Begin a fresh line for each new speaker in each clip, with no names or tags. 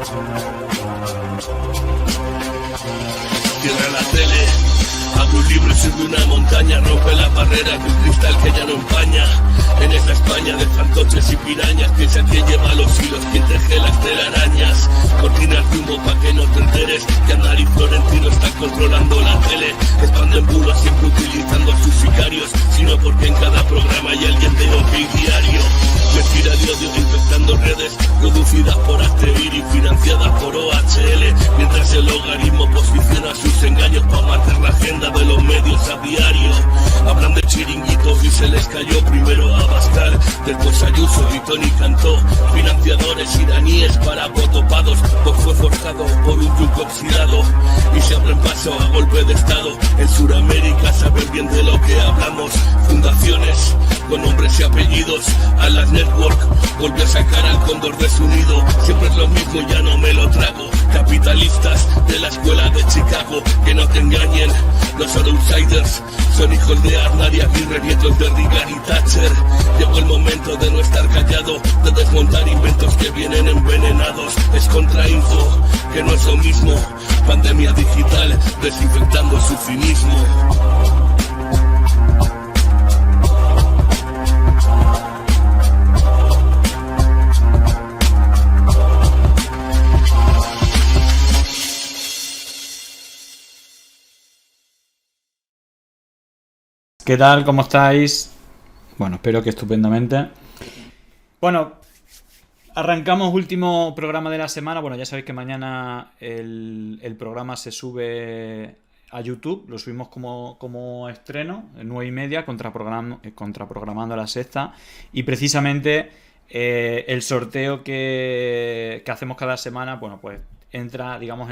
Cierra la tele, abre un libro y sube una montaña, rompe la barrera de un cristal que ya no empaña. En esta España de fantoches y pirañas, piensa quién lleva los hilos, quién teje las telarañas. Cortinas de humo pa' que no te enteres que Aznar y Florentino están controlando la tele. Expanden bulos siempre utilizando a sus sicarios, sino porque en cada programa hay alguien de OP diario. Mentira de odio infectando redes, producidas por Astevir y financiadas por OHL, mientras el logaritmo posiciona sus engaños para marcar la agenda de los medios a diario. Hablan de chiringuitos y se les cayó primero a Abascal, después Ayuso y Tony Cantó. Financiadores iraníes para votopados, pues fue forzado por un yunque oxidado. Y se abren paso a golpe de estado. En Sudamérica saben bien de lo que hablamos. Fundaciones con nombres y apellidos. A las Network volvió a sacar al cóndor de su nido. Siempre es lo mismo, ya no me lo trago. Capitalistas de la escuela de Chicago, que no te engañen, no son outsiders, son hijos de Aznar y Aguirre, nietos de Reagan y Thatcher. Llegó el momento de no estar callado, de desmontar inventos que vienen envenenados. Es contrainfo, que no es lo mismo, pandemia digital, desinfectando su cinismo.
¿Qué tal? ¿Cómo estáis? Bueno, espero que estupendamente. Bueno, arrancamos último programa de la semana. Bueno, ya sabéis que mañana el programa se sube a YouTube. Lo subimos como estreno, 9:30, contraprogramando la sexta. Y precisamente el sorteo que hacemos cada semana, bueno, pues entra, digamos,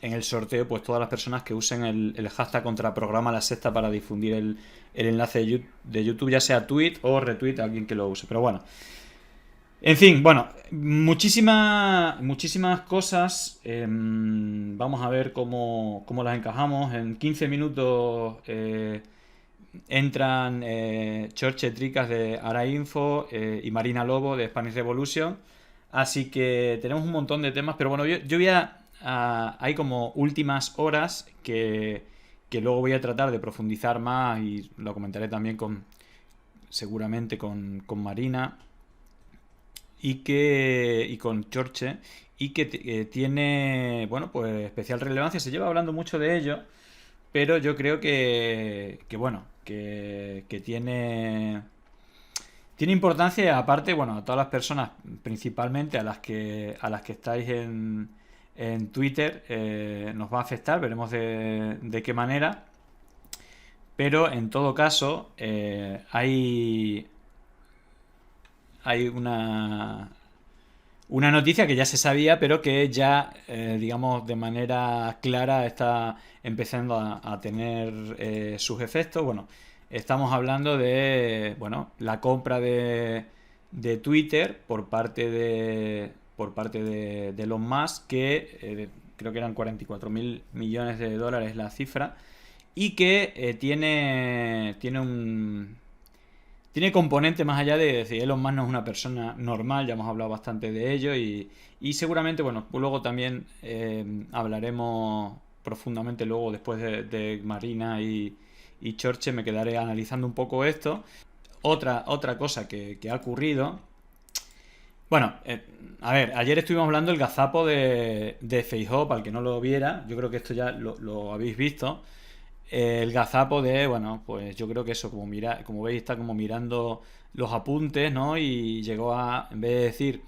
en el sorteo, pues todas las personas que usen el hashtag contraprograma la sexta para difundir el enlace de YouTube, ya sea tweet o retweet a alguien que lo use. Pero bueno, en fin, bueno, muchísimas cosas. Vamos a ver cómo las encajamos. En 15 minutos entran Chorche Tricas de Arainfo y Marina Lobo de Spanish Revolution. Así que tenemos un montón de temas, pero bueno, yo voy hay como últimas horas que luego voy a tratar de profundizar más y lo comentaré también seguramente con Marina y con Chorche, y que tiene, bueno, pues especial relevancia. Se lleva hablando mucho de ello, pero yo creo que tiene importancia. Aparte, bueno, a todas las personas, principalmente a las que estáis en Twitter, nos va a afectar, veremos de qué manera. Pero en todo caso, hay una noticia que ya se sabía, pero que ya, digamos, de manera clara está empezando a tener sus efectos. Bueno, estamos hablando de, bueno, la compra de Twitter por parte de Elon Musk, que creo que eran 44.000 millones de dólares la cifra, y que tiene componente más allá de decir, Elon Musk no es una persona normal, ya hemos hablado bastante de ello, y seguramente, bueno, luego también hablaremos profundamente luego, después de Marina y Chorche, me quedaré analizando un poco esto. Otra cosa que ha ocurrido. Bueno, a ver, ayer estuvimos hablando del gazapo de Feijóo, para el que no lo viera, yo creo que esto ya lo habéis visto. El gazapo de, bueno, pues yo creo que eso, como veis, está como mirando los apuntes, ¿no? Y llegó a, en vez de decir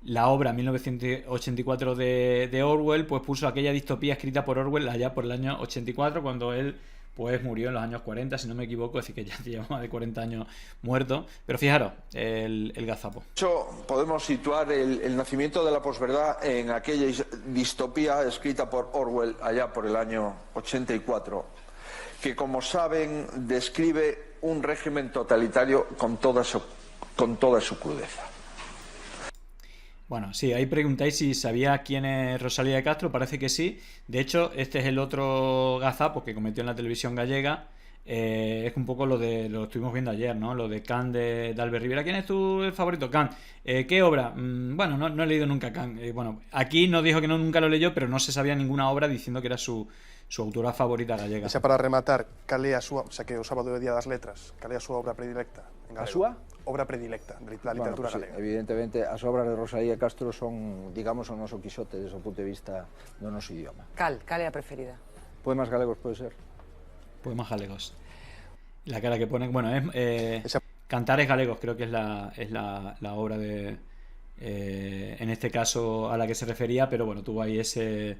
la obra 1984 de Orwell, pues puso aquella distopía escrita por Orwell allá por el año 84, cuando él pues murió en los años 40, si no me equivoco, así que ya lleva más de 40 años muerto. Pero fijaros, el gazapo.
De hecho, podemos situar el nacimiento de la posverdad en aquella distopía escrita por Orwell allá por el año 84, que, como saben, describe un régimen totalitario con toda su crudeza.
Bueno, sí, ahí preguntáis si sabía quién es Rosalía de Castro, parece que sí. De hecho, este es el otro gazapo que cometió en la televisión gallega, Es un poco lo estuvimos viendo ayer, ¿no? Lo de Kant de Albert Rivera. ¿Quién es tu favorito? Kant. ¿Qué obra? Bueno, no he leído nunca Kant. Bueno, aquí nos dijo que nunca lo leyó, pero no se sabía ninguna obra diciendo que era su autora favorita gallega.
E xa para rematar, cal é a súa, xa que o sábado é o Día das Letras, cal é a súa obra predilecta en galego?
A súa?
Obra predilecta da literatura
Bueno, pues,
galega.
evidentemente, as obras de Rosalía Castro son, digamos, o noso Quijote desde o punto de vista do noso idioma.
Cal é a preferida?
Poemas galegos pode ser.
Poemas galegos. La cara que ponen, bueno, es
Esa-
Cantares galegos, creo que es la obra de, en este caso a la que se refería, pero bueno, tuvo ahí ese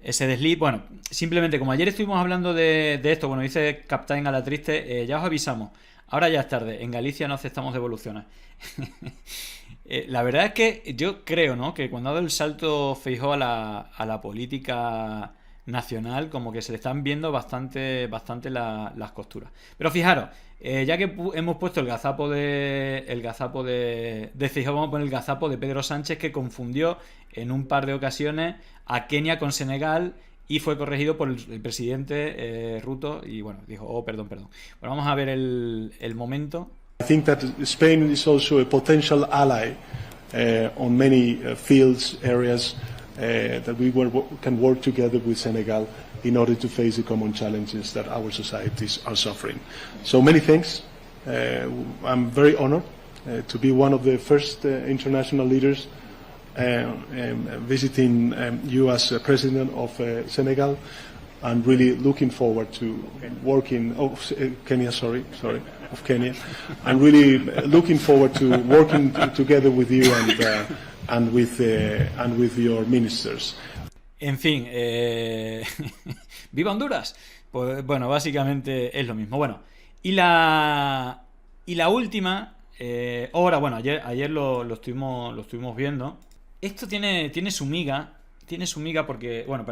desliz. Bueno, simplemente como ayer estuvimos hablando de esto, bueno, dice Captain a la triste, ya os avisamos, ahora ya es tarde, en Galicia no aceptamos devoluciones. La verdad es que yo creo, ¿no?, que cuando ha dado el salto Feijóo a la política nacional, como que se le están viendo bastante las costuras. Pero fijaros, ya que hemos puesto el gazapo de Feijóo, vamos a poner el gazapo de Pedro Sánchez, que confundió en un par de ocasiones a Kenia con Senegal y fue corregido por el presidente Ruto y bueno, dijo, oh, perdón. Bueno, vamos a ver el momento.
I think that Spain is also a potential ally on many fields, areas that we can work together with Senegal in order to face the common challenges that our societies are suffering. So many thanks. I'm very honored to be one of the first international leaders visiting you as president of Senegal. I'm really looking forward to working. Kenya. I'm really looking forward to working together with you and with your ministers.
En fin, ¡viva Honduras! Pues bueno, básicamente es lo mismo. Bueno, y la última obra, bueno, ayer lo estuvimos viendo. Esto tiene su miga porque, bueno,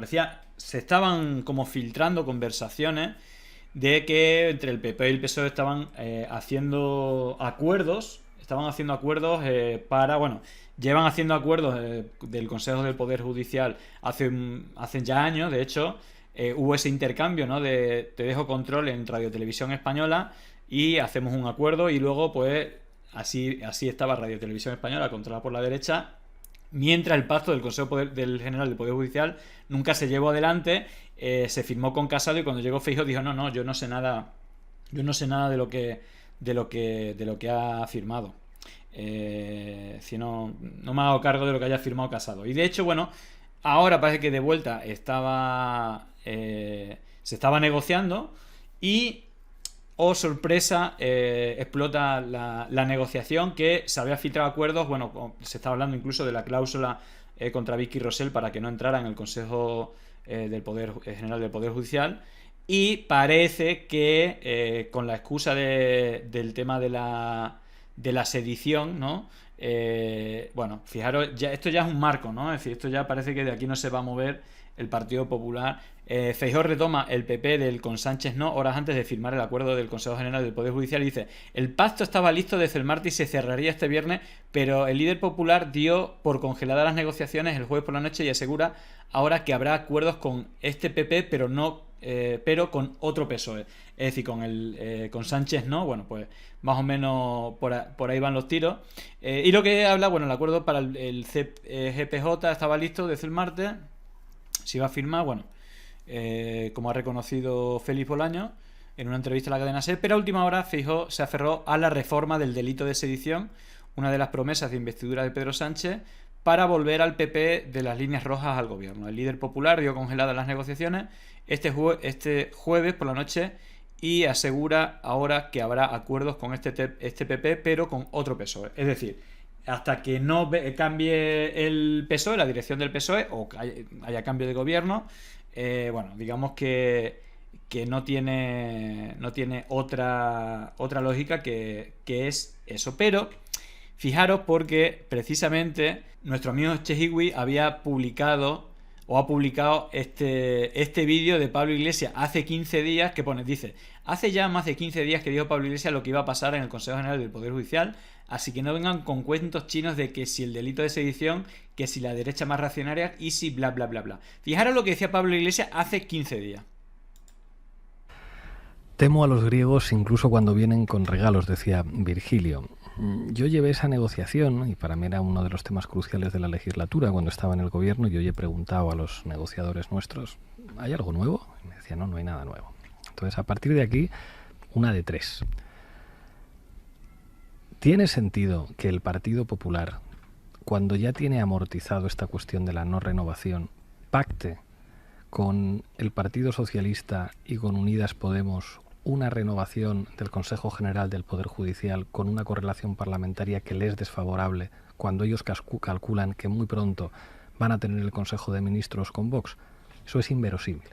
se estaban como filtrando conversaciones de que entre el PP y el PSOE estaban haciendo acuerdos para, bueno, llevan haciendo acuerdos del Consejo del Poder Judicial hace ya años. De hecho, hubo ese intercambio, ¿no?, de te dejo control en Radio Televisión Española y hacemos un acuerdo, y luego pues así estaba Radio Televisión Española controlada por la derecha, mientras el pacto del Consejo del General del Poder Judicial nunca se llevó adelante. Se firmó con Casado y cuando llegó Feijóo dijo no, yo no sé nada de lo que ha firmado. Si no me hago cargo de lo que haya firmado Casado. Y de hecho, bueno, ahora parece que de vuelta se estaba negociando y, oh sorpresa, explota la negociación, que se había filtrado acuerdos. Bueno, se estaba hablando incluso de la cláusula contra Vicky Rosell para que no entrara en el Consejo del Poder General del Poder Judicial, y parece que con la excusa del tema de la sedición, ¿no? Bueno, fijaros, esto ya es un marco, ¿no? Es decir, esto ya parece que de aquí no se va a mover el Partido Popular. Feijóo retoma el PP del con Sánchez no horas antes de firmar el acuerdo del Consejo General del Poder Judicial y dice: el pacto estaba listo desde el martes y se cerraría este viernes, pero el líder popular dio por congeladas las negociaciones el jueves por la noche y asegura ahora que habrá acuerdos con este PP, pero con otro PSOE. Es decir, con Sánchez no. Bueno, pues más o menos por ahí van los tiros. Y lo que habla, bueno, el acuerdo para el GPJ estaba listo desde el martes, se iba a firmar, bueno, como ha reconocido Félix Bolaños en una entrevista a la cadena SER, pero a última hora Feijóo se aferró a la reforma del delito de sedición, una de las promesas de investidura de Pedro Sánchez, para volver al PP de las líneas rojas al gobierno. El líder popular dio congeladas las negociaciones este jueves por la noche y asegura ahora que habrá acuerdos con este PP, pero con otro PSOE. Es decir, hasta que no cambie el PSOE, la dirección del PSOE, o haya cambio de gobierno, bueno, digamos que no tiene otra lógica que es eso. Pero fijaros, porque precisamente nuestro amigo Chehigui ha publicado este vídeo de Pablo Iglesias hace 15 días, que dice: hace ya más de 15 días que dijo Pablo Iglesias lo que iba a pasar en el Consejo General del Poder Judicial, así que no vengan con cuentos chinos de que si el delito de sedición, que si la derecha más reaccionaria y si bla bla bla bla. Fijaros lo que decía Pablo Iglesias hace 15 días.
Temo a los griegos incluso cuando vienen con regalos, decía Virgilio. Yo llevé esa negociación y para mí era uno de los temas cruciales de la legislatura cuando estaba en el gobierno. Yo he preguntado a los negociadores nuestros, ¿hay algo nuevo? Y me decían, no hay nada nuevo. Entonces, a partir de aquí, una de tres. ¿Tiene sentido que el Partido Popular, cuando ya tiene amortizado esta cuestión de la no renovación, pacte con el Partido Socialista y con Unidas Podemos una renovación del Consejo General del Poder Judicial con una correlación parlamentaria que les es desfavorable cuando ellos calculan que muy pronto van a tener el Consejo de Ministros con Vox? Eso es inverosímil.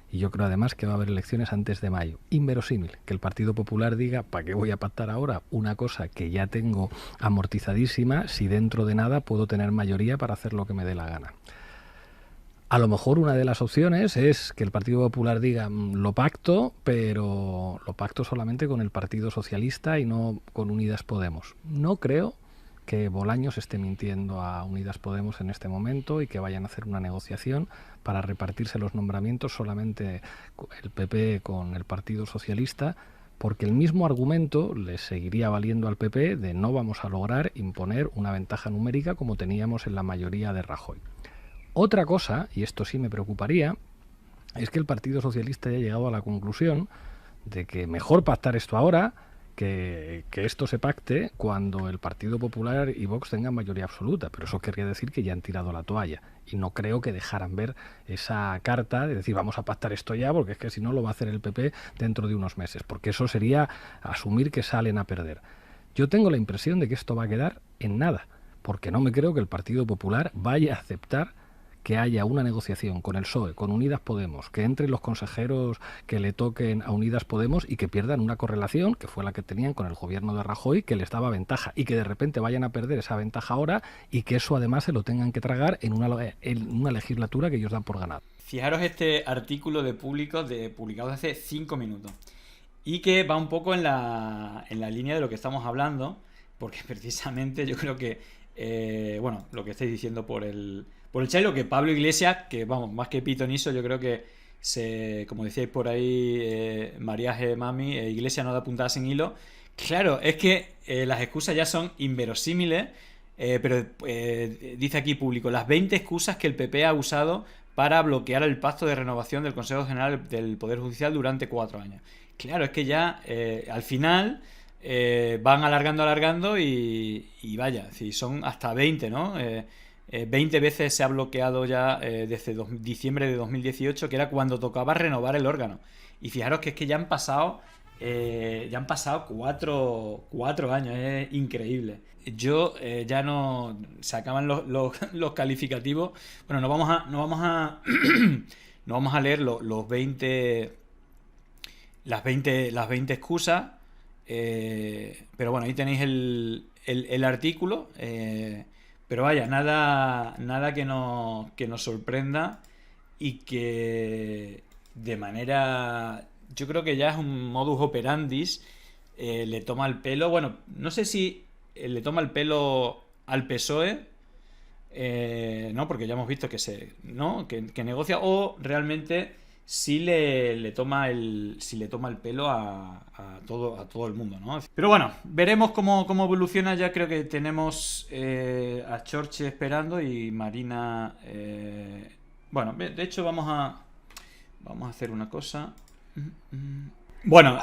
Y yo creo además que va a haber elecciones antes de mayo. Inverosímil que el Partido Popular diga, ¿para qué voy a pactar ahora una cosa que ya tengo amortizadísima si dentro de nada puedo tener mayoría para hacer lo que me dé la gana? A lo mejor una de las opciones es que el Partido Popular diga, lo pacto, pero lo pacto solamente con el Partido Socialista y no con Unidas Podemos. No creo que Bolaños esté mintiendo a Unidas Podemos en este momento y que vayan a hacer una negociación para repartirse los nombramientos solamente el PP con el Partido Socialista, porque el mismo argumento le seguiría valiendo al PP de no vamos a lograr imponer una ventaja numérica como teníamos en la mayoría de Rajoy. Otra cosa, y esto sí me preocuparía, es que el Partido Socialista haya llegado a la conclusión de que mejor pactar esto ahora que esto se pacte cuando el Partido Popular y Vox tengan mayoría absoluta. Pero eso querría decir que ya han tirado la toalla. Y no creo que dejaran ver esa carta de decir vamos a pactar esto ya, porque es que si no lo va a hacer el PP dentro de unos meses. Porque eso sería asumir que salen a perder. Yo tengo la impresión de que esto va a quedar en nada, porque no me creo que el Partido Popular vaya a aceptar que haya una negociación con el PSOE, con Unidas Podemos, que entren los consejeros que le toquen a Unidas Podemos y que pierdan una correlación, que fue la que tenían con el gobierno de Rajoy, que les daba ventaja, y que de repente vayan a perder esa ventaja ahora y que eso además se lo tengan que tragar en una legislatura que ellos dan por ganada.
Fijaros este artículo de Público publicado hace 5 minutos y que va un poco en la línea de lo que estamos hablando, porque precisamente yo creo que lo que estáis diciendo por el chat, lo que Pablo Iglesias, que vamos, más que pitoniso, yo creo que como decíais por ahí, Mariaje Mami, Iglesias no da puntadas en hilo. Claro, es que las excusas ya son inverosímiles, pero dice aquí Público, las 20 excusas que el PP ha usado para bloquear el pacto de renovación del Consejo General del Poder Judicial durante 4 años. Claro, es que ya al final van alargando y vaya, si son hasta 20, ¿no? 20 veces se ha bloqueado ya desde diciembre de 2018, que era cuando tocaba renovar el órgano. Y fijaros que es que ya han pasado 4 años, es increíble. Yo ya no... Se acaban los calificativos. Bueno, no vamos a no vamos a leer los 20 las 20 excusas, pero bueno, ahí tenéis el artículo. Pero vaya, nada que nos sorprenda y que de manera... Yo creo que ya es un modus operandis, le toma el pelo... Bueno, no sé si le toma el pelo al PSOE, ¿no? Porque ya hemos visto que negocia, o realmente si le toma el pelo a todo el mundo, ¿no? Pero bueno, veremos cómo evoluciona. Ya creo que tenemos a Chorche esperando y Marina. Bueno, de hecho vamos a hacer una cosa. Bueno,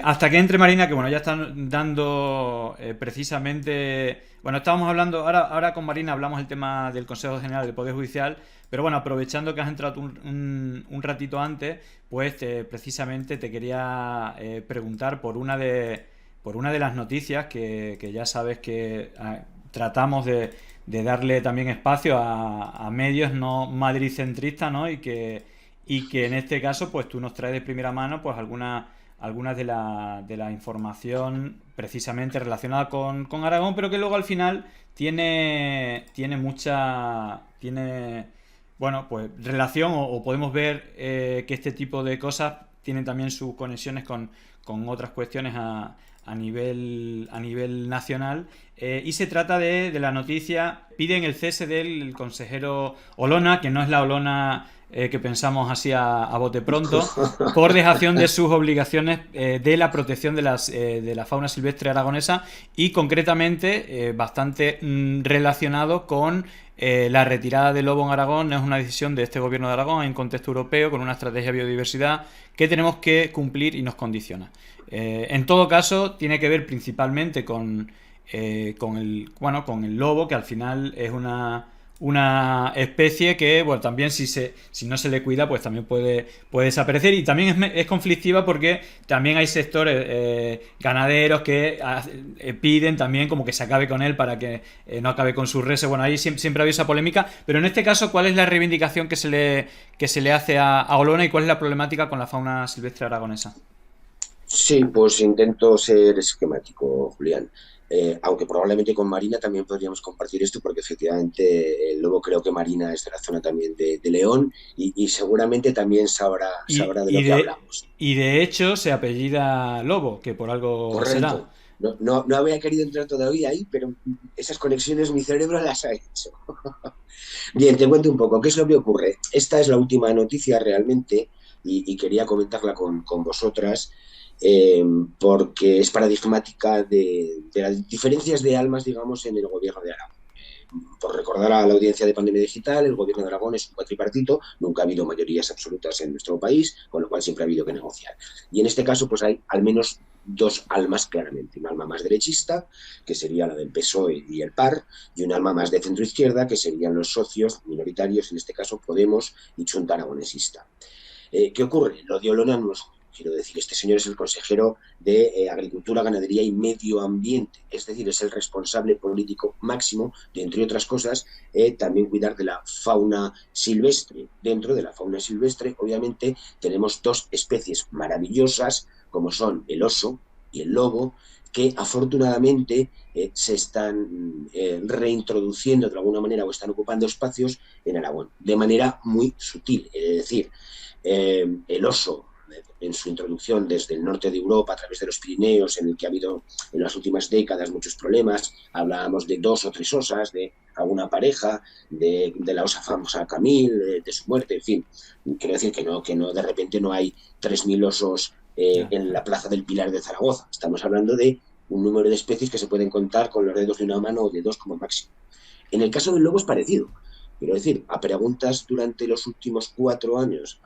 hasta que entre Marina, que bueno, ya están dando precisamente... Bueno, estábamos hablando, ahora con Marina hablamos del tema del Consejo General del Poder Judicial, pero bueno, aprovechando que has entrado un ratito antes, pues precisamente te quería preguntar por una de las noticias que ya sabes que tratamos de darle también espacio a medios no madridcentristas, ¿no? Y que en este caso pues tú nos traes de primera mano pues algunas de la información precisamente relacionada con Aragón, pero que luego al final tiene bueno, pues relación o podemos ver que este tipo de cosas tienen también sus conexiones con otras cuestiones a nivel nacional, y se trata de la noticia: piden el cese del consejero Olona, que no es la Olona que pensamos así a bote pronto, por dejación de sus obligaciones de la protección de la fauna silvestre aragonesa y concretamente bastante relacionado con la retirada del lobo en Aragón. Es una decisión de este gobierno de Aragón en contexto europeo con una estrategia de biodiversidad que tenemos que cumplir y nos condiciona. En todo caso, tiene que ver principalmente con el lobo, que al final es una especie que, bueno, también si no se le cuida, pues también puede desaparecer, y también es conflictiva porque también hay sectores ganaderos que piden también como que se acabe con él para que no acabe con sus reses. Bueno, ahí siempre ha habido esa polémica, pero en este caso, ¿cuál es la reivindicación que se le hace a Olona y cuál es la problemática con la fauna silvestre aragonesa?
Sí, pues intento ser esquemático, Julián. Aunque probablemente con Marina también podríamos compartir esto, porque efectivamente el lobo, creo que Marina es de la zona también de León y seguramente también sabrá de lo que hablamos.
Y de hecho se apellida Lobo, que por algo
Correcto.
será.
No había querido entrar todavía ahí, pero esas conexiones mi cerebro las ha hecho. Bien, te cuento un poco. ¿Qué es lo que ocurre? Esta es la última noticia realmente y quería comentarla con vosotras. Porque es paradigmática de las diferencias de almas, digamos, en el gobierno de Aragón. Por recordar a la audiencia de Pandemia Digital, el gobierno de Aragón es un cuatripartito, nunca ha habido mayorías absolutas en nuestro país, con lo cual siempre ha habido que negociar. Y en este caso, pues hay al menos dos almas claramente, un alma más derechista, que sería la del PSOE y el PAR, y un alma más de centro-izquierda, que serían los socios minoritarios, en este caso Podemos y Chunta Aragonesista. ¿Qué ocurre? Lo de Olona no es... Quiero decir, este señor es el consejero de Agricultura, Ganadería y Medio Ambiente, es decir, es el responsable político máximo de, entre otras cosas, también cuidar de la fauna silvestre. Dentro de la fauna silvestre, obviamente, tenemos dos especies maravillosas, como son el oso y el lobo, que afortunadamente se están reintroduciendo de alguna manera o están ocupando espacios en Aragón, de manera muy sutil. Es decir, el oso, en su introducción desde el norte de Europa a través de los Pirineos, en el que ha habido en las últimas décadas muchos problemas, hablábamos de 2 o 3 osas, de alguna pareja, de la osa famosa Camille, de su muerte, en fin. Quiero decir que no de repente no hay 3.000 osos en la Plaza del Pilar de Zaragoza. Estamos hablando de un número de especies que se pueden contar con los dedos de una mano o de 2 como máximo. En el caso del lobo es parecido. Quiero decir, a preguntas durante los últimos 4 años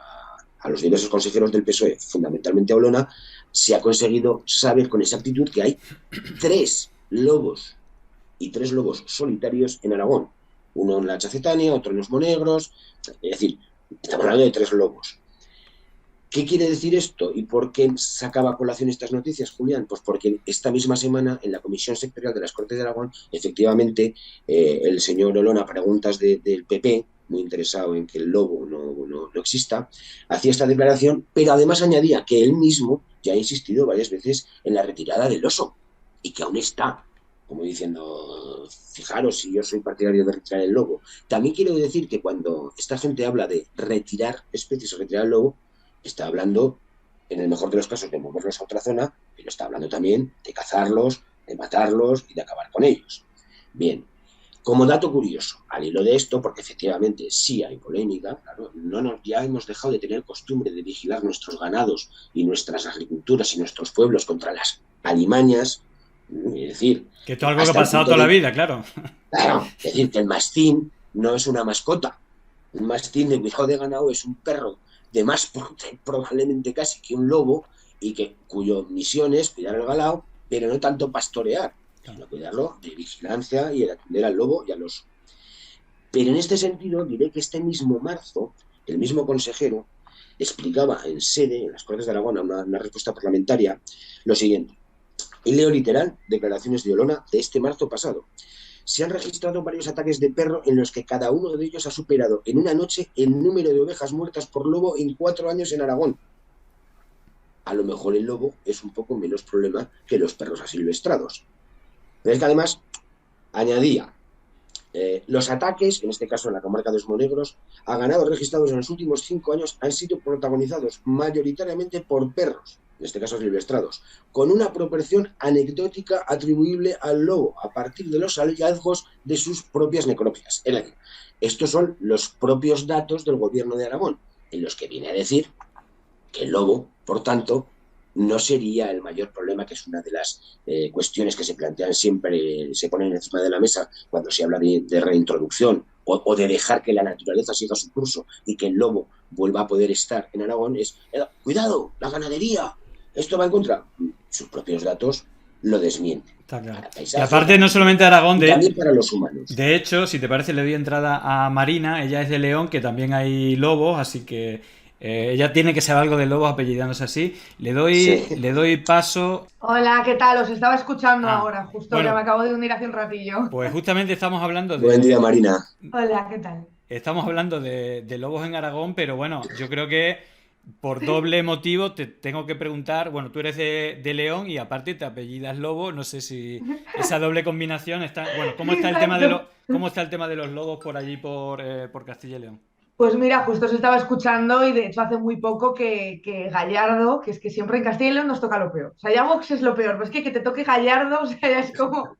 a los diversos consejeros del PSOE, fundamentalmente a Olona, se ha conseguido saber con exactitud que hay 3 lobos y 3 lobos solitarios en Aragón. Uno en la Chacetania, otro en los Monegros. Es decir, estamos hablando de 3 lobos. ¿Qué quiere decir esto? ¿Y por qué sacaba a colación estas noticias, Julián? Pues porque esta misma semana, en la Comisión Sectorial de las Cortes de Aragón, efectivamente, el señor Olona, a preguntas del PP, muy interesado en que el lobo no exista, hacía esta declaración, pero además añadía que él mismo ya ha insistido varias veces en la retirada del oso, y que aún está, como diciendo, fijaros, si yo soy partidario de retirar el lobo. También quiero decir que cuando esta gente habla de retirar especies o retirar el lobo, está hablando, en el mejor de los casos, de moverlos a otra zona, pero está hablando también de cazarlos, de matarlos y de acabar con ellos. Bien. Como dato curioso, al hilo de esto, porque efectivamente sí hay polémica, claro, ya hemos dejado de tener costumbre de vigilar nuestros ganados y nuestras agriculturas y nuestros pueblos contra las alimañas, es decir...
Que esto es algo que ha pasado toda la vida, claro.
Claro, es decir, que el mastín no es una mascota. Un mastín de cuidado de ganado es un perro de más porte, probablemente casi, que un lobo, y cuya misión es cuidar el ganado, pero no tanto pastorear, sino cuidarlo de vigilancia y de atender al lobo y al oso. Pero en este sentido diré que este mismo marzo, el mismo consejero explicaba en sede, en las Cortes de Aragón, una respuesta parlamentaria, lo siguiente. Y leo literal declaraciones de Olona de este marzo pasado. Se han registrado varios ataques de perro en los que cada uno de ellos ha superado en una noche el número de ovejas muertas por lobo en 4 años en Aragón. A lo mejor el lobo es un poco menos problema que los perros asilvestrados. Pero es que además añadía, los ataques, en este caso en la comarca de los Monegros, a ganados registrados en los últimos 5 años han sido protagonizados mayoritariamente por perros. en este caso silvestrados, con una proporción anecdótica atribuible al lobo a partir de los hallazgos de sus propias necropias. Es decir, estos son los propios datos del gobierno de Aragón, en los que viene a decir que el lobo, por tanto, no sería el mayor problema, que es una de las cuestiones que se plantean siempre, se ponen encima de la mesa cuando se habla de reintroducción o de dejar que la naturaleza siga su curso y que el lobo vuelva a poder estar en Aragón, es, cuidado, la ganadería, esto va en contra. Sus propios datos lo desmienten.
Está claro.
Paisaje,
Y aparte, no solamente Aragón,
también para los humanos.
de hecho, si te parece, le doy entrada a Marina. Ella es de León, que también hay lobos, así que ella tiene que saber algo de lobos apellidándose así. Le doy paso.
Hola, ¿qué tal? Os estaba escuchando
Ah,
ahora, justo
bueno.
que me acabo de unir hace un ratillo.
Pues justamente estamos hablando
Buen día, Marina.
Hola, ¿qué tal?
Estamos hablando de lobos en Aragón, pero bueno, yo creo que por doble motivo te tengo que preguntar. Bueno, tú eres de León y aparte te apellidas Lobo. No sé si esa doble combinación está. Bueno, ¿cómo está el tema de los lobos por allí por Castilla y León?
Pues mira, justo os estaba escuchando y de hecho hace muy poco que Gallardo, que es que siempre en Castilla y León nos toca lo peor. O sea, ya Vox es lo peor, pero es que te toque Gallardo, o sea, ya es como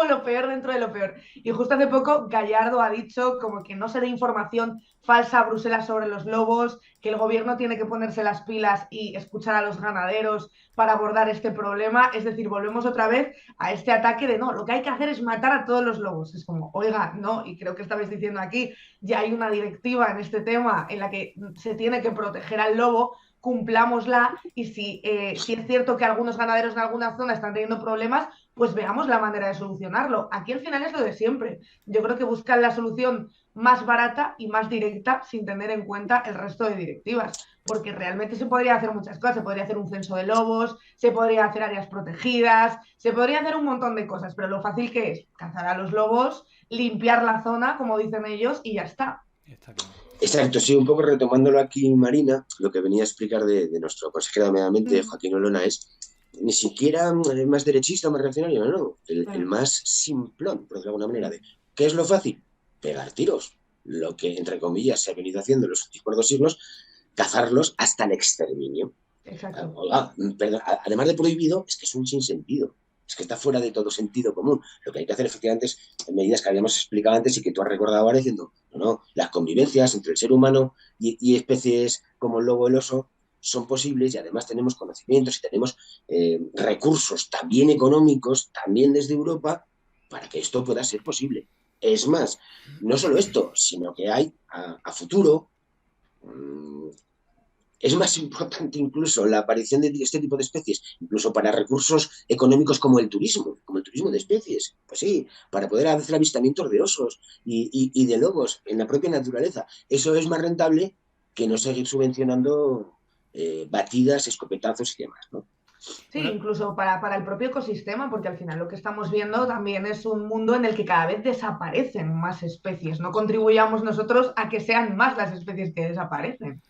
lo peor dentro de lo peor. Y justo hace poco Gallardo ha dicho como que no se dé información falsa a Bruselas sobre los lobos, que el gobierno tiene que ponerse las pilas y escuchar a los ganaderos para abordar este problema. Es decir, volvemos otra vez a este ataque de no, lo que hay que hacer es matar a todos los lobos. Es como, oiga, no, y creo que estabais diciendo aquí, ya hay una directiva en este tema en la que se tiene que proteger al lobo, cumplámosla, y si es cierto que algunos ganaderos en alguna zona están teniendo problemas, pues veamos la manera de solucionarlo. Aquí al final es lo de siempre. Yo creo que buscan la solución más barata y más directa sin tener en cuenta el resto de directivas, porque realmente se podría hacer muchas cosas. Se podría hacer un censo de lobos, se podría hacer áreas protegidas, se podría hacer un montón de cosas, pero lo fácil que es cazar a los lobos, limpiar la zona, como dicen ellos, y ya está.
Está claro.
Exacto, sí, un poco retomándolo aquí, Marina, lo que venía a explicar de nuestro consejero de Medio Ambiente, Joaquín Olona, es ni siquiera el más derechista o más reaccionario, no, el más simplón, por decirlo de alguna manera, de ¿qué es lo fácil? Pegar tiros, lo que, entre comillas, se ha venido haciendo en los últimos 2 siglos, cazarlos hasta el exterminio.
Exacto.
Perdón, además de prohibido, es que es un sinsentido. Es que está fuera de todo sentido común. Lo que hay que hacer efectivamente es medidas que habíamos explicado antes y que tú has recordado ahora diciendo, no, las convivencias entre el ser humano y especies como el lobo o el oso son posibles, y además tenemos conocimientos y tenemos recursos también económicos, también desde Europa, para que esto pueda ser posible. Es más, no solo esto, sino que hay a futuro... Es más importante incluso la aparición de este tipo de especies, incluso para recursos económicos como el turismo de especies. Pues sí, para poder hacer avistamientos de osos y de lobos en la propia naturaleza. Eso es más rentable que no seguir subvencionando batidas, escopetazos y demás, ¿no?
Sí, incluso para el propio ecosistema, porque al final lo que estamos viendo también es un mundo en el que cada vez desaparecen más especies. No contribuyamos nosotros a que sean más las especies que desaparecen.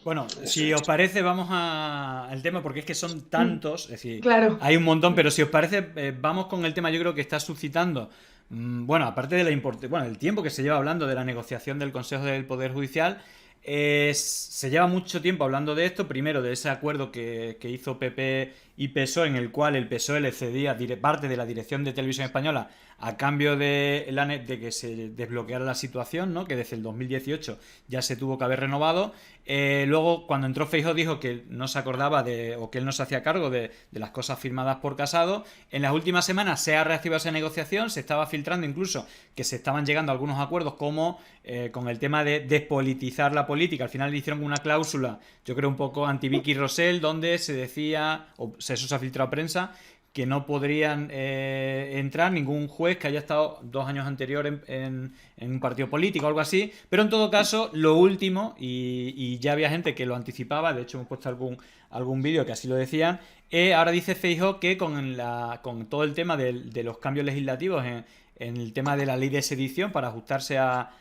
Bueno, si os parece, vamos al tema, porque es que son tantos, es decir,
claro,
hay un montón, pero si os parece, vamos con el tema. Yo creo que está suscitando, bueno, aparte de el tiempo que se lleva hablando de la negociación del Consejo del Poder Judicial, se lleva mucho tiempo hablando de esto. Primero, de ese acuerdo que hizo PP y PSOE, en el cual el PSOE le cedía parte de la dirección de Televisión Española a cambio de que se desbloqueara la situación, ¿no? Que desde el 2018 ya se tuvo que haber renovado. Luego, cuando entró Feijóo, dijo que no se acordaba o que él no se hacía cargo de las cosas firmadas por Casado. En las últimas semanas se ha reactivado esa negociación, se estaba filtrando incluso que se estaban llegando a algunos acuerdos, como con el tema de despolitizar la política. Al final le hicieron una cláusula, yo creo un poco anti-Vicky Rosell, donde se decía, eso se ha filtrado a prensa, que no podrían entrar ningún juez que haya estado 2 años anterior en un partido político o algo así. Pero en todo caso, lo último, y ya había gente que lo anticipaba, de hecho hemos puesto algún vídeo que así lo decían, ahora dice Feijóo que con todo el tema de los cambios legislativos en el tema de la ley de sedición, para ajustarse a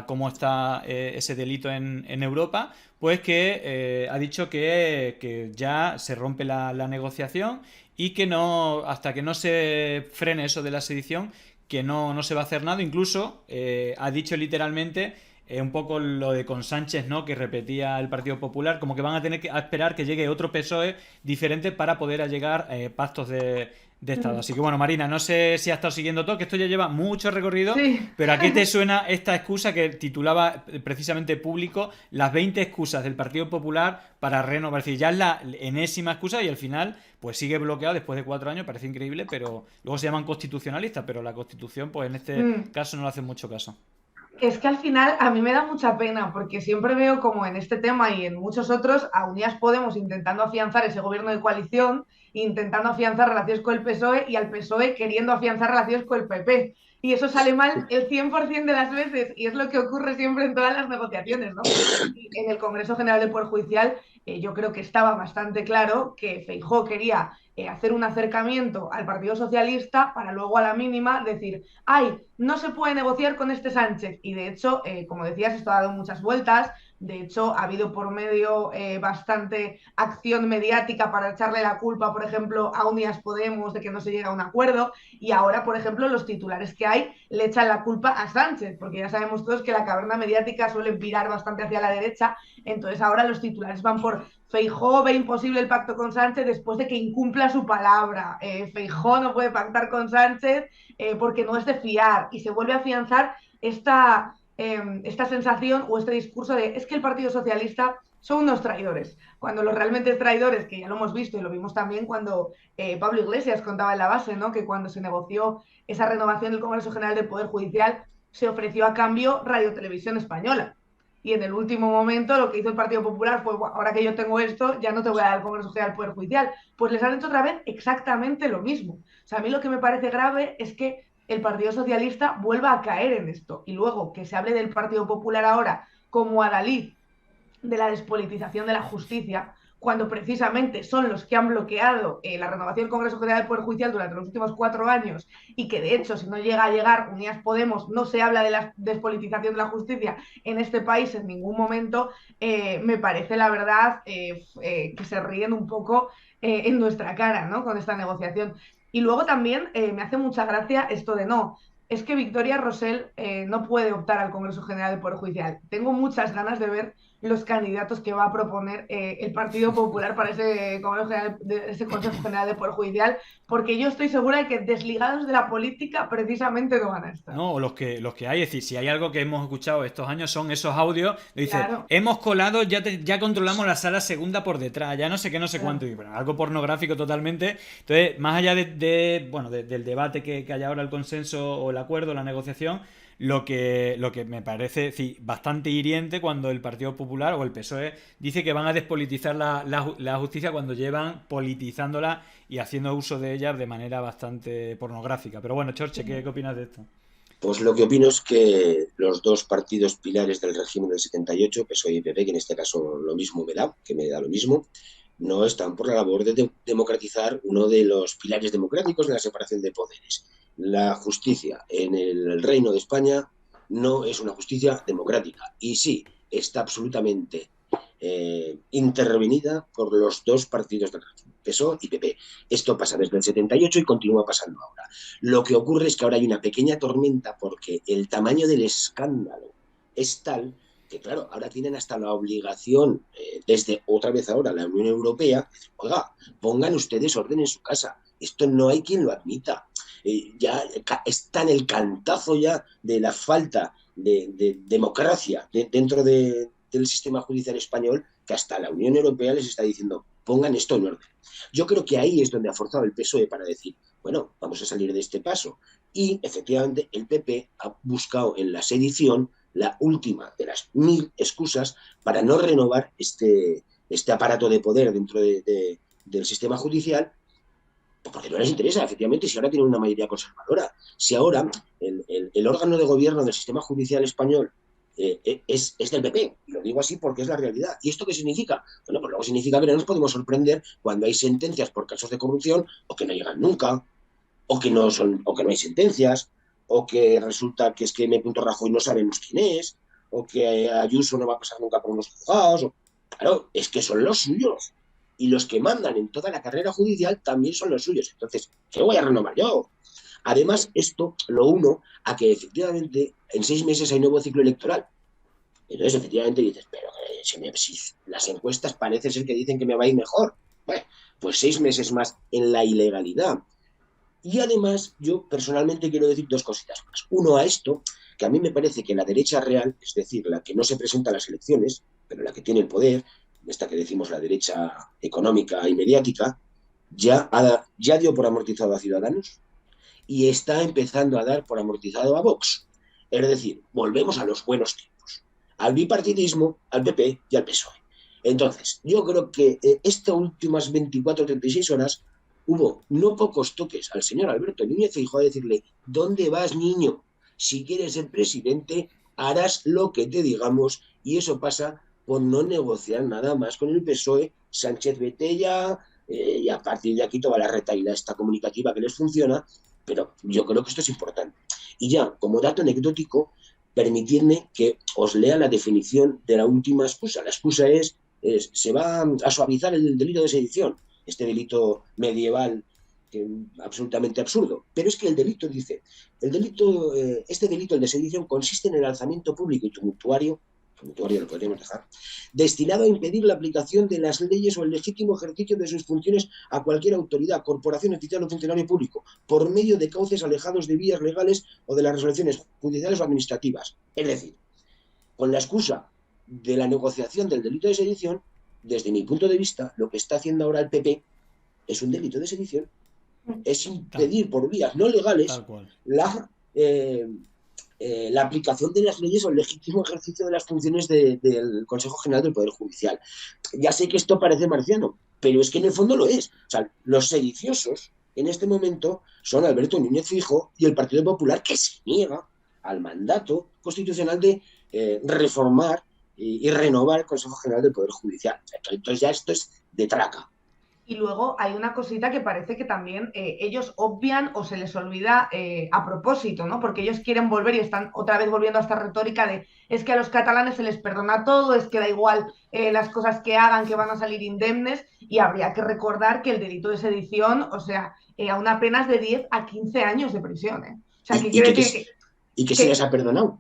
cómo está ese delito en Europa, pues que ha dicho que ya se rompe la negociación, y que no, hasta que no se frene eso de la sedición, que no se va a hacer nada. Incluso ha dicho literalmente un poco lo de con Sánchez, ¿no? Que repetía el Partido Popular, como que van a tener que esperar que llegue otro PSOE diferente para poder llegar pactos de Estado. Así que bueno, Marina, no sé si has estado siguiendo todo, que esto ya lleva mucho recorrido,
Sí.
pero ¿a qué te suena esta excusa que titulaba precisamente Público las 20 excusas del Partido Popular para renovar? Es decir, ya es la enésima excusa y al final pues sigue bloqueado después de 4 años, parece increíble, pero luego se llaman constitucionalistas, pero la Constitución pues en este caso no le hace mucho caso.
Es que al final a mí me da mucha pena porque siempre veo como en este tema y en muchos otros a Unidas Podemos intentando afianzar ese gobierno de coalición, intentando afianzar relaciones con el PSOE y al PSOE queriendo afianzar relaciones con el PP. Y eso sale mal el 100% de las veces y es lo que ocurre siempre en todas las negociaciones, ¿no? Y en el Congreso General del Poder Judicial yo creo que estaba bastante claro que Feijóo quería hacer un acercamiento al Partido Socialista para luego a la mínima decir, ay, no se puede negociar con este Sánchez. Y de hecho, como decías, esto ha dado muchas vueltas. De hecho, ha habido por medio bastante acción mediática para echarle la culpa, por ejemplo, a Unidas Podemos de que no se llega a un acuerdo. Y ahora, por ejemplo, los titulares que hay le echan la culpa a Sánchez, porque ya sabemos todos que la caverna mediática suele virar bastante hacia la derecha. Entonces ahora los titulares van por Feijóo ve imposible el pacto con Sánchez después de que incumpla su palabra. Feijóo no puede pactar con Sánchez porque no es de fiar. Y se vuelve a afianzar esta sensación o este discurso de es que el Partido Socialista son unos traidores. Cuando los realmente traidores, que ya lo hemos visto y lo vimos también cuando Pablo Iglesias contaba en la base, ¿no? Que cuando se negoció esa renovación del Congreso General del Poder Judicial se ofreció a cambio Radio Televisión Española. Y en el último momento lo que hizo el Partido Popular fue, bueno, ahora que yo tengo esto, ya no te voy a dar el Congreso General del Poder Judicial. Pues les han hecho otra vez exactamente lo mismo. O sea, a mí lo que me parece grave es que el Partido Socialista vuelva a caer en esto. Y luego que se hable del Partido Popular ahora como adalid de la despolitización de la justicia, cuando precisamente son los que han bloqueado la renovación del Congreso General del Poder Judicial durante los últimos 4 años y que de hecho si no llega a llegar Unidas Podemos no se habla de la despolitización de la justicia en este país en ningún momento, me parece la verdad que se ríen un poco en nuestra cara, ¿no? Con esta negociación. Y luego también me hace mucha gracia esto de no, es que Victoria Rosell no puede optar al Congreso General del Poder Judicial. Tengo muchas ganas de ver los candidatos que va a proponer el Partido Popular para ese Consejo General del Poder Judicial, porque yo estoy segura de que desligados de la política precisamente no van a estar.
No, o los que hay, es decir, si hay algo que hemos escuchado estos años son esos audios, dice,
Claro.
hemos colado, ya controlamos la sala segunda por detrás, ya no sé qué, no sé
Claro.
cuánto, y bueno, algo pornográfico totalmente. Entonces, más allá del debate que hay ahora, el consenso o el acuerdo, la negociación, lo que me parece bastante hiriente cuando el Partido Popular o el PSOE dice que van a despolitizar la justicia cuando llevan politizándola y haciendo uso de ella de manera bastante pornográfica. Pero bueno, Chorche, ¿qué opinas de esto?
Pues lo que opino es que los dos partidos pilares del régimen del 78, PSOE y PP, que en este caso lo mismo que me da lo mismo, no están por la labor de democratizar uno de los pilares democráticos de la separación de poderes. La justicia en el Reino de España no es una justicia democrática y sí, está absolutamente intervenida por los dos partidos del régimen, PSOE y PP. Esto pasa desde el 78 y continúa pasando ahora. Lo que ocurre es que ahora hay una pequeña tormenta porque el tamaño del escándalo es tal que, claro, ahora tienen hasta la obligación, desde otra vez ahora la Unión Europea, oiga, pongan ustedes orden en su casa. Esto no hay quien lo admita. Ya está en el cantazo ya de la falta de democracia dentro del sistema judicial español, que hasta la Unión Europea les está diciendo, pongan esto en orden. Yo creo que ahí es donde ha forzado el PSOE para decir, bueno, vamos a salir de este paso. Y efectivamente el PP ha buscado en la sedición la última de las 1000 excusas para no renovar este aparato de poder dentro del sistema judicial, porque no les interesa, efectivamente, si ahora tienen una mayoría conservadora, si ahora el órgano de gobierno del sistema judicial español es del PP, y lo digo así porque es la realidad. ¿Y esto qué significa? Bueno, pues luego significa que no nos podemos sorprender cuando hay sentencias por casos de corrupción, o que no llegan nunca, o que no hay sentencias, o que resulta que es que M. Rajoy no sabemos quién es, o que Ayuso no va a pasar nunca por unos juzgados. Claro, es que son los suyos. Y los que mandan en toda la carrera judicial también son los suyos. Entonces, ¿qué voy a renovar yo? Además, esto lo uno a que efectivamente en 6 meses hay nuevo ciclo electoral. Entonces, efectivamente, dices, pero si las encuestas parece ser que dicen que me va a ir mejor. Bueno, pues 6 meses más en la ilegalidad. Y además, yo personalmente quiero decir 2 cositas más. Uno, a esto, que a mí me parece que la derecha real, es decir, la que no se presenta a las elecciones, pero la que tiene el poder, esta que decimos la derecha económica y mediática, ya dio por amortizado a Ciudadanos y está empezando a dar por amortizado a Vox. Es decir, volvemos a los buenos tiempos, al bipartidismo, al PP y al PSOE. Entonces, yo creo que estas últimas 24 o 36 horas hubo no pocos toques al señor Alberto Núñez Feijóo a decirle, ¿dónde vas, niño? Si quieres ser presidente, harás lo que te digamos, y eso pasa por no negociar nada más con el PSOE. Sánchez, vete ya, y a partir de aquí toda la retaíla esta comunicativa que les funciona, pero yo creo que esto es importante. Y ya, como dato anecdótico, permitidme que os lea la definición de la última excusa. La excusa se va a suavizar el delito de sedición, este delito medieval absolutamente absurdo. Pero es que el delito dice, este delito, el de sedición, consiste en el alzamiento público y tumultuario lo podríamos dejar, destinado a impedir la aplicación de las leyes o el legítimo ejercicio de sus funciones a cualquier autoridad, corporación, oficial o funcionario público, por medio de cauces alejados de vías legales o de las resoluciones judiciales o administrativas. Es decir, con la excusa de la negociación del delito de sedición, desde mi punto de vista, lo que está haciendo ahora el PP es un delito de sedición. Es impedir por vías no legales la aplicación de las leyes o el legítimo ejercicio de las funciones del Consejo General del Poder Judicial. Ya sé que esto parece marciano, pero es que en el fondo lo es. O sea, los sediciosos en este momento son Alberto Núñez Feijóo y el Partido Popular, que se niega al mandato constitucional de reformar y renovar el Consejo General del Poder Judicial. Entonces ya esto es de traca.
Y luego hay una cosita que parece que también ellos obvian o se les olvida a propósito, ¿no? Porque ellos quieren volver y están otra vez volviendo a esta retórica de es que a los catalanes se les perdona todo, es que da igual las cosas que hagan, que van a salir indemnes, y habría que recordar que el delito de sedición, o sea, a una pena de 10 a 15 años de prisión, ¿eh? O sea,
¿Y que se les ha perdonado?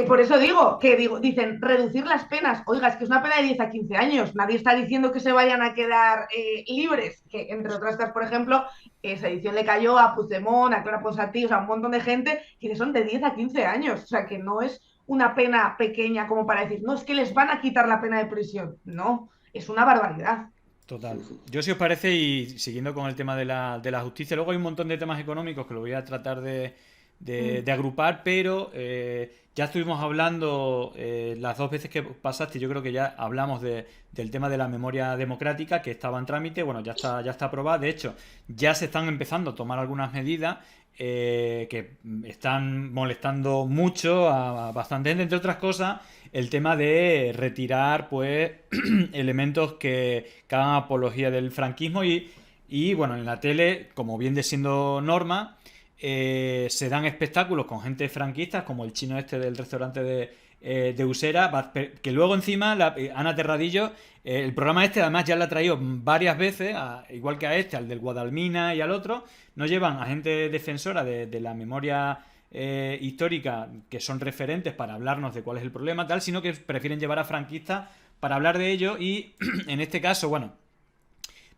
Por eso dicen reducir las penas. Oiga, es que es una pena de 10 a 15 años. Nadie está diciendo que se vayan a quedar libres. Que, entre otras cosas, por ejemplo, esa edición le cayó a Puigdemont, a Clara Ponsatí, o sea, un montón de gente que son de 10 a 15 años. O sea, que no es una pena pequeña como para decir, no, es que les van a quitar la pena de prisión. No, es una barbaridad.
Total. Yo, si os parece, y siguiendo con el tema de la justicia, luego hay un montón de temas económicos que lo voy a tratar de agrupar, pero ya estuvimos hablando las 2 veces que pasaste, yo creo que ya hablamos del tema de la memoria democrática que estaba en trámite. Bueno, ya está aprobada. De hecho, ya se están empezando a tomar algunas medidas que están molestando mucho a bastante gente, entre otras cosas el tema de retirar pues elementos que hagan apología del franquismo y bueno, en la tele, como viene siendo norma, se dan espectáculos con gente franquista, como el chino este del restaurante de Usera, que luego encima Ana Terradillo, el programa este además ya lo ha traído varias veces, igual que a al del Guadalmina y al otro, no llevan a gente defensora de la memoria histórica, que son referentes para hablarnos de cuál es el problema, tal, sino que prefieren llevar a franquistas para hablar de ello. Y en este caso, bueno,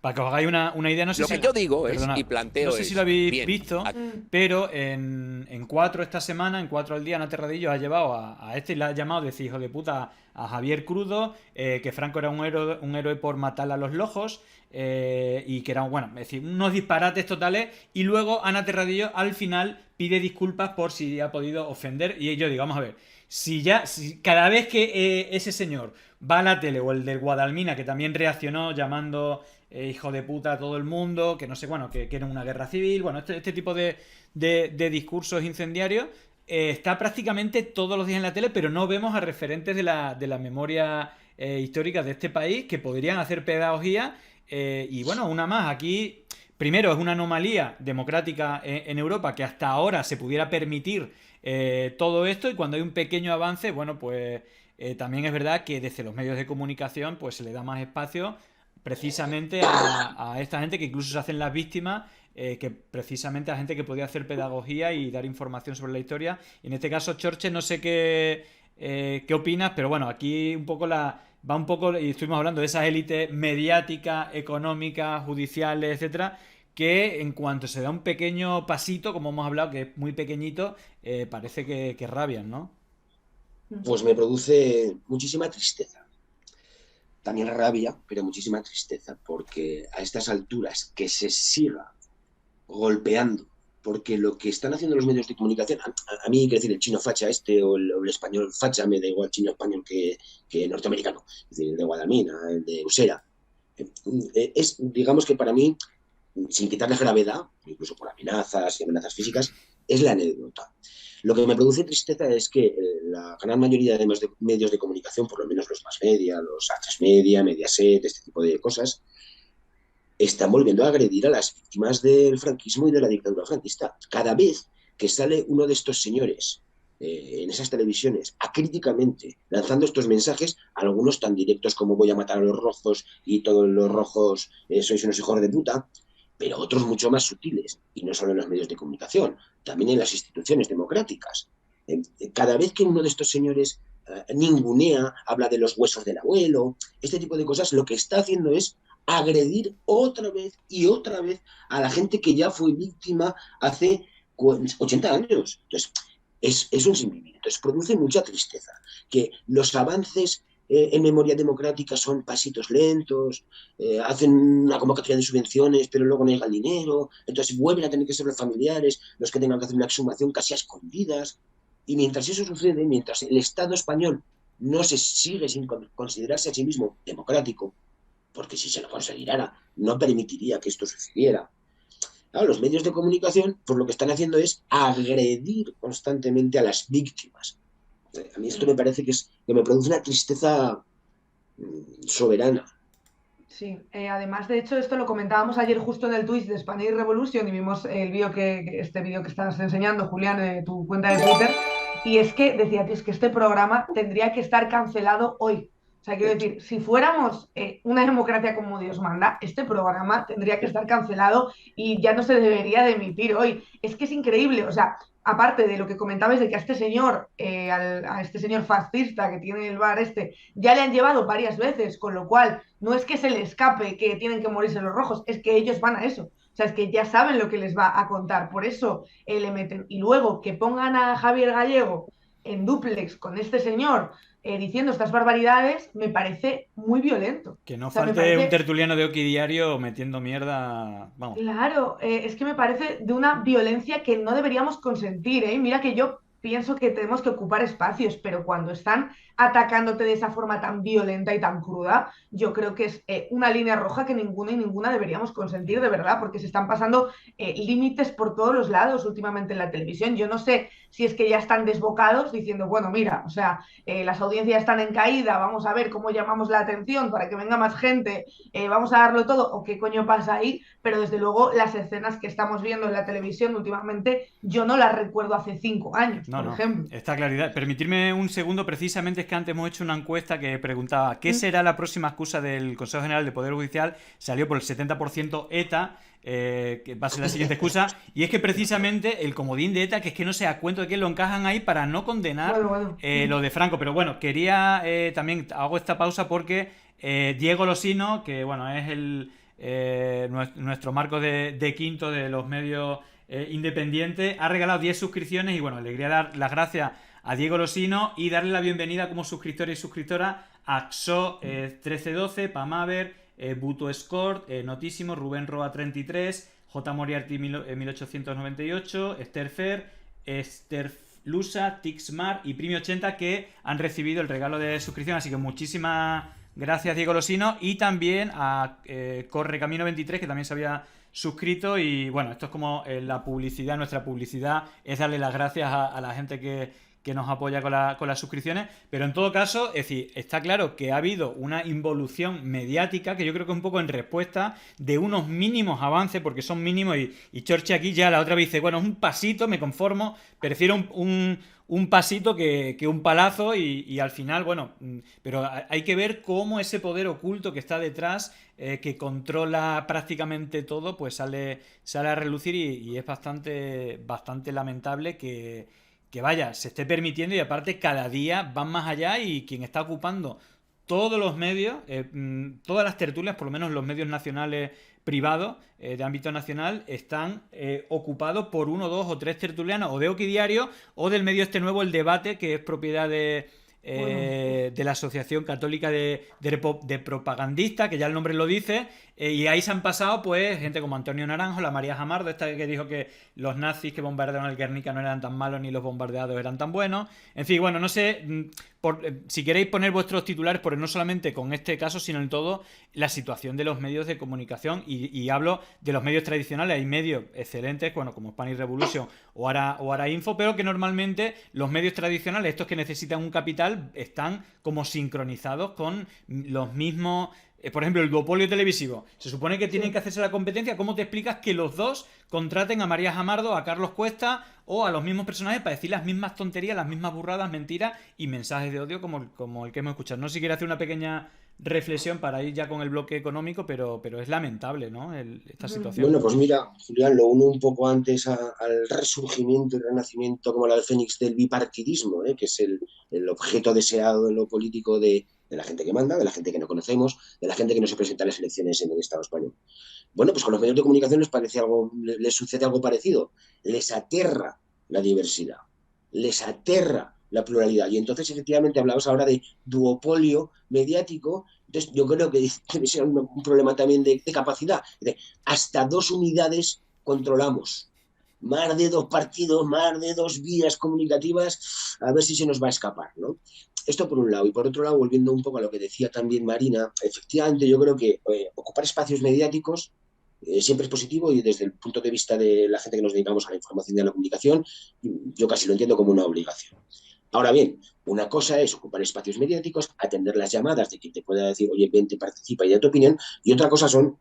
para que os hagáis una idea, no sé
lo
si...
que yo digo
perdona,
y planteo
no sé si lo habéis
bien,
visto, pero en 4 esta semana, en 4 al día, Ana Terradillo ha llevado a este y le ha llamado de hijo de puta a Javier Crudo, que Franco era un héroe por matar a los lojos, y que era, bueno, es decir, unos disparates totales. Y luego Ana Terradillo al final pide disculpas por si ha podido ofender. Y yo digo, vamos a ver, si cada vez que ese señor va a la tele, o el del Guadalmina, que también reaccionó llamando hijo de puta a todo el mundo, que no sé, bueno, que era una guerra civil, bueno, este tipo de discursos incendiarios, está prácticamente todos los días en la tele, pero no vemos a referentes de la memoria histórica de este país que podrían hacer pedagogía. Y bueno, una más, aquí primero es una anomalía democrática en Europa que hasta ahora se pudiera permitir todo esto, y cuando hay un pequeño avance, bueno, pues también es verdad que desde los medios de comunicación pues se le da más espacio precisamente a esta gente que incluso se hacen las víctimas, que precisamente a gente que podía hacer pedagogía y dar información sobre la historia. En este caso, Chorche, no sé qué qué opinas, pero bueno, aquí un poco va un poco, y estuvimos hablando de esas élites mediáticas, económicas, judiciales, etcétera, que en cuanto se da un pequeño pasito, como hemos hablado, que es muy pequeñito, parece que rabian, ¿no?
Pues me produce muchísima tristeza. También rabia, pero muchísima tristeza, porque a estas alturas que se siga golpeando, porque lo que están haciendo los medios de comunicación, a mí, quiero decir, el chino facha o el español facha, me da igual chino español que norteamericano, es decir, el de Guadalmina, el de Usera, es, digamos que para mí, sin quitarle gravedad, incluso por amenazas y amenazas físicas, es la anécdota. Lo que me produce tristeza es que la gran mayoría de medios de comunicación, por lo menos los más media, los A3 Media, Mediaset, este tipo de cosas, están volviendo a agredir a las víctimas del franquismo y de la dictadura franquista. Cada vez que sale uno de estos señores en esas televisiones acríticamente lanzando estos mensajes, algunos tan directos como voy a matar a los rojos y todos los rojos sois unos hijos de puta, pero otros mucho más sutiles, y no solo en los medios de comunicación, también en las instituciones democráticas. Cada vez que uno de estos señores ningunea, habla de los huesos del abuelo, este tipo de cosas, lo que está haciendo es agredir otra vez y otra vez a la gente que ya fue víctima hace 80 años. Entonces, es un sinvivir. Entonces, produce mucha tristeza que los avances en memoria democrática son pasitos lentos, hacen una convocatoria de subvenciones, pero luego no llega el dinero, entonces vuelven a tener que ser los familiares los que tengan que hacer una exhumación casi a escondidas. Y mientras eso sucede, mientras el Estado español no se sigue sin considerarse a sí mismo democrático, porque si se lo considerara, no permitiría que esto sucediera. Claro, los medios de comunicación, pues lo que están haciendo es agredir constantemente a las víctimas. A mí esto me parece que me produce una tristeza soberana.
Sí, además de hecho esto lo comentábamos ayer justo en el Twitch de Spanish Revolution y vimos el vídeo este vídeo que estás enseñando, Julián, de tu cuenta de Twitter, y es que decía, tío, es que este programa tendría que estar cancelado hoy. O sea, quiero decir, si fuéramos una democracia como Dios manda, este programa tendría que estar cancelado y ya no se debería de emitir hoy. Es que es increíble, o sea, aparte de lo que comentabas de que a este señor, a este señor fascista que tiene el bar ya le han llevado varias veces, con lo cual no es que se le escape que tienen que morirse los rojos, es que ellos van a eso. O sea, es que ya saben lo que les va a contar, por eso le meten. Y luego que pongan a Javier Gallego en dúplex con este señor diciendo estas barbaridades, me parece muy violento.
Que no
O sea,
falte un tertuliano de Oki Diario metiendo mierda, vamos.
Claro, es que me parece de una violencia que no deberíamos consentir, ¿eh? Mira que yo pienso que tenemos que ocupar espacios, pero cuando están atacándote de esa forma tan violenta y tan cruda, yo creo que es una línea roja que ninguno y ninguna deberíamos consentir de verdad, porque se están pasando límites por todos los lados últimamente en la televisión. Yo no sé si es que ya están desbocados diciendo, bueno, mira, o sea, las audiencias están en caída, vamos a ver cómo llamamos la atención para que venga más gente, vamos a darlo todo, o qué coño pasa ahí, pero desde luego las escenas que estamos viendo en la televisión últimamente, yo no las recuerdo hace 5 años, por ejemplo.
Esta claridad. Permitirme un segundo, precisamente es que antes hemos hecho una encuesta que preguntaba ¿qué será la próxima excusa del Consejo General de Poder Judicial? Salió por el 70% ETA, que va a ser la siguiente excusa, y es que precisamente el comodín de ETA, que es que no se da cuenta de que lo encajan ahí para no condenar lo de Franco. Pero bueno, quería también hago esta pausa porque Diego Losino, que bueno, es nuestro marco de quinto de los medios independientes, ha regalado 10 suscripciones y bueno, le quería dar las gracias a Diego Losino y darle la bienvenida como suscriptor y suscriptora a XO 1312, Pamaver, Buto Escort, Notísimo, Rubén Roa 33, J. Moriarty 1898, Esther Fer, Esther Lusa, Tixmar y Primi 80 que han recibido el regalo de suscripción, así que muchísimas gracias Diego Losino y también a Corre Camino 23 que también se había suscrito y bueno, esto es como la publicidad, nuestra publicidad es darle las gracias a la gente que nos apoya con las suscripciones, pero en todo caso, es decir, está claro que ha habido una involución mediática que yo creo que es un poco en respuesta de unos mínimos avances, porque son mínimos y Chorche aquí ya la otra vez dice, bueno, es un pasito, me conformo, prefiero un pasito que un palazo y al final, bueno, pero hay que ver cómo ese poder oculto que está detrás, que controla prácticamente todo, pues sale a relucir y es bastante lamentable que vaya, se esté permitiendo, y aparte cada día van más allá, y quien está ocupando todos los medios, todas las tertulias, por lo menos los medios nacionales privados de ámbito nacional, están ocupados por 1, 2 o 3 tertulianos, o de Oki Diario, o del medio este nuevo, El Debate, que es propiedad de la Asociación Católica de Propagandistas, que ya el nombre lo dice, y ahí se han pasado pues gente como Antonio Naranjo, la María Jamardo, esta que dijo que los nazis que bombardearon el Guernica no eran tan malos ni los bombardeados eran tan buenos. En fin, bueno, no sé, si queréis poner vuestros titulares, porque no solamente con este caso, sino en todo la situación de los medios de comunicación, y hablo de los medios tradicionales. Hay medios excelentes, bueno, como Spanish Revolution o Ahora Info, pero que normalmente los medios tradicionales, estos que necesitan un capital, están como sincronizados con los mismos. Por ejemplo, el duopolio televisivo. Se supone que tienen que hacerse la competencia. ¿Cómo te explicas que los dos contraten a María Jamardo, a Carlos Cuesta o a los mismos personajes para decir las mismas tonterías, las mismas burradas, mentiras y mensajes de odio como el que hemos escuchado? No sé si quiere hacer una pequeña reflexión para ir ya con el bloque económico, pero es lamentable, ¿no? Esta situación.
Bueno, pues mira, Julián, lo uno un poco antes al resurgimiento y renacimiento como la del Fénix del bipartidismo, que es el objeto deseado en lo político de la gente que manda, de la gente que no conocemos, de la gente que no se presenta a las elecciones en el Estado español. Bueno, pues con los medios de comunicación les sucede algo parecido. Les aterra la diversidad, les aterra la pluralidad. Y entonces, efectivamente, hablamos ahora de duopolio mediático. Entonces, yo creo que debe ser un problema también de capacidad. Hasta 2 unidades controlamos. Más de 2 partidos, más de 2 vías comunicativas, a ver si se nos va a escapar, ¿no? Esto por un lado. Y por otro lado, volviendo un poco a lo que decía también Marina, efectivamente yo creo que ocupar espacios mediáticos siempre es positivo, y desde el punto de vista de la gente que nos dedicamos a la información y a la comunicación, yo casi lo entiendo como una obligación. Ahora bien, una cosa es ocupar espacios mediáticos, atender las llamadas de quien te pueda decir, oye, vente, participa y da tu opinión, y otra cosa son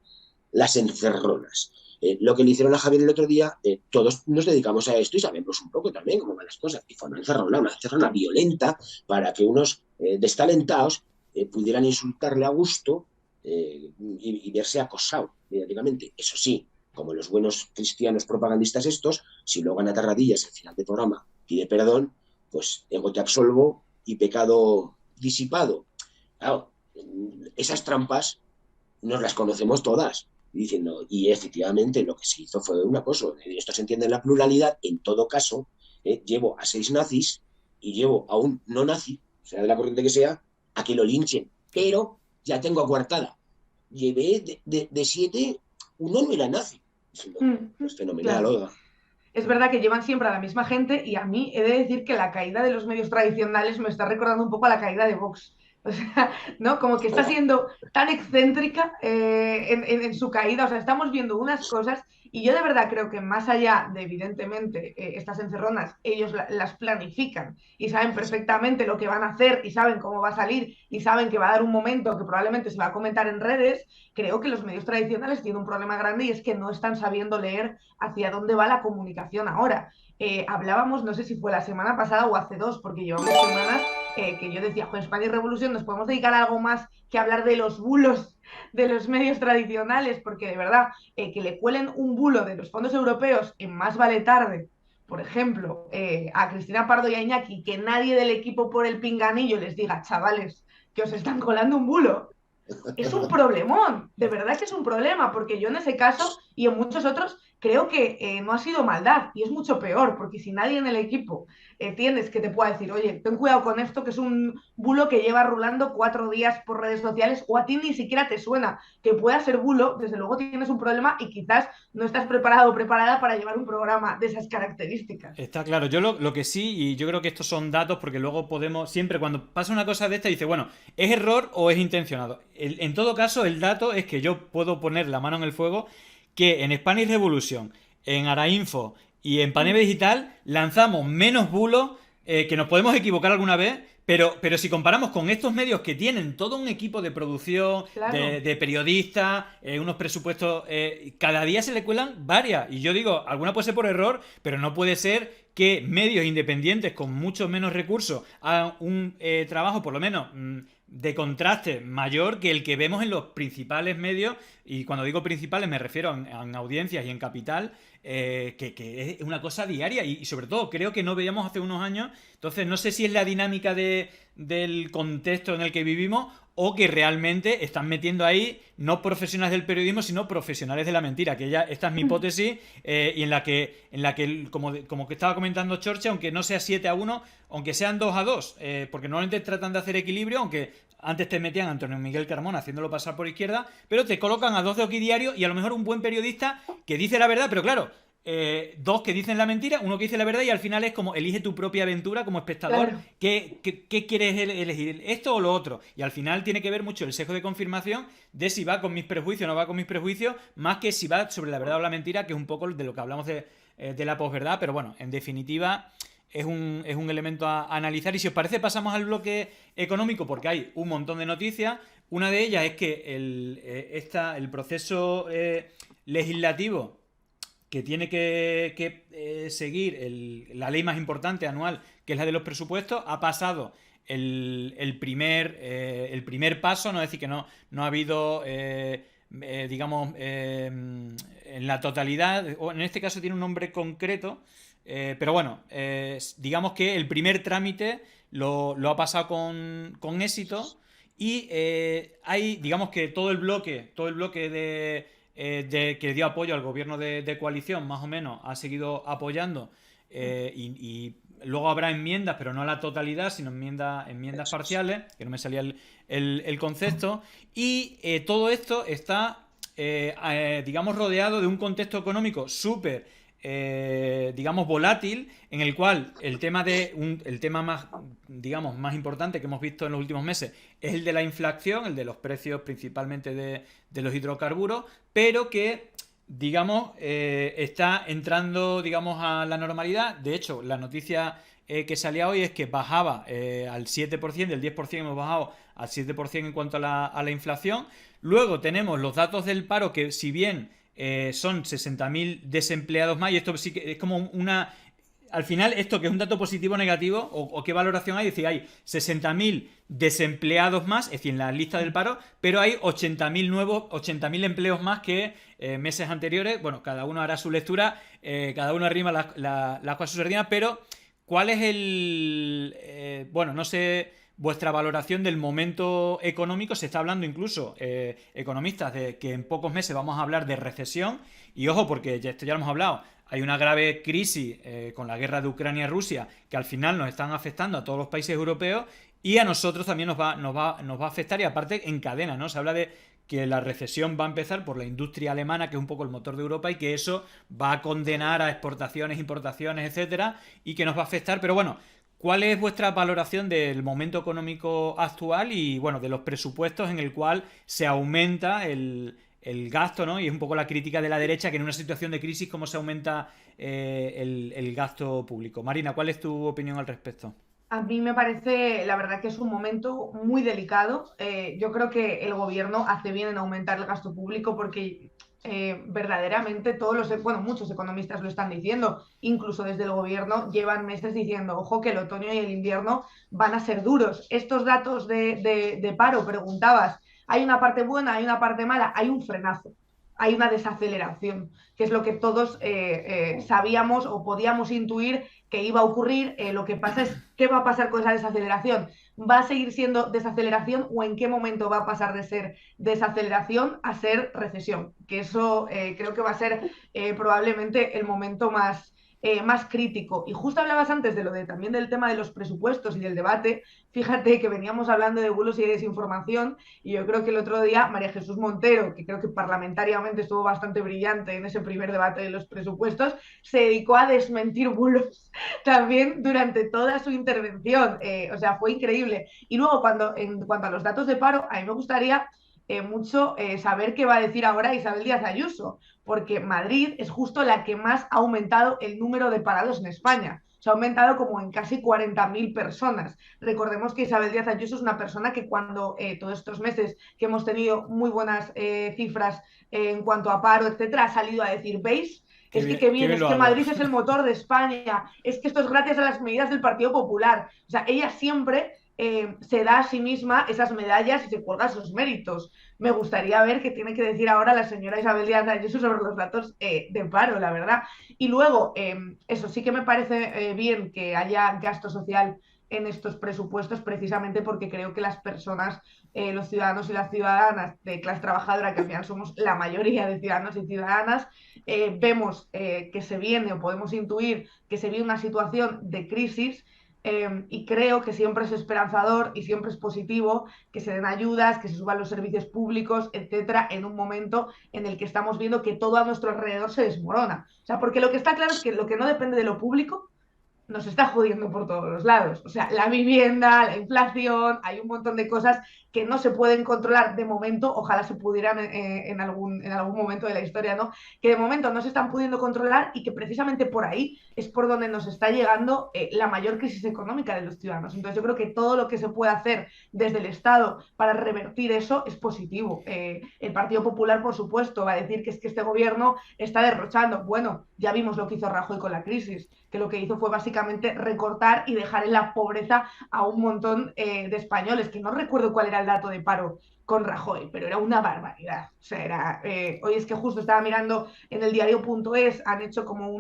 las encerronas. Lo que le hicieron a Javier el otro día, todos nos dedicamos a esto y sabemos un poco también cómo van las cosas. Y fue una encerrona violenta para que unos destalentados pudieran insultarle a gusto y verse acosado mediáticamente. Eso sí, como los buenos cristianos propagandistas estos, si luego Ana Tarradillas al final del programa pide perdón, pues ego te absolvo y pecado disipado. Claro, esas trampas nos las conocemos todas. Diciendo, y efectivamente lo que se hizo fue un acoso. Esto se entiende en la pluralidad. En todo caso, llevo a 6 nazis y llevo a un no nazi, sea de la corriente que sea, a que lo linchen. Pero ya tengo a coartada. Llevé de 7, uno no era nazi. Es fenomenal,
Claro.
oiga.
Es verdad que llevan siempre a la misma gente, y a mí he de decir que la caída de los medios tradicionales me está recordando un poco a la caída de Vox. O sea, ¿no? Como que está siendo tan excéntrica en su caída. O sea, estamos viendo unas cosas, y yo de verdad creo que más allá de, evidentemente, estas encerronas, ellos las planifican y saben perfectamente lo que van a hacer y saben cómo va a salir y saben que va a dar un momento que probablemente se va a comentar en redes. Creo que los medios tradicionales tienen un problema grande, y es que no están sabiendo leer hacia dónde va la comunicación ahora. Hablábamos, no sé si fue la semana pasada o hace 2, porque llevamos semanas que yo decía, joder, Spanish Revolution, nos podemos dedicar a algo más que hablar de los bulos de los medios tradicionales, porque de verdad, que le cuelen un bulo de los fondos europeos en Más Vale Tarde, por ejemplo, a Cristina Pardo y a Iñaki, que nadie del equipo por el pinganillo les diga, chavales, que os están colando un bulo. Es un problemón, de verdad que es un problema, porque yo en ese caso y en muchos otros creo que no ha sido maldad, y es mucho peor, porque si nadie en el equipo tienes que te pueda decir, oye, ten cuidado con esto, que es un bulo que lleva rulando 4 días por redes sociales, o a ti ni siquiera te suena que pueda ser bulo, desde luego tienes un problema y quizás no estás preparado o preparada para llevar un programa de esas características.
Está claro. Yo lo que sí, y yo creo que estos son datos, porque luego podemos, siempre cuando pasa una cosa de esta, dice, bueno, ¿es error o es intencionado? En todo caso, el dato es que yo puedo poner la mano en el fuego que en Spanish Revolution, en Arainfo y en Paneva Digital lanzamos menos bulos, que nos podemos equivocar alguna vez, pero si comparamos con estos medios que tienen todo un equipo de producción,
Claro.
de periodistas, unos presupuestos, cada día se le cuelan varias. Y yo digo, alguna puede ser por error, pero no puede ser que medios independientes con muchos menos recursos hagan un trabajo por lo menos de contraste mayor que el que vemos en los principales medios, y cuando digo principales me refiero en audiencias y en capital, que es una cosa diaria y sobre todo creo que no veíamos hace unos años. Entonces no sé si es la dinámica del contexto en el que vivimos o que realmente están metiendo ahí no profesionales del periodismo sino profesionales de la mentira, que esta es mi hipótesis, y en la que como que estaba comentando Chorche, aunque no sea 7-1, aunque sean 2-2, porque normalmente tratan de hacer equilibrio, aunque antes te metían a Antonio Miguel Carmona haciéndolo pasar por izquierda, pero te colocan a 2 de Oquidiario y a lo mejor un buen periodista que dice la verdad, pero claro, 2 que dicen la mentira, 1 que dice la verdad, y al final es como elige tu propia aventura como espectador.
Claro.
¿Qué quieres elegir? ¿Esto o lo otro? Y al final tiene que ver mucho el sesgo de confirmación de si va con mis prejuicios o no va con mis prejuicios, más que si va sobre la verdad o la mentira, que es un poco de lo que hablamos de la posverdad. Pero bueno, en definitiva es un elemento a analizar. Y si os parece pasamos al bloque económico, porque hay un montón de noticias. Una de ellas es que el proceso legislativo que tiene que seguir la ley más importante anual, que es la de los presupuestos, ha pasado el primer paso, ¿no? Es decir, que no ha habido, digamos, en la totalidad, o en este caso tiene un nombre concreto, pero bueno, digamos que el primer trámite lo ha pasado con éxito, y hay, digamos que todo el bloque que dio apoyo al gobierno de coalición, más o menos, ha seguido apoyando, y luego habrá enmiendas, pero no la totalidad, sino enmiendas parciales, que no me salía el concepto, y todo esto está, digamos, rodeado de un contexto económico súper, digamos, volátil, en el cual el tema más, digamos, más importante que hemos visto en los últimos meses es el de la inflación, el de los precios principalmente de los hidrocarburos, pero que, digamos, está entrando, digamos, a la normalidad. De hecho, la noticia que salía hoy es que bajaba al 7%, del 10% hemos bajado al 7% en cuanto a la inflación. Luego tenemos los datos del paro, que si bien son 60.000 desempleados más, y esto sí que es como una... Al final, esto que es un dato positivo o negativo, o qué valoración hay, es decir, hay 60.000 desempleados más, es decir, en la lista del paro, pero hay 80.000 empleos más que meses anteriores. Bueno, cada uno hará su lectura, cada uno arrima las cosas a su sardina, pero ¿cuál es bueno, no sé, vuestra valoración del momento económico? Se está hablando incluso, economistas, de que en pocos meses vamos a hablar de recesión, y ojo, porque esto ya lo hemos hablado, hay una grave crisis con la guerra de Ucrania y Rusia, que al final nos están afectando a todos los países europeos, y a nosotros también nos va a afectar, y aparte en cadena, ¿no? Se habla de que la recesión va a empezar por la industria alemana, que es un poco el motor de Europa, y que eso va a condenar a exportaciones, importaciones, etcétera, y que nos va a afectar. Pero bueno, ¿cuál es vuestra valoración del momento económico actual y, bueno, de los presupuestos en el cual se aumenta el gasto, ¿no? Y es un poco la crítica de la derecha, que en una situación de crisis, ¿cómo se aumenta el gasto público? Marina, ¿cuál es tu opinión al respecto?
A mí me parece, la verdad, que es un momento muy delicado. Yo creo que el gobierno hace bien en aumentar el gasto público, porque verdaderamente muchos economistas lo están diciendo, incluso desde el gobierno llevan meses diciendo, ojo, que el otoño y el invierno van a ser duros. Estos datos de paro, preguntabas, hay una parte buena, hay una parte mala, hay un frenazo, hay una desaceleración, que es lo que todos sabíamos o podíamos intuir que iba a ocurrir. Lo que pasa es, ¿qué va a pasar con esa desaceleración? ¿Va a seguir siendo desaceleración, o en qué momento va a pasar de ser desaceleración a ser recesión? Que eso creo que va a ser probablemente el momento más crítico. Y justo hablabas antes también del tema de los presupuestos y del debate. Fíjate que veníamos hablando de bulos y de desinformación, y yo creo que el otro día María Jesús Montero, que creo que parlamentariamente estuvo bastante brillante en ese primer debate de los presupuestos, se dedicó a desmentir bulos también durante toda su intervención. O sea, fue increíble. Y luego, en cuanto a los datos de paro, a mí me gustaría mucho saber qué va a decir ahora Isabel Díaz Ayuso, porque Madrid es justo la que más ha aumentado el número de parados en España. Se ha aumentado como en casi 40.000 personas. Recordemos que Isabel Díaz Ayuso es una persona que cuando todos estos meses que hemos tenido muy buenas cifras en cuanto a paro, etcétera, ha salido a decir, ¿veis? Es que Madrid es el motor de España, es que esto es gracias a las medidas del Partido Popular. O sea, ella siempre se da a sí misma esas medallas y se cuelga esos méritos. Me gustaría ver qué tiene que decir ahora la señora Isabel Díaz Ayuso sobre los datos de paro, la verdad. Y luego, eso sí que me parece bien que haya gasto social en estos presupuestos, precisamente porque creo que las personas, los ciudadanos y las ciudadanas de clase trabajadora, que al final somos la mayoría de ciudadanos y ciudadanas, vemos que se viene o podemos intuir que se viene una situación de crisis, y creo que siempre es esperanzador y siempre es positivo que se den ayudas, que se suban los servicios públicos, etcétera, en un momento en el que estamos viendo que todo a nuestro alrededor se desmorona. O sea, porque lo que está claro es que lo que no depende de lo público nos está jodiendo por todos los lados. O sea, la vivienda, la inflación, hay un montón de cosas que no se pueden controlar de momento, ojalá se pudieran en algún momento de la historia, ¿no? Que de momento no se están pudiendo controlar y que precisamente por ahí es por donde nos está llegando la mayor crisis económica de los ciudadanos. Entonces yo creo que todo lo que se puede hacer desde el Estado para revertir eso es positivo. El Partido Popular, por supuesto, va a decir que es que este gobierno está derrochando. Bueno, ya vimos lo que hizo Rajoy con la crisis, que lo que hizo fue básicamente recortar y dejar en la pobreza a un montón de españoles, que no recuerdo cuál era el dato de paro con Rajoy, pero era una barbaridad. O sea, era, hoy es que justo estaba mirando en el diario.es, han hecho como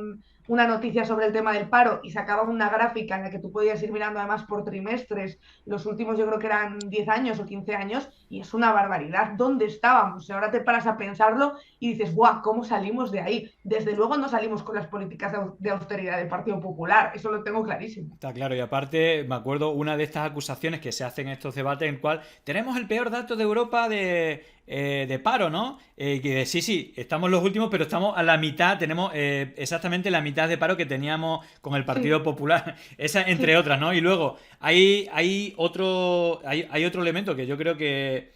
una noticia sobre el tema del paro y sacaban una gráfica en la que tú podías ir mirando además por trimestres, los últimos yo creo que eran 10 años o 15 años, y es una barbaridad. ¿Dónde estábamos? Ahora te paras a pensarlo y dices, ¡guau! ¿Cómo salimos de ahí? Desde luego no salimos con las políticas de austeridad del Partido Popular, eso lo tengo clarísimo.
Está claro, y aparte me acuerdo una de estas acusaciones que se hacen en estos debates en el cual tenemos el peor dato de Europa de paro, ¿no? Que sí, estamos los últimos, pero estamos a la mitad, tenemos exactamente la mitad de paro que teníamos con el Partido Popular, esa entre otras, ¿no? Y luego hay otro elemento que yo creo que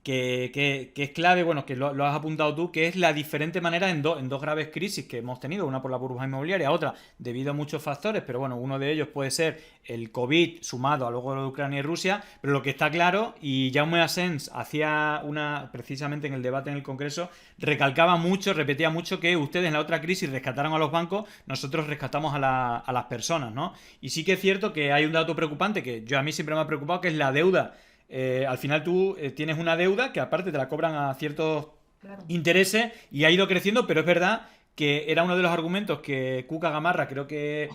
es clave, bueno, que lo has apuntado tú, que es la diferente manera en dos graves crisis que hemos tenido, una por la burbuja inmobiliaria, otra debido a muchos factores, pero bueno, uno de ellos puede ser el COVID sumado a luego lo de Ucrania y Rusia, pero lo que está claro, y Jaume Asens hacía precisamente en el debate en el Congreso, recalcaba mucho, repetía mucho que ustedes en la otra crisis rescataron a los bancos, nosotros rescatamos a las personas, ¿no? Y sí que es cierto que hay un dato preocupante que a mí siempre me ha preocupado, que es la deuda. Al final tú tienes una deuda que aparte te la cobran a ciertos intereses y ha ido creciendo, pero es verdad que era uno de los argumentos que Cuca Gamarra creo que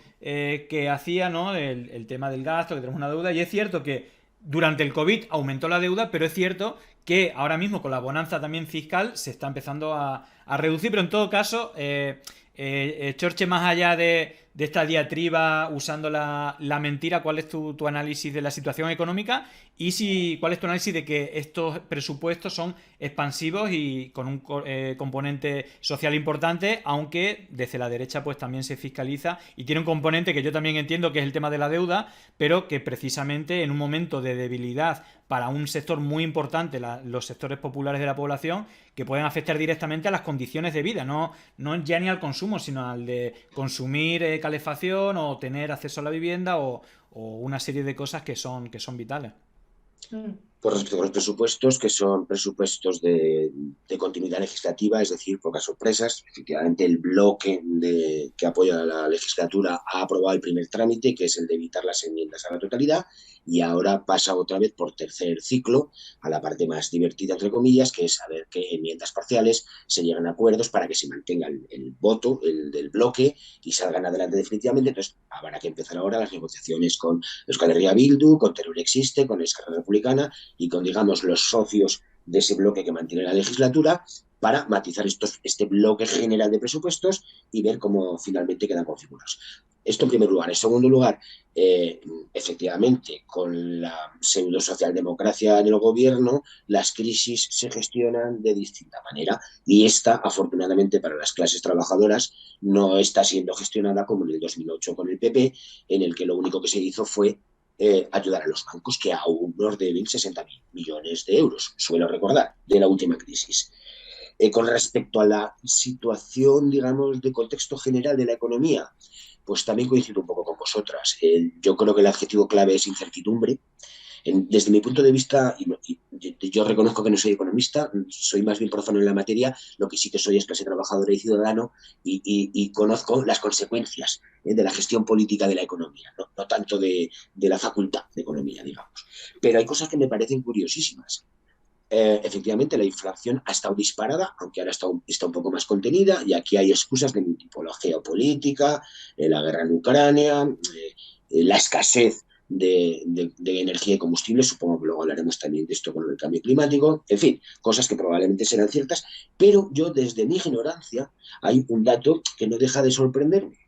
hacía, ¿no? El tema del gasto, que tenemos una deuda, y es cierto que durante el COVID aumentó la deuda, pero es cierto que ahora mismo con la bonanza también fiscal se está empezando a reducir, pero en todo caso, Chorche, más allá de esta diatriba usando la mentira, ¿cuál es tu análisis de la situación económica? Y cuál es tu análisis de que estos presupuestos son expansivos y con un componente social importante, aunque desde la derecha pues también se fiscaliza y tiene un componente que yo también entiendo que es el tema de la deuda, pero que precisamente en un momento de debilidad para un sector muy importante, los sectores populares de la población, que pueden afectar directamente a las condiciones de vida, no ya ni al consumo, sino al de consumir calefacción o tener acceso a la vivienda o una serie de cosas que son vitales.
Por respecto a los presupuestos, que son presupuestos de continuidad legislativa, es decir, pocas sorpresas. Efectivamente, el bloque que apoya a la legislatura ha aprobado el primer trámite, que es el de evitar las enmiendas a la totalidad, y ahora pasa otra vez por tercer ciclo a la parte más divertida, entre comillas, que es saber qué enmiendas parciales se llegan a acuerdos para que se mantenga el voto del bloque y salgan adelante definitivamente. Entonces, habrá que empezar ahora las negociaciones con Euskal Herria Bildu, con Teruel Existe, con Esquerra Republicana y con, digamos, los socios de ese bloque que mantiene la legislatura para matizar este bloque general de presupuestos y ver cómo finalmente quedan configurados. Esto en primer lugar. En segundo lugar, efectivamente, con la pseudo-socialdemocracia en el gobierno, las crisis se gestionan de distinta manera y esta, afortunadamente para las clases trabajadoras, no está siendo gestionada como en el 2008 con el PP, en el que lo único que se hizo fue ayudar a los bancos, que aún nos deben 60.000 millones de euros, suelo recordar, de la última crisis. Con respecto a la situación, digamos, de contexto general de la economía, pues también coincido un poco con vosotras. Yo creo que el adjetivo clave es incertidumbre. Desde mi punto de vista, y yo reconozco que no soy economista, soy más bien profano en la materia, lo que sí que soy es clase trabajadora y ciudadano y conozco las consecuencias de la gestión política de la economía, no tanto de la facultad de economía, digamos. Pero hay cosas que me parecen curiosísimas. Efectivamente, la inflación ha estado disparada, aunque ahora está un poco más contenida, y aquí hay excusas de mi tipo, la geopolítica, la guerra en Ucrania, la escasez de energía y combustible, supongo que luego hablaremos también de esto con el cambio climático, en fin, cosas que probablemente serán ciertas, pero yo desde mi ignorancia hay un dato que no deja de sorprenderme.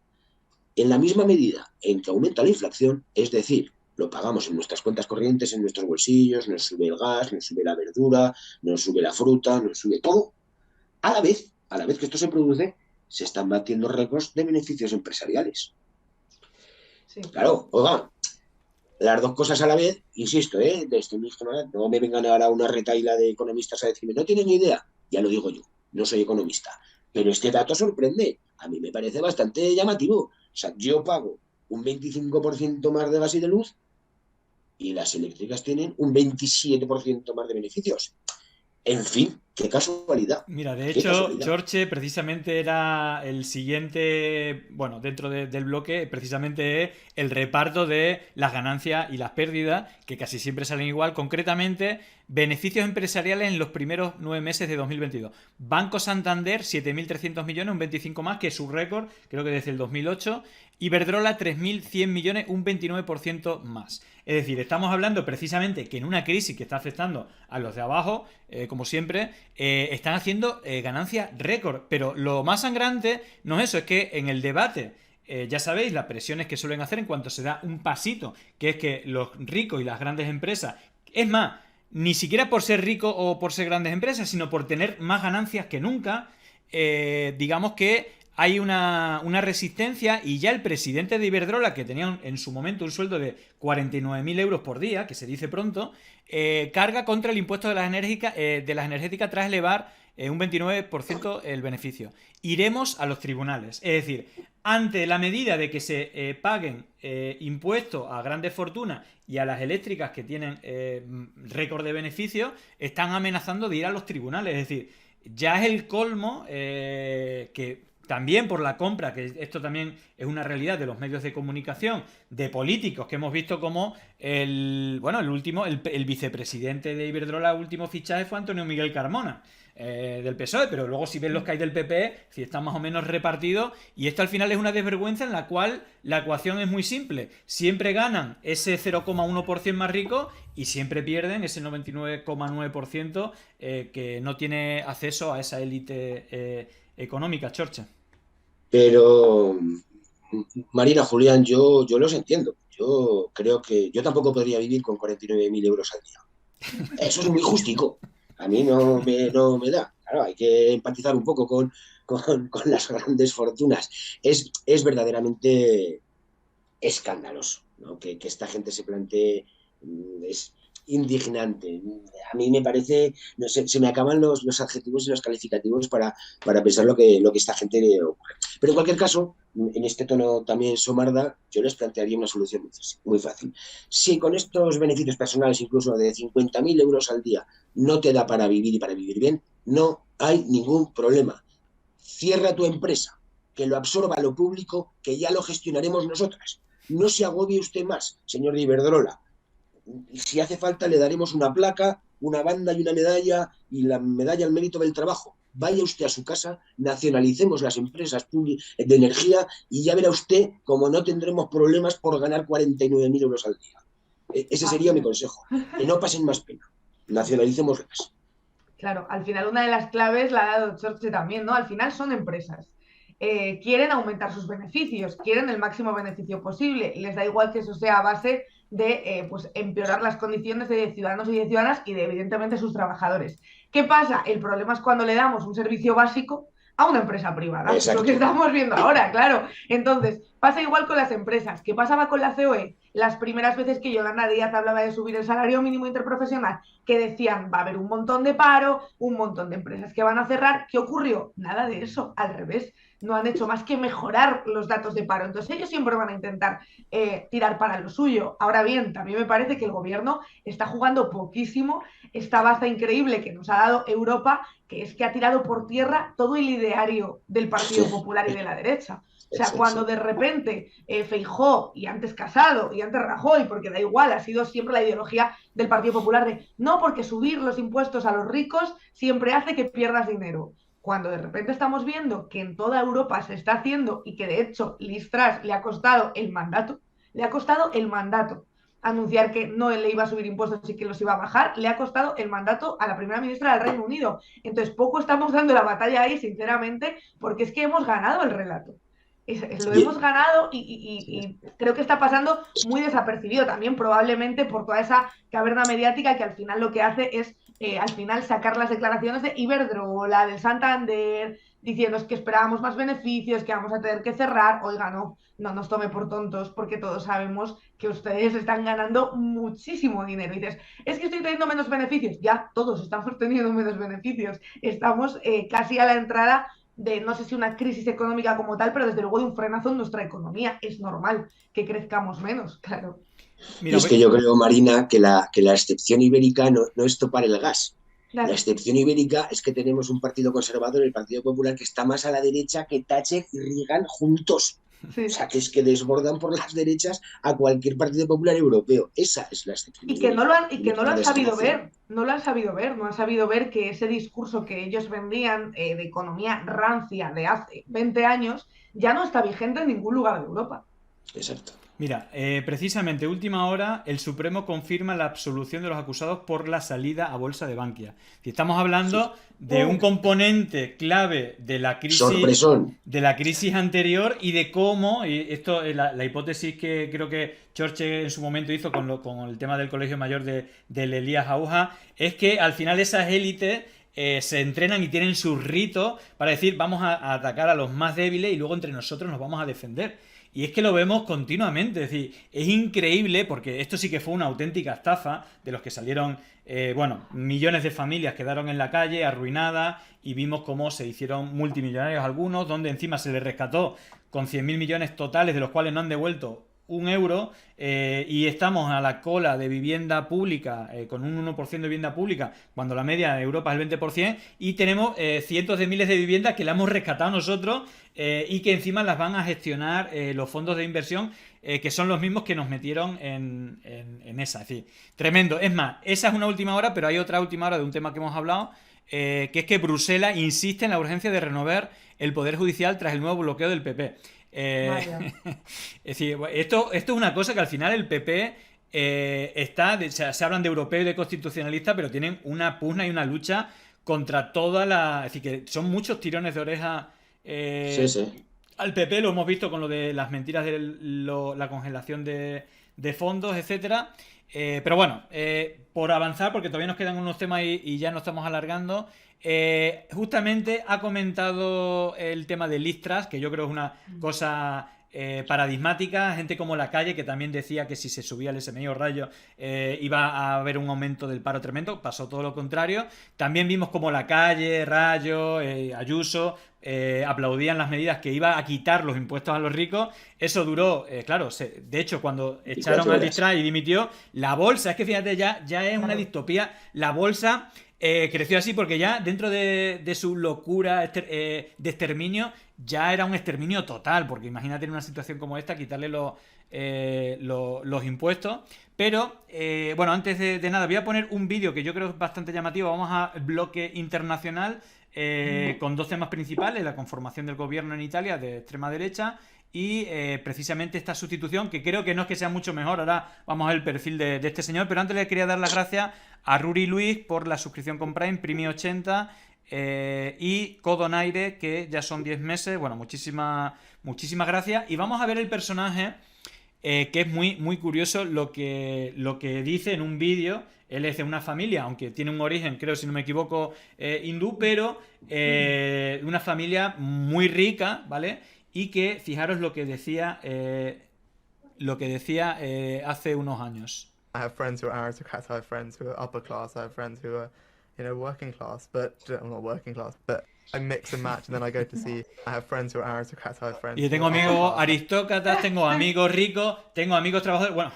En la misma medida en que aumenta la inflación, es decir, lo pagamos en nuestras cuentas corrientes, en nuestros bolsillos, nos sube el gas, nos sube la verdura, nos sube la fruta, nos sube todo. A la vez que esto se produce, se están batiendo récords de beneficios empresariales.
Sí.
Claro, oiga, las dos cosas a la vez, insisto, desde mi ignorancia, no me vengan ahora una retaila de economistas a decirme, no tienen ni idea, ya lo digo yo, no soy economista, pero este dato sorprende, a mí me parece bastante llamativo. O sea, yo pago un 25% más de gas y de luz y las eléctricas tienen un 27% más de beneficios. En fin, qué casualidad.
Mira, de hecho, Jorge precisamente era el siguiente, bueno, dentro del bloque, precisamente es el reparto de las ganancias y las pérdidas, que casi siempre salen igual. Concretamente, beneficios empresariales en los primeros 9 meses de 2022. Banco Santander, 7.300 millones, un 25 más, que es su récord, creo que desde el 2008. Iberdrola, 3.100 millones, un 29% más. Es decir, estamos hablando precisamente que en una crisis que está afectando a los de abajo, como siempre, están haciendo ganancias récord. Pero lo más sangrante no es eso, es que en el debate, ya sabéis, las presiones que suelen hacer en cuanto se da un pasito, que es que los ricos y las grandes empresas, es más, ni siquiera por ser ricos o por ser grandes empresas, sino por tener más ganancias que nunca, digamos que hay una resistencia, y ya el presidente de Iberdrola, que tenía en su momento un sueldo de 49.000 euros por día, que se dice pronto, carga contra el impuesto de las energéticas tras elevar un 29% el beneficio. Iremos a los tribunales. Es decir, ante la medida de que se paguen impuestos a grandes fortunas y a las eléctricas que tienen récord de beneficios, están amenazando de ir a los tribunales. Es decir, ya es el colmo que también por la compra, que esto también es una realidad de los medios de comunicación, de políticos, que hemos visto como el vicepresidente de Iberdrola, el último fichaje fue Antonio Miguel Carmona, del PSOE, pero luego si ves los que hay del PP, si están más o menos repartidos, y esto al final es una desvergüenza en la cual la ecuación es muy simple. Siempre ganan ese 0,1% más rico y siempre pierden ese 99,9% que no tiene acceso a esa élite económica, Chorcha.
Pero, Marina, Julián, yo los entiendo. Yo creo que yo tampoco podría vivir con 49.000 euros al día. Eso es muy justico. A mí no me da. Claro, hay que empatizar un poco con las grandes fortunas. Es verdaderamente escandaloso, ¿no? Que esta gente se plantee. Es indignante. A mí me parece, no sé, se me acaban los adjetivos y los calificativos para pensar lo que esta gente le ocurre. Pero en cualquier caso, en este tono también somarda, yo les plantearía una solución muy fácil. Si con estos beneficios personales, incluso de 50.000 euros al día, no te da para vivir y para vivir bien, no hay ningún problema. Cierra tu empresa, que lo absorba lo público, que ya lo gestionaremos nosotras. No se agobie usted más, señor de Iberdrola. Si hace falta le daremos una placa, una banda y una medalla, y la medalla al mérito del trabajo. Vaya usted a su casa, nacionalicemos las empresas de energía y ya verá usted cómo no tendremos problemas por ganar 49.000 euros al día. Ese sería mi consejo. Que no pasen más pena. Nacionalicémoslas.
Claro, al final una de las claves la ha dado Jorge también, ¿no? Al final son empresas. Quieren aumentar sus beneficios, quieren el máximo beneficio posible y les da igual que eso sea a base de pues empeorar las condiciones de ciudadanos y de ciudadanas y de evidentemente sus trabajadores. ¿Qué pasa? El problema es cuando le damos un servicio básico a una empresa privada. Exacto. Lo que estamos viendo ahora, claro. Entonces, pasa igual con las empresas. ¿Qué pasaba con la COE? Las primeras veces que Yolanda Díaz hablaba de subir el salario mínimo interprofesional, que decían va a haber un montón de paro, un montón de empresas que van a cerrar. ¿Qué ocurrió? Nada de eso, al revés. no han hecho más que mejorar los datos de paro. Entonces ellos siempre van a intentar tirar para lo suyo. Ahora bien, también me parece que el gobierno está jugando poquísimo esta baza increíble que nos ha dado Europa, que es que ha tirado por tierra todo el ideario del Partido Popular y de la derecha. O sea, cuando de repente Feijóo, y antes Casado, y antes Rajoy, porque da igual, ha sido siempre la ideología del Partido Popular de no, porque subir los impuestos a los ricos siempre hace que pierdas dinero. Cuando de repente estamos viendo que en toda Europa se está haciendo y que de hecho Liz Truss le ha costado el mandato anunciar que no le iba a subir impuestos y que los iba a bajar, le ha costado el mandato a la primera ministra del Reino Unido. Entonces poco estamos dando la batalla ahí, sinceramente, porque es que hemos ganado el relato. Lo hemos ganado y creo que está pasando muy desapercibido también, probablemente por toda esa caverna mediática que al final lo que hace es al final sacar las declaraciones de Iberdrola, del Santander, diciendo es que esperábamos más beneficios, que vamos a tener que cerrar. Oiga, no nos tome por tontos, porque todos sabemos que ustedes están ganando muchísimo dinero. Y dices, es que estoy teniendo menos beneficios. Ya, todos estamos teniendo menos beneficios. Estamos casi a la entrada de, no sé si una crisis económica como tal, pero desde luego de un frenazo en nuestra economía. Es normal que crezcamos menos, claro.
Mira, es que yo creo, Marina, que la excepción ibérica no es topar el gas. Claro. La excepción ibérica es que tenemos un partido conservador, el Partido Popular, que está más a la derecha que Thatcher y Reagan juntos. Sí. O sea, que es que desbordan por las derechas a cualquier Partido Popular europeo. Esa es la excepción.
Y que no lo han sabido ver. No lo han sabido ver. No han sabido ver que ese discurso que ellos vendían de economía rancia de hace 20 años ya no está vigente en ningún lugar de Europa.
Exacto.
Mira, precisamente última hora, el Supremo confirma la absolución de los acusados por la salida a bolsa de Bankia. Si estamos hablando de un componente clave de la crisis anterior y de cómo, y esto la hipótesis que creo que Chorche en su momento hizo con el tema del Colegio Mayor del Elías Auja, es que al final esas élites se entrenan y tienen sus ritos para decir vamos a atacar a los más débiles y luego entre nosotros nos vamos a defender. Y es que lo vemos continuamente, es decir, es increíble porque esto sí que fue una auténtica estafa de los que salieron, millones de familias quedaron en la calle, arruinadas, y vimos cómo se hicieron multimillonarios algunos, donde encima se les rescató con 100.000 millones totales, de los cuales no han devuelto un euro, y estamos a la cola de vivienda pública, con un 1% de vivienda pública, cuando la media de Europa es el 20%, y tenemos cientos de miles de viviendas que las hemos rescatado nosotros, y que encima las van a gestionar los fondos de inversión, que son los mismos que nos metieron en esa. Es decir, tremendo. Es más, esa es una última hora, pero hay otra última hora de un tema que hemos hablado, que es que Bruselas insiste en la urgencia de renovar el Poder Judicial tras el nuevo bloqueo del PP. Es decir, esto es una cosa que al final el PP se hablan de europeo y de constitucionalista, pero tienen una pugna y una lucha contra toda la... Es decir, que son muchos tirones de oreja al PP. Lo hemos visto con lo de las mentiras de la congelación de fondos, etcétera. Pero bueno, por avanzar, porque todavía nos quedan unos temas y ya nos estamos alargando. Justamente ha comentado el tema de Liz Truss, que yo creo es una cosa paradigmática. Gente como Lacalle, que también decía que si se subía el SMI o Rayo iba a haber un aumento del paro tremendo. Pasó todo lo contrario. También vimos como Lacalle, Rayo, Ayuso aplaudían las medidas que iba a quitar los impuestos a los ricos. Eso duró, de hecho cuando echaron a Liz Truss y dimitió, la bolsa, es que fíjate, ya es una distopía. La bolsa creció así porque ya dentro de su locura de exterminio ya era un exterminio total, porque imagínate en una situación como esta quitarle los impuestos. Pero antes de nada voy a poner un vídeo que yo creo que es bastante llamativo. Vamos a bloque internacional con dos temas principales: la conformación del gobierno en Italia de extrema derecha y precisamente esta sustitución, que creo que no es que sea mucho mejor. Ahora vamos a ver el perfil de este señor, pero antes le quería dar las gracias a Ruri Luis por la suscripción con Prime, Primi 80 y Codonaire, que ya son 10 meses. Bueno, muchísimas gracias. Y vamos a ver el personaje, que es muy, muy curioso lo que dice en un vídeo. Él es de una familia, aunque tiene un origen, creo, si no me equivoco, hindú, pero de una familia muy rica, ¿vale? Y que, fijaros lo que decía hace unos años.
I have friends who are aristocrats, I have friends who are upper class, I have friends who are, working class, but not working class, but I mix and match, and then I go to see. I have friends who are aristocrats. I have friends.
Y tengo amigos aristócratas, tengo amigos ricos, tengo amigos trabajadores. Bueno,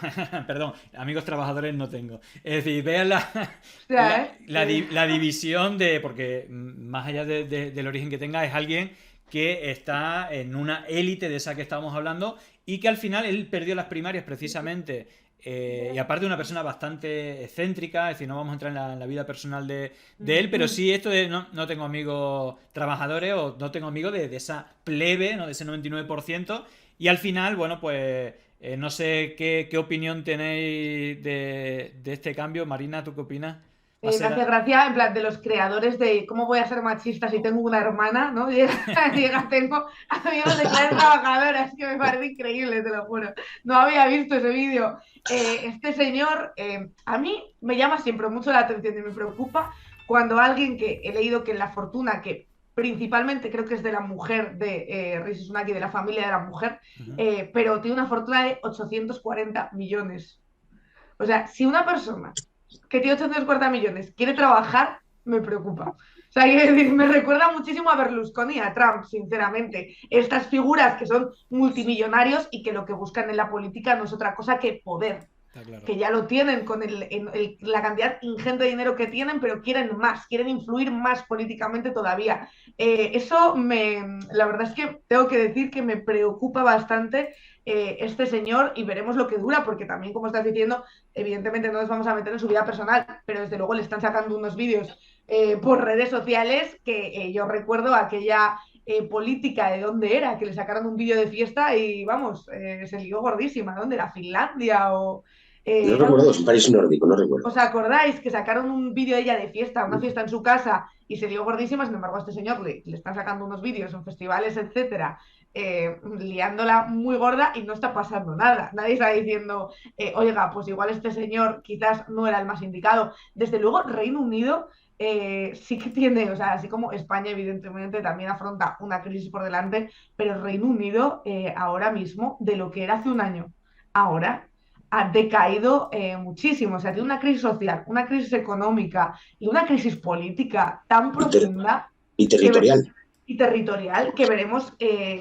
perdón, amigos trabajadores no tengo. Es decir, vean la división de. Porque más allá del origen que tenga, es alguien que está en una élite de esa que estábamos hablando y que al final él perdió las primarias precisamente. Y aparte una persona bastante excéntrica, es decir, no vamos a entrar en la vida personal de él, pero sí esto de no tengo amigos trabajadores o no tengo amigos de esa plebe, ¿no? De ese 99%, y al final, bueno, pues no sé qué opinión tenéis de este cambio. Marina, ¿tú qué opinas?
Me hace gracia, en plan, de los creadores de cómo voy a ser machista si tengo una hermana, ¿no? Llega, tengo amigos de clase trabajadora, es que me parece increíble, te lo juro. No había visto ese vídeo. Este señor, a mí me llama siempre mucho la atención y me preocupa cuando alguien que he leído que la fortuna, que principalmente creo que es de la mujer de Rishi Sunak y de la familia de la mujer, pero tiene una fortuna de 840 millones. O sea, si una persona que tiene 840 millones quiere trabajar, me preocupa. O sea, quiero decir, me recuerda muchísimo a Berlusconi y a Trump, sinceramente. Estas figuras que son multimillonarios y que lo que buscan en la política no es otra cosa que poder. Claro. Que ya lo tienen con la cantidad ingente de dinero que tienen, pero quieren más, quieren influir más políticamente todavía. Eso la verdad es que tengo que decir que me preocupa bastante este señor, y veremos lo que dura, porque también, como estás diciendo, evidentemente no nos vamos a meter en su vida personal, pero desde luego le están sacando unos vídeos por redes sociales que yo recuerdo aquella política de dónde era, que le sacaron un vídeo de fiesta y vamos, se lió gordísima. ¿Dónde era? ¿Finlandia o...?
No recuerdo, es un país nórdico, no recuerdo.
¿Os acordáis que sacaron un vídeo de ella de fiesta, una fiesta en su casa, y se lió gordísima? Sin embargo, a este señor le están sacando unos vídeos en festivales, etcétera, liándola muy gorda y no está pasando nada. Nadie está diciendo, oiga, pues igual este señor quizás no era el más indicado. Desde luego, Reino Unido sí que tiene, o sea, así como España evidentemente también afronta una crisis por delante, pero el Reino Unido ahora mismo, de lo que era hace un año, ahora ha decaído muchísimo. O sea, tiene una crisis social, una crisis económica y una crisis política tan profunda
y territorial.
Que veremos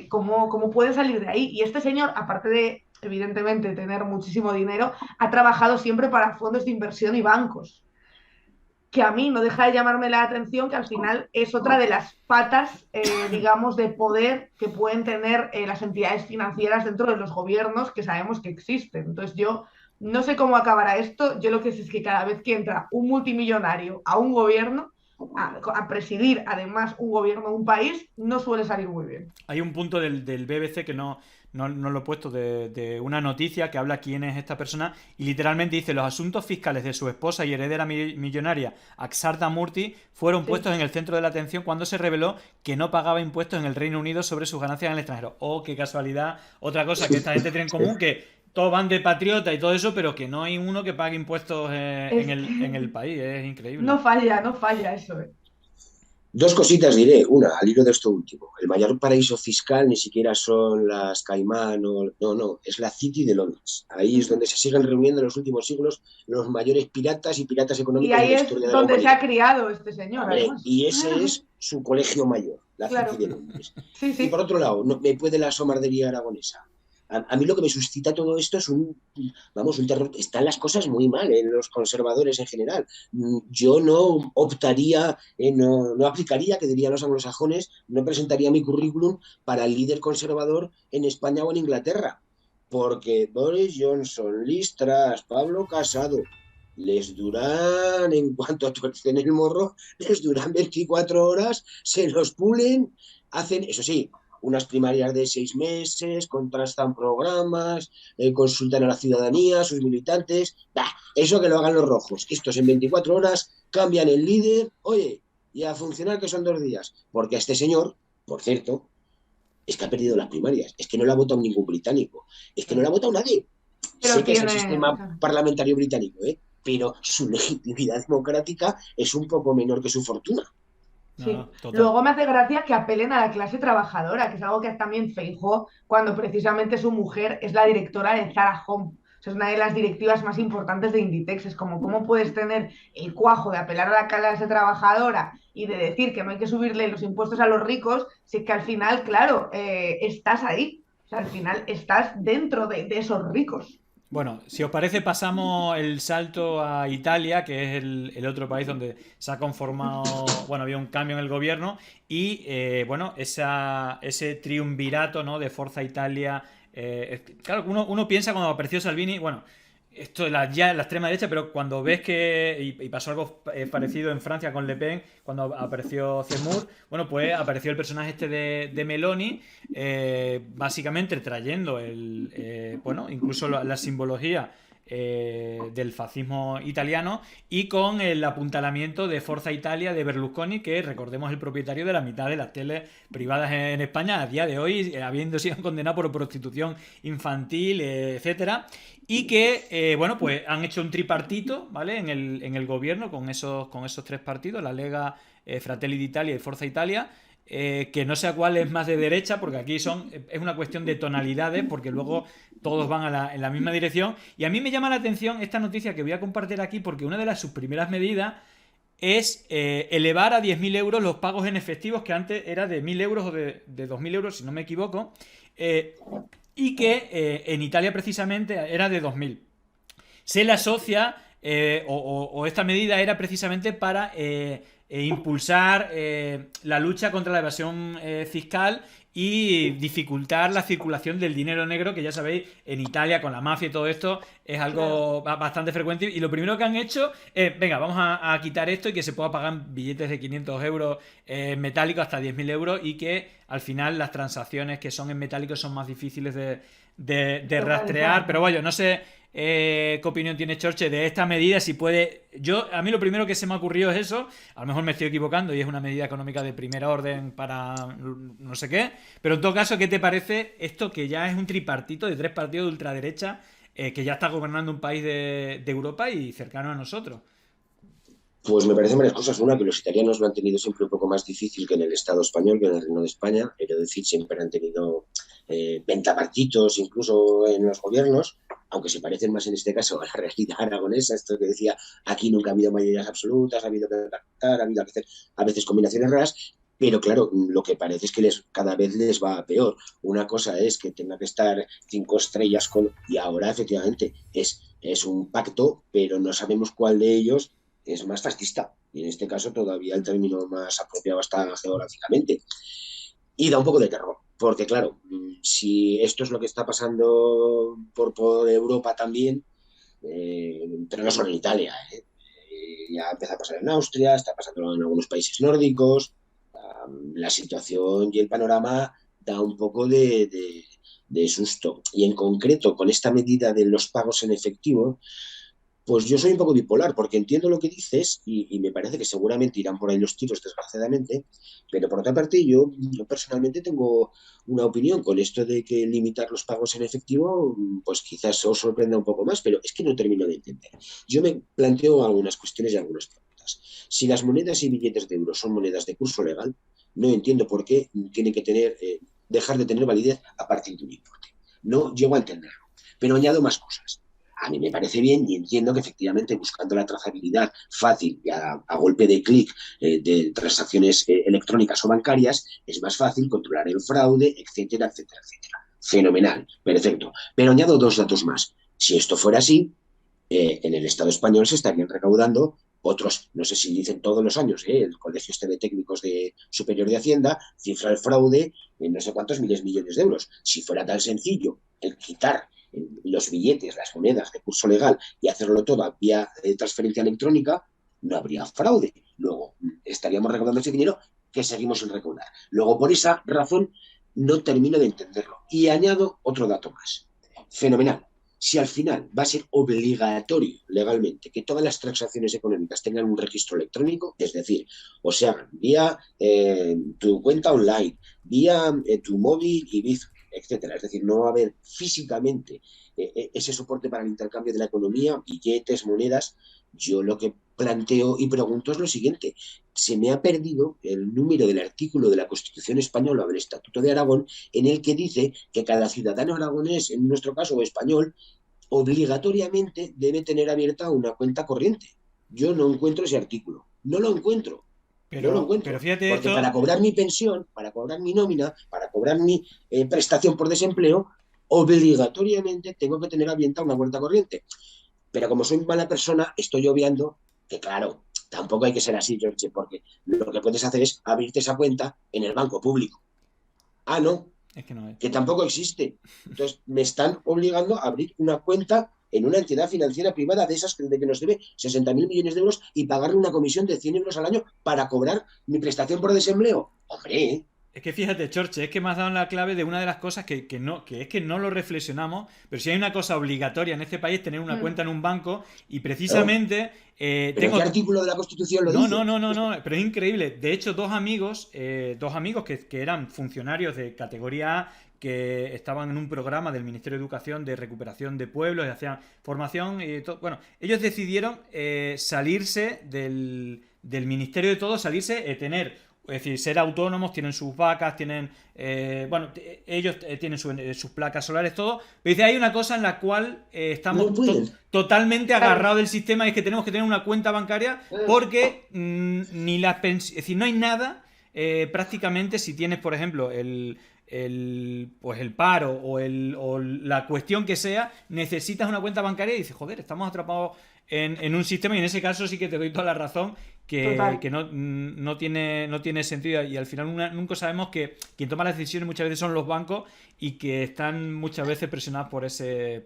cómo puede salir de ahí. Y este señor, aparte de, evidentemente, tener muchísimo dinero, ha trabajado siempre para fondos de inversión y bancos, que a mí no deja de llamarme la atención, que al final es otra de las patas, digamos, de poder que pueden tener las entidades financieras dentro de los gobiernos que sabemos que existen. Entonces yo no sé cómo acabará esto. Yo lo que sé es que cada vez que entra un multimillonario a un gobierno, a presidir además un gobierno de un país, no suele salir muy bien.
Hay un punto del BBC que no lo he puesto, de una noticia que habla quién es esta persona, y literalmente dice: los asuntos fiscales de su esposa y heredera millonaria Akshata Murthy fueron puestos en el centro de la atención cuando se reveló que no pagaba impuestos en el Reino Unido sobre sus ganancias en el extranjero. Oh, qué casualidad. Otra cosa que esta gente tiene en común, que todos van de patriota y todo eso, pero que no hay uno que pague impuestos en el país. Es increíble.
No falla eso.
Dos cositas diré. Una, al hilo de esto último. El mayor paraíso fiscal ni siquiera son las Caimán, no, es la City de Londres. Ahí es donde se siguen reuniendo en los últimos siglos los mayores piratas y piratas económicos de la historia de la humanidad.
Y ahí es donde se ha criado este señor.
Y ese es su colegio mayor, la City de Londres.
Sí.
Y por otro lado, no me puede la somardería aragonesa. A mí lo que me suscita todo esto es un terror. Están las cosas muy mal en los conservadores en general. Yo no optaría, no aplicaría, que dirían los anglosajones, no presentaría mi currículum para el líder conservador en España o en Inglaterra. Porque Boris Johnson, Liz Truss, Pablo Casado, les duran, en cuanto a tuercen el morro, les duran 24 horas, se los pulen, hacen, eso sí, unas primarias de 6 meses, contrastan programas, consultan a la ciudadanía, a sus militantes. Eso que lo hagan los rojos. Estos en 24 horas cambian el líder, oye, y a funcionar, que son 2 días. Porque a este señor, por cierto, es que ha perdido las primarias. Es que no la ha votado ningún británico. Es que no la ha votado nadie. Sé que es el sistema parlamentario británico, pero su legitimidad democrática es un poco menor que su fortuna.
Sí. Luego me hace gracia que apelen a la clase trabajadora, que es algo que también Feijóo, cuando precisamente su mujer es la directora de Zara Home. O Eso es una de las directivas más importantes de Inditex. Es como, ¿cómo puedes tener el cuajo de apelar a la clase trabajadora y de decir que no hay que subirle los impuestos a los ricos, si es que al final, claro, estás ahí? O sea, al final estás dentro de esos ricos.
Bueno, si os parece, pasamos el salto a Italia, que es el otro país donde se ha conformado, bueno, había un cambio en el gobierno y, bueno, ese triunvirato, ¿no?, de Forza Italia. Claro, uno piensa cuando apareció Salvini, bueno, esto ya es la extrema derecha, pero cuando ves que, y pasó algo parecido en Francia con Le Pen, cuando apareció Zemmour, bueno, pues apareció el personaje este de Meloni, básicamente trayendo bueno, incluso la simbología del fascismo italiano y con el apuntalamiento de Forza Italia de Berlusconi, que recordemos el propietario de la mitad de las teles privadas en España a día de hoy, habiendo sido condenado por prostitución infantil, etcétera, y que, bueno, pues han hecho un tripartito, ¿vale?, en el gobierno con esos tres partidos, la Lega, Fratelli d'Italia y Forza Italia. Que no sé cuál es más de derecha, porque aquí es una cuestión de tonalidades, porque luego todos van en la misma dirección. Y a mí me llama la atención esta noticia que voy a compartir aquí, porque una de sus primeras medidas es elevar a 10.000 euros los pagos en efectivos, que antes era de 1.000 euros o de 2.000 euros, si no me equivoco, y que en Italia precisamente era de 2.000. Se le asocia, o esta medida era precisamente para impulsar la lucha contra la evasión fiscal y dificultar la circulación del dinero negro, que ya sabéis, en Italia con la mafia y todo esto es algo bastante frecuente. Y lo primero que han hecho es, venga, vamos a quitar esto y que se pueda pagar billetes de 500 euros metálicos hasta 10.000 euros, y que al final las transacciones que son en metálico son más difíciles de rastrear. Pero bueno, no sé qué opinión tiene Chorche de esta medida, si puede. A mí lo primero que se me ha ocurrido es eso, a lo mejor me estoy equivocando y es una medida económica de primera orden para no sé qué, pero en todo caso, ¿qué te parece esto, que ya es un tripartito de 3 partidos de ultraderecha que ya está gobernando un país de Europa y cercano a nosotros?
Pues me parecen varias cosas. Una, que los italianos lo han tenido siempre un poco más difícil que en el Estado español, que en el Reino de España. Quiero decir, siempre han tenido ventapartitos incluso en los gobiernos, aunque se parecen más en este caso a la realidad aragonesa. Esto que decía, aquí nunca ha habido mayorías absolutas, ha habido que pactar, ha habido a veces combinaciones raras. Pero claro, lo que parece es que cada vez les va peor. Una cosa es que tenga que estar 5 estrellas y ahora efectivamente es un pacto, pero no sabemos cuál de ellos es más fascista, y en este caso todavía el término más apropiado está geográficamente. Y da un poco de terror, porque claro, si esto es lo que está pasando por Europa también, pero no solo en Italia, ya empieza a pasar en Austria, está pasando en algunos países nórdicos, la situación y el panorama da un poco de susto. Y en concreto, con esta medida de los pagos en efectivo, pues yo soy un poco bipolar, porque entiendo lo que dices y me parece que seguramente irán por ahí los tiros, desgraciadamente, pero por otra parte yo personalmente tengo una opinión con esto de que limitar los pagos en efectivo, pues quizás os sorprenda un poco más, pero es que no termino de entender. Yo me planteo algunas cuestiones y algunas preguntas. Si las monedas y billetes de euros son monedas de curso legal, no entiendo por qué tienen que dejar de tener validez a partir de un importe. No llego a entenderlo, pero añado más cosas. A mí me parece bien y entiendo que efectivamente, buscando la trazabilidad fácil y a golpe de clic de transacciones electrónicas o bancarias, es más fácil controlar el fraude, etcétera, etcétera, etcétera. Fenomenal, perfecto. Pero añado 2 datos más. Si esto fuera así, en el Estado español se estarían recaudando otros, no sé si dicen todos los años, el Colegio de Técnicos Superior de Hacienda cifra el fraude en no sé cuántos millones de euros. Si fuera tan sencillo el quitar los billetes, las monedas de curso legal y hacerlo todo vía transferencia electrónica, no habría fraude. Luego estaríamos recaudando ese dinero que seguimos sin recaudar. Luego, por esa razón, no termino de entenderlo. Y añado otro dato más. Fenomenal. Si al final va a ser obligatorio legalmente que todas las transacciones económicas tengan un registro electrónico, es decir, o sea, vía tu cuenta online, vía tu móvil y Bizum, etcétera. Es decir, no va a haber físicamente ese soporte para el intercambio de la economía, billetes, monedas. Yo lo que planteo y pregunto es lo siguiente. Se me ha perdido el número del artículo de la Constitución española del Estatuto de Aragón en el que dice que cada ciudadano aragonés, en nuestro caso, o español, obligatoriamente debe tener abierta una cuenta corriente. Yo no encuentro ese artículo. No lo encuentro. No lo encuentro.
Pero fíjate
Porque
esto...
para cobrar mi pensión, para cobrar mi nómina, para cobrar mi prestación por desempleo, obligatoriamente tengo que tener abierta una cuenta corriente. Pero como soy mala persona, estoy obviando que, claro, tampoco hay que ser así, George, porque lo que puedes hacer es abrirte esa cuenta en el banco público. Ah, no,
Es que no es.
que tampoco existe. Entonces, me están obligando a abrir una cuenta en una entidad financiera privada de esas de que nos debe 60.000 millones de euros y pagarle una comisión de 100 euros al año para cobrar mi prestación por desempleo. Hombre,
Es que fíjate, Chorche, es que me has dado la clave de una de las cosas que es que no lo reflexionamos, pero si hay una cosa obligatoria en este país, tener una cuenta en un banco, y precisamente
¿pero
tengo...
qué artículo de la Constitución lo
No,
dice?
no, pero es increíble. De hecho, dos amigos que eran funcionarios de categoría A, que estaban en un programa del Ministerio de Educación de recuperación de pueblos y hacían formación y todo. Bueno, ellos decidieron salirse del Ministerio de todo, salirse, tener... Es decir, ser autónomos, tienen sus vacas, tienen... ellos tienen sus placas solares, todo. Pero dice, hay una cosa en la cual estamos
No pueden.
totalmente agarrados del sistema, y es que tenemos que tener una cuenta bancaria porque ni las pensiones... Es decir, no hay nada, prácticamente, si tienes, por ejemplo, pues el paro o la cuestión que sea, necesitas una cuenta bancaria y dices, joder, estamos atrapados en un sistema, y en ese caso sí que te doy toda la razón, que no tiene sentido, y al final nunca sabemos que quien toma las decisiones muchas veces son los bancos, y que están muchas veces presionados por ese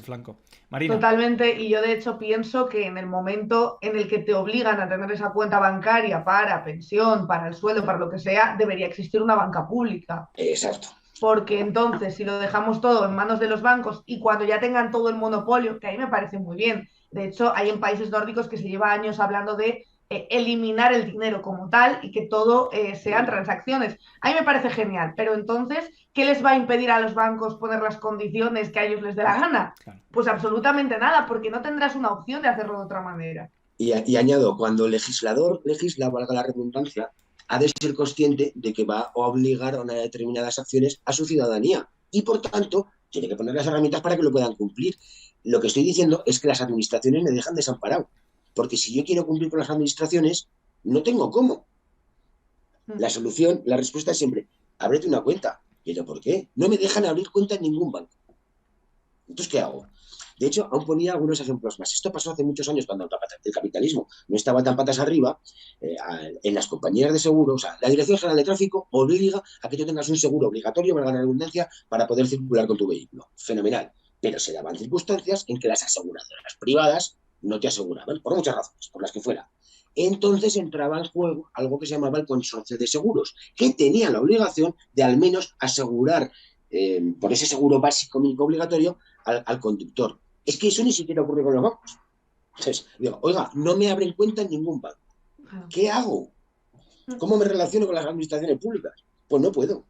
flanco. Marina.
Totalmente, y yo de hecho pienso que en el momento en el que te obligan a tener esa cuenta bancaria para pensión, para el sueldo, para lo que sea, debería existir una banca pública.
Exacto.
Porque entonces, si lo dejamos todo en manos de los bancos, y cuando ya tengan todo el monopolio, que a mí me parece muy bien, de hecho hay en países nórdicos que se lleva años hablando de eliminar el dinero como tal y que todo sean transacciones. A mí me parece genial, pero entonces, ¿qué les va a impedir a los bancos poner las condiciones que a ellos les dé la gana? Pues absolutamente nada, porque no tendrás una opción de hacerlo de otra manera.
Y añado, cuando el legislador legisla, valga la redundancia, ha de ser consciente de que va a obligar a unas determinadas acciones a su ciudadanía, y por tanto tiene que poner las herramientas para que lo puedan cumplir. Lo que estoy diciendo es que las administraciones me dejan desamparado, porque si yo quiero cumplir con las administraciones, no tengo cómo. La solución, la respuesta es siempre, ábrete una cuenta. ¿Pero por qué? No me dejan abrir cuenta en ningún banco. Entonces, ¿qué hago? De hecho, aún ponía algunos ejemplos más. Esto pasó hace muchos años, cuando el capitalismo no estaba tan patas arriba. En las compañías de seguros, o sea, la Dirección General de Tráfico obliga a que tú tengas un seguro obligatorio, valga la redundancia, para poder circular con tu vehículo. Fenomenal. Pero se daban circunstancias en que las aseguradoras privadas no te aseguraban, por muchas razones, por las que fuera. Entonces entraba en juego algo que se llamaba el consorcio de seguros, que tenía la obligación de al menos asegurar por ese seguro básico mínimo obligatorio al conductor. Es que eso ni siquiera ocurre con los bancos. Entonces, digo, oiga, no me abren cuenta en ningún banco. ¿Qué hago? ¿Cómo me relaciono con las administraciones públicas? Pues no puedo.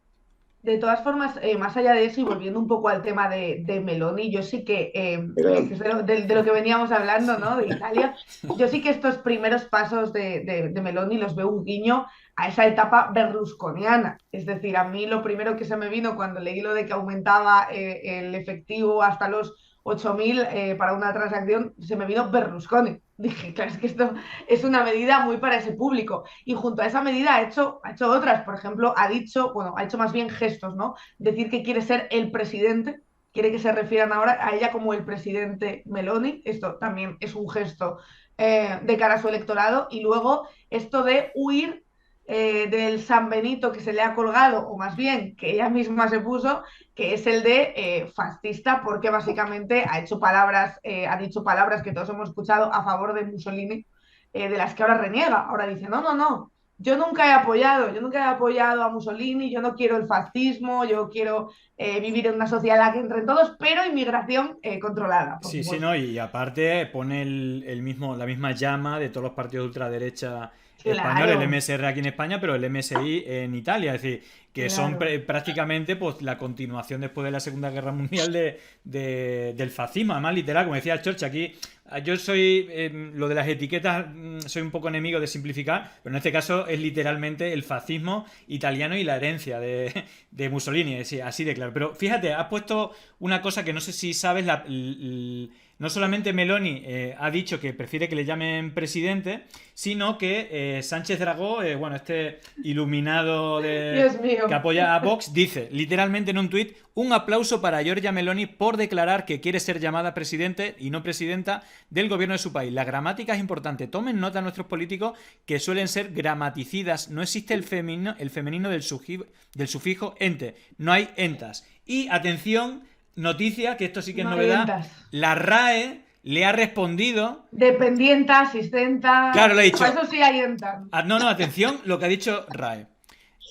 De todas formas, más allá de eso, y volviendo un poco al tema de Meloni, yo sí que, que es de lo que veníamos hablando, ¿no? De Italia, yo sí que estos primeros pasos de Meloni los veo un guiño a esa etapa berlusconiana. Es decir, a mí lo primero que se me vino cuando leí lo de que aumentaba el efectivo hasta los 8.000 para una transacción, se me vino Berlusconi. Dije, claro, es que esto es una medida muy para ese público. Y junto a esa medida ha hecho otras. Por ejemplo, ha hecho más bien gestos, ¿no? Decir que quiere ser el presidente, quiere que se refieran ahora a ella como el presidente Meloni. Esto también es un gesto de cara a su electorado. Y luego esto de huir del San Benito que se le ha colgado, o más bien que ella misma se puso, que es el de fascista, porque básicamente ha dicho palabras que todos hemos escuchado a favor de Mussolini, de las que ahora reniega. Ahora dice, no, yo nunca he apoyado a Mussolini, yo no quiero el fascismo, yo quiero vivir en una sociedad en la que entren todos, pero inmigración controlada.
Sí, no, y aparte pone la misma llama de todos los partidos de ultraderecha español, el MSR aquí en España, pero el MSI en Italia, es decir, que son prácticamente pues la continuación después de la Segunda Guerra Mundial del fascismo, además literal, como decía Church, aquí yo soy, lo de las etiquetas, soy un poco enemigo de simplificar, pero en este caso es literalmente el fascismo italiano y la herencia de Mussolini, así de claro. Pero fíjate, has puesto una cosa que no sé si sabes, no solamente Meloni ha dicho que prefiere que le llamen presidente, sino que Sánchez Dragó, bueno, este iluminado
Dios mío.
que apoya a Vox, dice literalmente en un tuit: un aplauso para Giorgia Meloni por declarar que quiere ser llamada presidente y no presidenta del gobierno de su país. La gramática es importante. Tomen nota nuestros políticos que suelen ser gramaticidas. No existe el femenino del sufijo ente. No hay entas. Y atención, noticia, que esto sí que es novedad.
Entas.
La RAE le ha respondido.
Dependienta, asistenta.
Claro, le he dicho.
Para eso sí hay entas.
No, atención, lo que ha dicho RAE.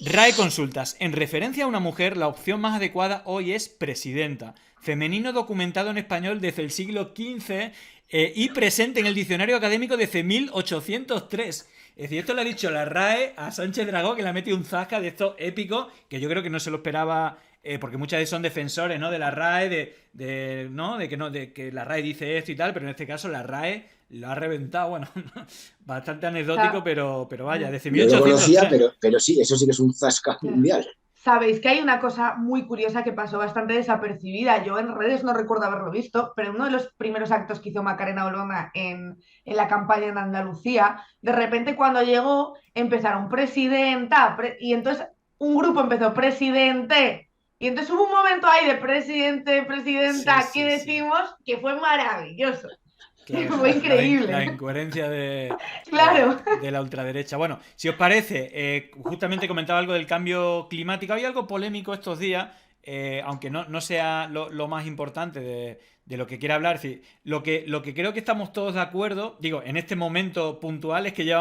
RAE Consultas. En referencia a una mujer, la opción más adecuada hoy es presidenta. Femenino documentado en español desde el siglo XV y presente en el diccionario académico desde 1803. Es decir, esto lo ha dicho la RAE a Sánchez Dragó, que le ha metido un zasca de estos épicos, que yo creo que no se lo esperaba, porque muchas veces son defensores, ¿no?, de la RAE, de que la RAE dice esto y tal, pero en este caso la RAE lo ha reventado, bueno, bastante anecdótico, pero vaya, desde
Yo lo
1803.
conocía, pero sí, eso sí que es un zasca mundial.
Sabéis que hay una cosa muy curiosa que pasó bastante desapercibida. Yo en redes no recuerdo haberlo visto, pero uno de los primeros actos que hizo Macarena Olona en la campaña en Andalucía, de repente cuando llegó empezaron presidenta, y entonces un grupo empezó presidente, y entonces hubo un momento ahí de presidente, presidenta,
Sí,
que decimos que fue maravilloso.
Claro,
Fue increíble.
La incoherencia
Claro.
de la ultraderecha. Bueno, si os parece, justamente comentaba algo del cambio climático. Hay algo polémico estos días, aunque no sea lo más importante de lo que quiera hablar. Es decir, lo que creo que estamos todos de acuerdo, digo, en este momento puntual, es que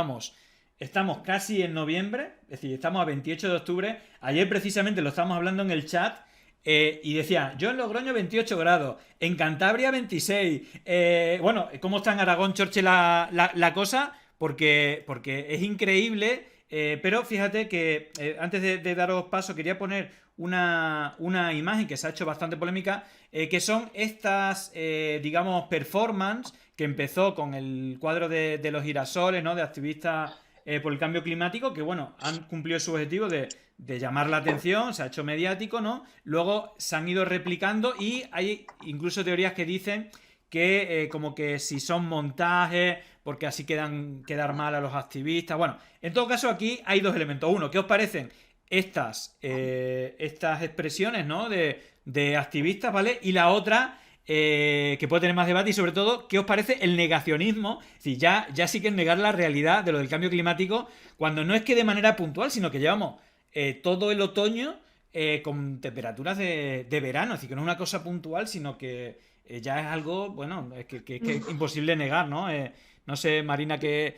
estamos casi en noviembre, es decir, estamos a 28 de octubre. Ayer precisamente lo estábamos hablando en el chat. Y decía, yo en Logroño 28 grados, en Cantabria 26. Bueno, ¿cómo está en Aragón, Chorche, la cosa? Porque es increíble, pero fíjate que antes de daros paso quería poner una imagen que se ha hecho bastante polémica, que son estas, digamos, performance que empezó con el cuadro de los girasoles, ¿no?, de activistas por el cambio climático, que bueno, han cumplido su objetivo de llamar la atención, se ha hecho mediático, ¿no? Luego se han ido replicando y hay incluso teorías que dicen que como que si son montajes, porque así quedar mal a los activistas. Bueno, en todo caso aquí hay dos elementos. Uno, ¿qué os parecen estas expresiones, ¿no?, de activistas, ¿vale? Y la otra, que puede tener más debate, y sobre todo, ¿qué os parece el negacionismo? Es decir, ya sí que es negar la realidad de lo del cambio climático, cuando no es que de manera puntual, sino que llevamos todo el otoño con temperaturas de verano. Es decir, que no es una cosa puntual, sino que ya es algo, bueno, que es imposible negar, ¿no? No sé, Marina, ¿qué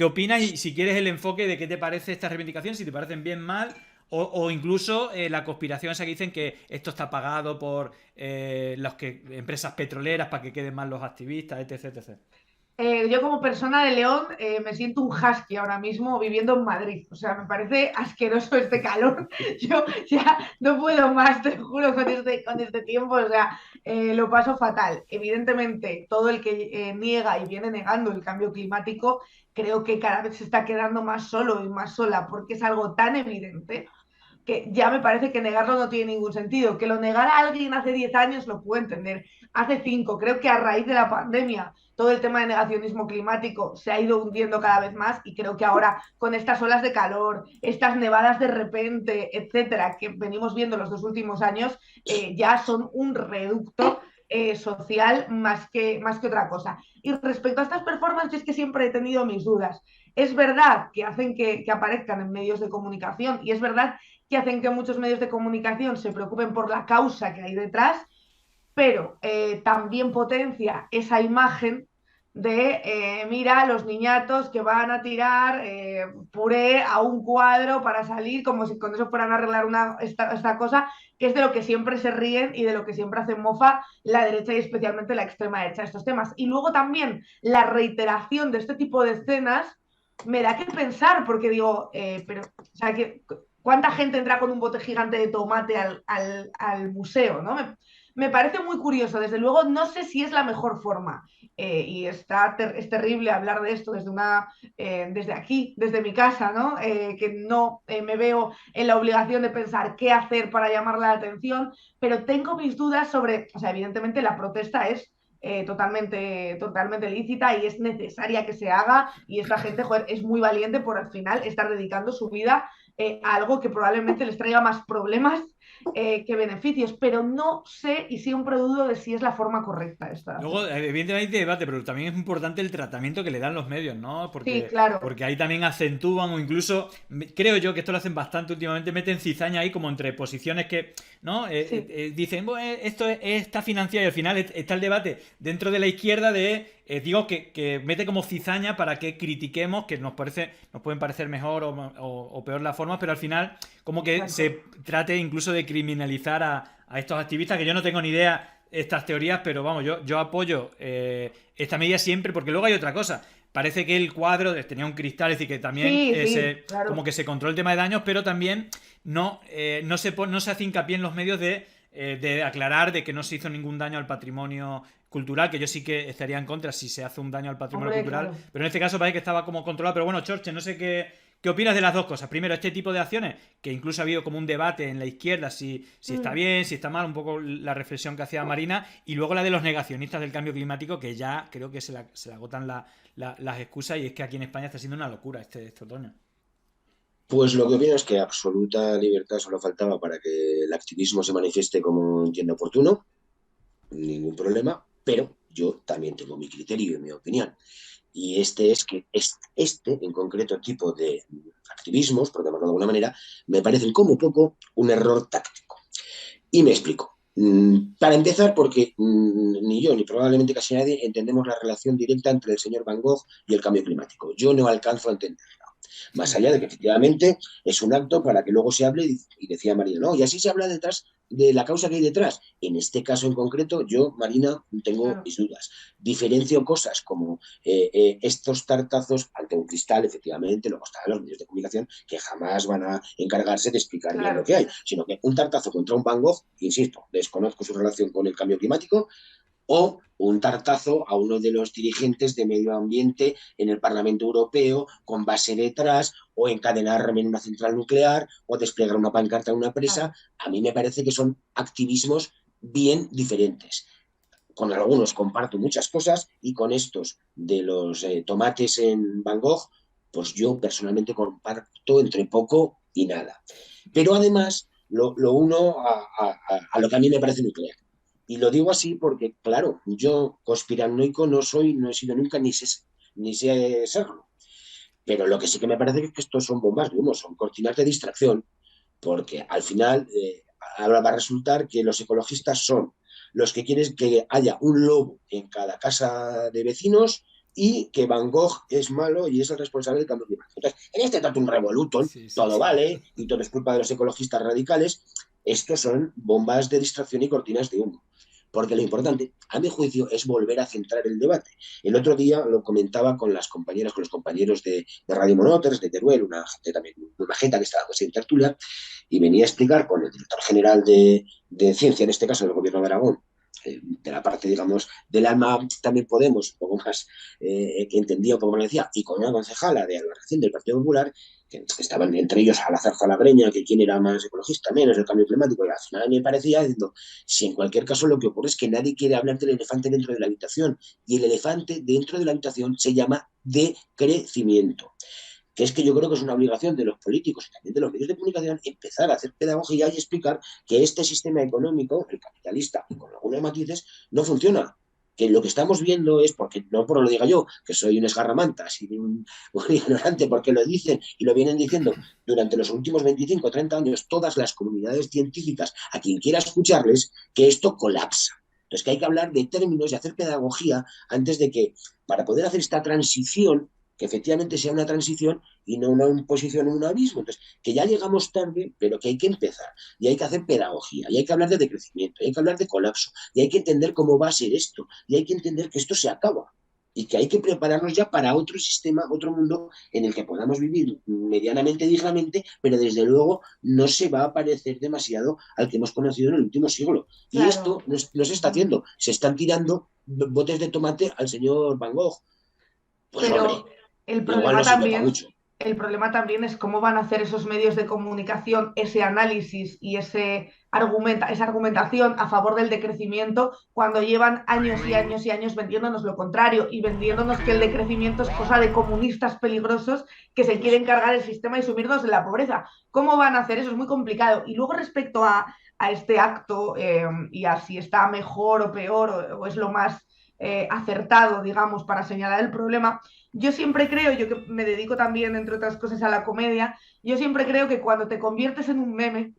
opinas? Y si quieres el enfoque de qué te parece esta reivindicación, si te parecen bien, mal, o incluso la conspiración esa que dicen que esto está pagado por empresas petroleras para que queden mal los activistas, etc.
Yo como persona de León me siento un husky ahora mismo viviendo en Madrid. O sea, me parece asqueroso este calor. Yo ya no puedo más, te juro, con este tiempo. O sea, lo paso fatal. Evidentemente, todo el que niega y viene negando el cambio climático, creo que cada vez se está quedando más solo y más sola, porque es algo tan evidente que ya me parece que negarlo no tiene ningún sentido. Que lo negara alguien hace 10 años lo puedo entender. Hace 5, creo que a raíz de la pandemia todo el tema de negacionismo climático se ha ido hundiendo cada vez más, y creo que ahora con estas olas de calor, estas nevadas de repente, etcétera, que venimos viendo los 2 últimos años, ya son un reducto social más que otra cosa. Y respecto a estas performances, es que siempre he tenido mis dudas. Es verdad que hacen que aparezcan en medios de comunicación, y es verdad que hacen que muchos medios de comunicación se preocupen por la causa que hay detrás, pero también potencia esa imagen de, mira, los niñatos que van a tirar puré a un cuadro para salir, como si con eso fueran a arreglar esta cosa, que es de lo que siempre se ríen y de lo que siempre hacen mofa la derecha y especialmente la extrema derecha, estos temas. Y luego también la reiteración de este tipo de escenas me da que pensar, porque digo, pero, o sea, ¿cuánta gente entra con un bote gigante de tomate al museo, ¿no? me parece muy curioso. Desde luego, no sé si es la mejor forma. Y es terrible hablar de esto desde aquí, desde mi casa, ¿no? Que no me veo en la obligación de pensar qué hacer para llamar la atención, pero tengo mis dudas sobre, o sea, evidentemente la protesta es totalmente lícita y es necesaria que se haga, y esta gente, joder, es muy valiente por al final estar dedicando su vida a algo que probablemente les traiga más problemas que beneficios, pero no sé y siempre dudo de si es la forma correcta esta.
Luego, evidentemente hay debate, pero también es importante el tratamiento que le dan los medios, ¿no?
Sí, claro.
Porque ahí también acentúan o incluso, creo yo que esto lo hacen bastante últimamente, meten cizaña ahí como entre posiciones que, ¿no? Dicen, bueno, está financiado, y al final está el debate dentro de la izquierda de, que mete como cizaña para que critiquemos, que nos pueden parecer mejor o peor las formas, pero al final como que se trate incluso de criminalizar a estos activistas, que yo no tengo ni idea estas teorías, pero vamos, yo apoyo esta medida siempre, porque luego hay otra cosa. Parece que el cuadro tenía un cristal, es decir, que también claro, como que se controla el tema de daños, pero también no se hace hincapié en los medios de aclarar de que no se hizo ningún daño al patrimonio cultural, que yo sí que estaría en contra si se hace un daño al patrimonio cultural, claro. Pero en este caso parece que estaba como controlado. Pero bueno, Chorche, no sé ¿qué opinas de las dos cosas? Primero, este tipo de acciones, que incluso ha habido como un debate en la izquierda, si está bien, si está mal, un poco la reflexión que hacía Marina, y luego la de los negacionistas del cambio climático, que ya creo que se le agotan las excusas, y es que aquí en España está siendo una locura este otoño.
Pues lo que opino es que absoluta libertad solo faltaba para que el activismo se manifieste como entienda oportuno, ningún problema, pero yo también tengo mi criterio y mi opinión. Y este es que este en concreto tipo de activismos, por llamarlo de alguna manera, me parecen como poco un error táctico. Y me explico. Para empezar, porque ni yo ni probablemente casi nadie entendemos la relación directa entre el señor Van Gogh y el cambio climático. Yo no alcanzo a entenderla. Más allá de que efectivamente es un acto para que luego se hable, y decía Marina, no, y así se habla detrás de la causa que hay detrás. En este caso en concreto, yo, Marina, tengo mis dudas. Diferencio cosas como estos tartazos ante un cristal, efectivamente, luego están los medios de comunicación que jamás van a encargarse de explicar bien lo que hay, sino que un tartazo contra un Van Gogh, insisto, desconozco su relación con el cambio climático, o un tartazo a uno de los dirigentes de medio ambiente en el Parlamento Europeo con base detrás, o encadenarme en una central nuclear, o desplegar una pancarta en una presa. A mí me parece que son activismos bien diferentes. Con algunos comparto muchas cosas, y con estos de los tomates en Van Gogh, pues yo personalmente comparto entre poco y nada. Pero además lo uno a lo que a mí me parece nuclear. Y lo digo así porque, claro, yo conspiranoico no soy, no he sido nunca, ni sé serlo. Pero lo que sí que me parece es que estos son bombas de humo, son cortinas de distracción, porque al final ahora va a resultar que los ecologistas son los que quieren que haya un lobo en cada casa de vecinos, y que Van Gogh es malo y es el responsable del cambio climático. Entonces, en este tanto un revolutón, todo vale, y todo es culpa de los ecologistas radicales. Estos son bombas de distracción y cortinas de humo. Porque lo importante, a mi juicio, es volver a centrar el debate. El otro día lo comentaba con las compañeras, con los compañeros de Radio Monoters, de Teruel, una gente también muy majeta que estaba en tertulia, y venía a explicar con el director general de Ciencia, en este caso del Gobierno de Aragón, de la parte, digamos, del alma también Podemos, un poco más que entendía un poco más, decía, y con una concejala de Albarracín del Partido Popular, que estaban entre ellos a la zarza a la greña, que quién era más ecologista, menos el cambio climático, y al final me parecía diciendo, si en cualquier caso lo que ocurre es que nadie quiere hablar del elefante dentro de la habitación, y el elefante dentro de la habitación se llama decrecimiento. Que es que yo creo que es una obligación de los políticos y también de los medios de comunicación empezar a hacer pedagogía y explicar que este sistema económico, el capitalista, y con algunos matices, no funciona. Que lo que estamos viendo es, porque no por lo diga yo, que soy un esgarramantas y un ignorante, porque lo dicen y lo vienen diciendo durante los últimos 25 o 30 años todas las comunidades científicas, a quien quiera escucharles, que esto colapsa. Entonces que hay que hablar de términos y hacer pedagogía antes de que, para poder hacer esta transición, que efectivamente sea una transición y no una imposición en un abismo. Entonces, que ya llegamos tarde, pero que hay que empezar, y hay que hacer pedagogía, y hay que hablar de decrecimiento, y hay que hablar de colapso, y hay que entender cómo va a ser esto, y hay que entender que esto se acaba. y que hay que prepararnos ya para otro sistema, otro mundo en el que podamos vivir medianamente dignamente, pero desde luego no se va a parecer demasiado al que hemos conocido en el último siglo. Y
Claro.
esto no se está haciendo, se están tirando botes de tomate al señor Van Gogh. Pues
Pero
hombre,
el
igual
problema
no sirve para
también,
mucho.
el problema también es cómo van a hacer esos medios de comunicación ese análisis y esa argumentación a favor del decrecimiento cuando llevan años y años y años vendiéndonos lo contrario y vendiéndonos que el decrecimiento es cosa de comunistas peligrosos que se quieren cargar el sistema y sumirnos en la pobreza. ¿Cómo van a hacer eso? Es muy complicado. Y luego respecto a este acto y a si está mejor o peor o es lo más acertado, digamos, para señalar el problema, yo siempre creo, yo que me dedico también, entre otras cosas, a la comedia, yo siempre creo que cuando te conviertes en un meme,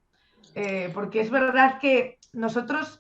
porque es verdad que nosotros,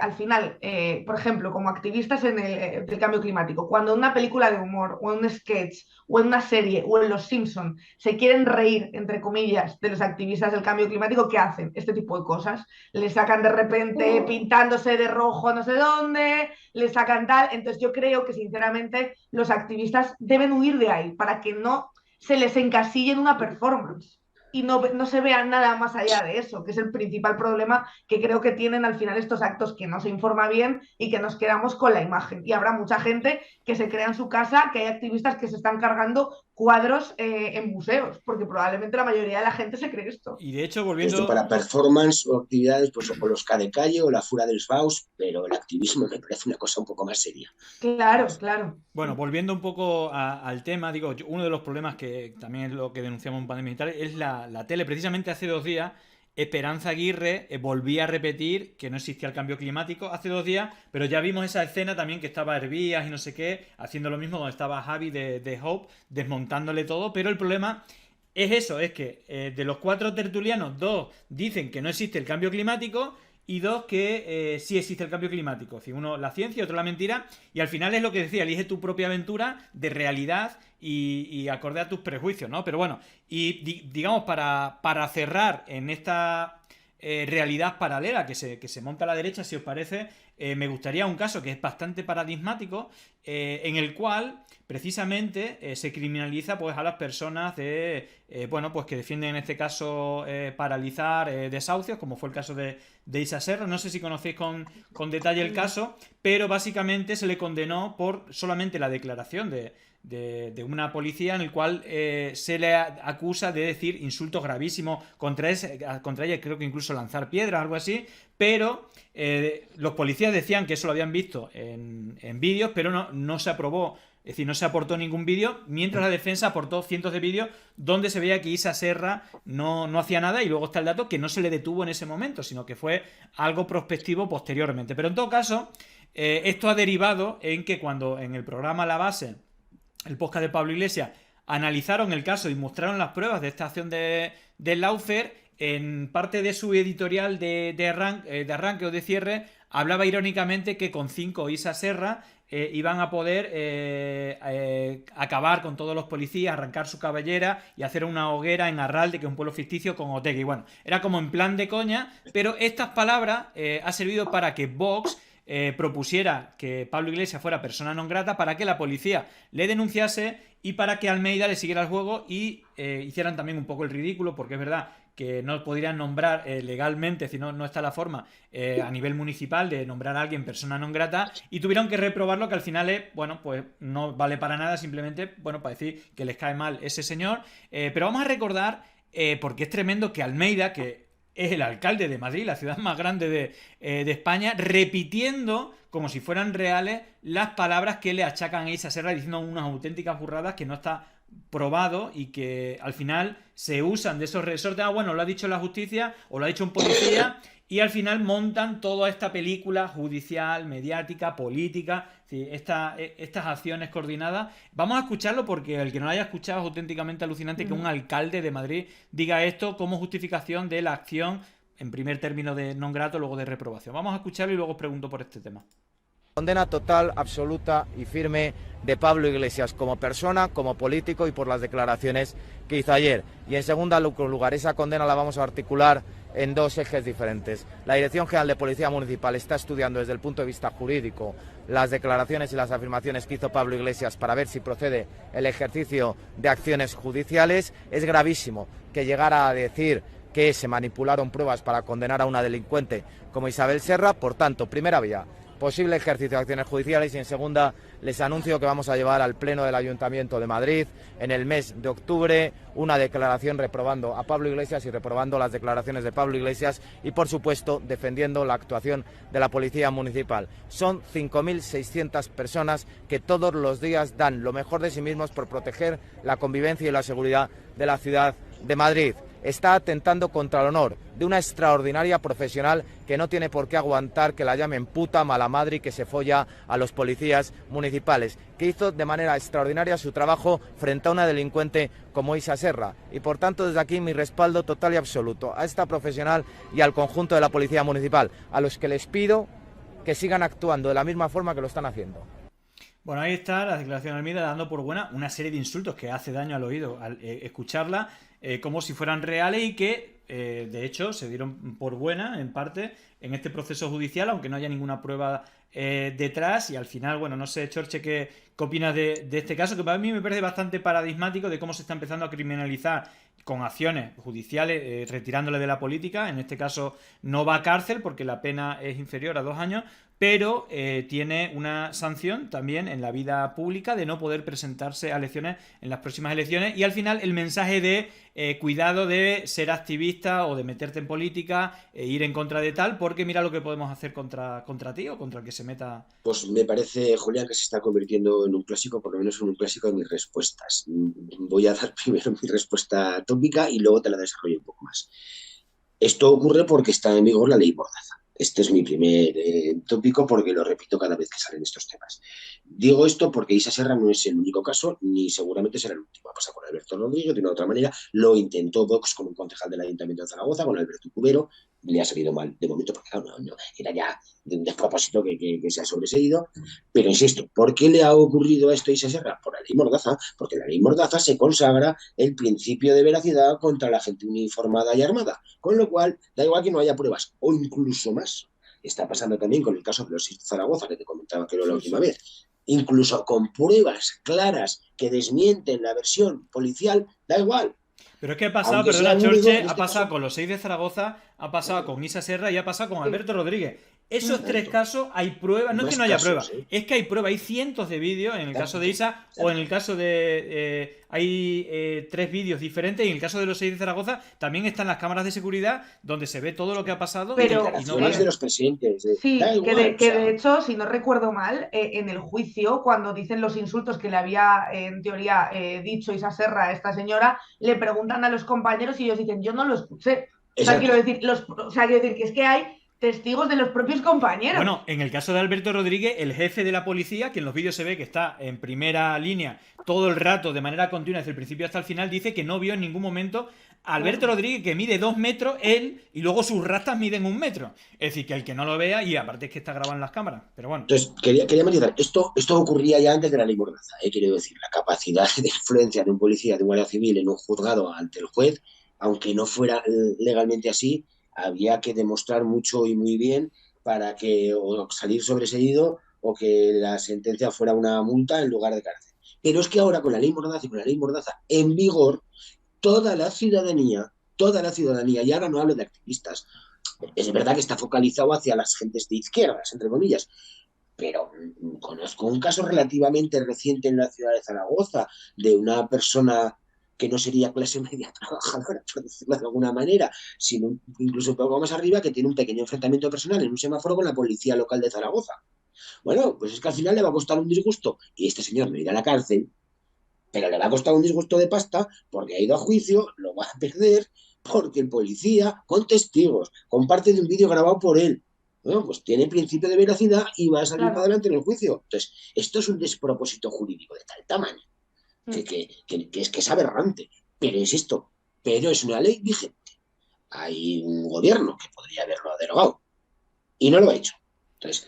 al final, por ejemplo, como activistas del cambio climático, cuando en una película de humor, o en un sketch, o en una serie, o en Los Simpson, se quieren reír, entre comillas, de los activistas del cambio climático, ¿qué hacen? Este tipo de cosas. Le sacan de repente pintándose de rojo no sé dónde, le sacan tal. Entonces yo creo que, sinceramente, los activistas deben huir de ahí para que no se les encasille en una performance y no se vea nada más allá de eso, que es el principal problema que creo que tienen al final estos actos, que no se informa bien y que nos quedamos con la imagen. Y habrá mucha gente que se crea en su casa que hay activistas que se están cargando cuadros en museos, porque probablemente la mayoría de la gente se cree esto.
Y de hecho,
Esto para performance o actividades, pues o los K de calle o la Fura dels Baus, pero el activismo me parece una cosa un poco más seria.
Claro, claro.
Bueno, volviendo un poco al tema, digo, uno de los problemas que también es lo que denunciamos en Pandemia Digital es la tele. Precisamente hace 2 días, Esperanza Aguirre volvía a repetir que no existía el cambio climático hace 2 días, pero ya vimos esa escena también que estaba Hervías y no sé qué, haciendo lo mismo donde estaba Javi de Hope, desmontándole todo, pero el problema es eso, es que de los 4 tertulianos, 2 dicen que no existe el cambio climático y 2 que sí existe el cambio climático. Es decir, uno la ciencia y otro la mentira, y al final es lo que decía, elige tu propia aventura de realidad y acorde a tus prejuicios, ¿no? Pero bueno, y digamos, para cerrar en esta realidad paralela que se monta a la derecha, si os parece, me gustaría un caso que es bastante paradigmático, en el cual precisamente se criminaliza pues a las personas pues que defienden en este caso paralizar desahucios, como fue el caso de Isa Serra. No sé si conocéis con detalle el caso, pero básicamente se le condenó por solamente la declaración de una policía, en el cual se le acusa de decir insultos gravísimos contra ella, creo que incluso lanzar piedras, algo así, pero los policías decían que eso lo habían visto en vídeos, pero no se aprobó. Es decir, no se aportó ningún vídeo, mientras la defensa aportó cientos de vídeos donde se veía que Isa Serra no hacía nada, y luego está el dato que no se le detuvo en ese momento, sino que fue algo prospectivo posteriormente. Pero en todo caso, esto ha derivado en que cuando en el programa La Base, el podcast de Pablo Iglesias, analizaron el caso y mostraron las pruebas de esta acción del Lawfare, en parte de su editorial de arranque o de cierre, hablaba irónicamente que con 5 Isa Serra iban a poder acabar con todos los policías, arrancar su cabellera y hacer una hoguera en Arralde, que es un pueblo ficticio, con Otegi. Bueno, era como en plan de coña, pero estas palabras ha servido para que Vox propusiera que Pablo Iglesias fuera persona non grata, para que la policía le denunciase y para que Almeida le siguiera el juego y hicieran también un poco el ridículo, porque es verdad que no podrían nombrar legalmente, si no está la forma a nivel municipal de nombrar a alguien persona non grata, y tuvieron que reprobarlo, que al final bueno, pues no vale para nada, simplemente, bueno, para decir que les cae mal ese señor. Pero vamos a recordar, porque es tremendo que Almeida, que es el alcalde de Madrid, la ciudad más grande de España, repitiendo como si fueran reales las palabras que le achacan a Isa Serra, diciendo unas auténticas burradas que no está probado y que al final se usan de esos resortes. Bueno, lo ha dicho la justicia o lo ha dicho un policía, y al final montan toda esta película judicial, mediática, política, estas acciones coordinadas. Vamos a escucharlo, porque el que no lo haya escuchado es auténticamente alucinante que un alcalde de Madrid diga esto como justificación de la acción, en primer término de non grato, luego de reprobación. Vamos a escucharlo y luego os pregunto por este tema.
Condena total, absoluta y firme de Pablo Iglesias como persona, como político y por las declaraciones que hizo ayer. Y en segundo lugar, esa condena la vamos a articular en dos ejes diferentes. La Dirección General de Policía Municipal está estudiando desde el punto de vista jurídico las declaraciones y las afirmaciones que hizo Pablo Iglesias para ver si procede el ejercicio de acciones judiciales. Es gravísimo que llegara a decir que se manipularon pruebas para condenar a una delincuente como Isabel Serra. Por tanto, primera vía, posible ejercicio de acciones judiciales, y en segunda les anuncio que vamos a llevar al Pleno del Ayuntamiento de Madrid en el mes de octubre una declaración reprobando a Pablo Iglesias y reprobando las declaraciones de Pablo Iglesias y, por supuesto, defendiendo la actuación de la Policía Municipal. Son 5.600 personas que todos los días dan lo mejor de sí mismos por proteger la convivencia y la seguridad de la ciudad de Madrid. Está atentando contra el honor de una extraordinaria profesional que no tiene por qué aguantar que la llamen puta, mala madre y que se folla a los policías municipales, que hizo de manera extraordinaria su trabajo frente a una delincuente como Isa Serra. Y por tanto, desde aquí mi respaldo total y absoluto a esta profesional y al conjunto de la Policía Municipal, a los que les pido que sigan actuando de la misma forma que lo están haciendo.
Bueno, ahí está la declaración de Almeida dando por buena una serie de insultos que hace daño al oído al escucharla, como si fueran reales y que, de hecho, se dieron por buena, en parte, en este proceso judicial, aunque no haya ninguna prueba detrás. Y al final, bueno, no sé, Chorche, ¿qué opinas de este caso? Que para mí me parece bastante paradigmático de cómo se está empezando a criminalizar con acciones judiciales, retirándole de la política. En este caso no va a cárcel porque la pena es inferior a 2 años, pero tiene una sanción también en la vida pública de no poder presentarse a elecciones en las próximas elecciones. Y al final el mensaje de cuidado de ser activista o de meterte en política e ir en contra de tal, porque mira lo que podemos hacer contra ti o contra el que se meta.
Pues me parece, Julián, que se está convirtiendo en un clásico, por lo menos en un clásico de mis respuestas. Voy a dar primero mi respuesta tópica y luego te la desarrollo un poco más. Esto ocurre porque está en vigor la ley Mordaza. Este es mi primer tópico porque lo repito cada vez que salen estos temas. Digo esto porque Isa Serra no es el único caso, ni seguramente será el último. Ha pasado con Alberto Rodríguez de una otra manera. Lo intentó Vox con un concejal del Ayuntamiento de Zaragoza, con Alberto Cubero. Le ha salido mal de momento porque no, era ya de un despropósito que se ha sobreseído. Pero insisto, ¿por qué le ha ocurrido esto a Isa Serra? Por la ley Mordaza, porque la ley Mordaza se consagra el principio de veracidad contra la gente uniformada y armada. Con lo cual, da igual que no haya pruebas, o incluso más. Está pasando también con el caso de los de Zaragoza, que te comentaba que era la última vez. Incluso con pruebas claras que desmienten la versión policial, da igual.
Pero es que ha pasado, perdona, Chorche, ha pasado con los 6 de Zaragoza, ha pasado con Isa Serra y ha pasado con Alberto Rodríguez. Esos 3 casos hay pruebas, no es que no haya pruebas, es que hay pruebas, hay cientos de vídeos en el caso de Isa o en el caso de... hay 3 vídeos diferentes y en el caso de los 6 de Zaragoza también están las cámaras de seguridad donde se ve todo lo que ha pasado.
Pero y no de los presidentes.
Sí, igual, que de hecho, si no recuerdo mal, en el juicio, cuando dicen los insultos que le había, en teoría, dicho Isa Serra a esta señora, le preguntan a los compañeros y ellos dicen, yo no lo escuché. O sea, quiero decir que es que hay testigos de los propios compañeros.
Bueno, en el caso de Alberto Rodríguez, el jefe de la policía, que en los vídeos se ve que está en primera línea todo el rato, de manera continua, desde el principio hasta el final, dice que no vio en ningún momento a Alberto Rodríguez, que mide 2 metros, él, y luego sus rastas miden 1 metro. Es decir, que el que no lo vea, y aparte es que está grabado en las cámaras, pero bueno.
Entonces, quería matizar, esto ocurría ya antes de la ley Mordaza, quiero decir, la capacidad de influencia de un policía, de un guardia civil en un juzgado ante el juez, aunque no fuera legalmente así, había que demostrar mucho y muy bien para que o salir sobreseído o que la sentencia fuera una multa en lugar de cárcel. Pero es que ahora con la ley Mordaza y con la ley Mordaza en vigor, toda la ciudadanía, y ahora no hablo de activistas, es verdad que está focalizado hacia las gentes de izquierdas, entre comillas, pero conozco un caso relativamente reciente en la ciudad de Zaragoza de una persona que no sería clase media trabajadora, por decirlo de alguna manera, sino incluso un poco más arriba, que tiene un pequeño enfrentamiento personal en un semáforo con la policía local de Zaragoza. Bueno, pues es que al final le va a costar un disgusto, y este señor no irá a la cárcel, pero le va a costar un disgusto de pasta, porque ha ido a juicio, lo va a perder, porque el policía, con testigos, con parte de un vídeo grabado por él, bueno, pues tiene principio de veracidad y va a salir para adelante en el juicio. Entonces, esto es un despropósito jurídico de tal tamaño que es aberrante, pero insisto, pero es una ley vigente. Hay un gobierno que podría haberlo derogado y no lo ha hecho. Entonces,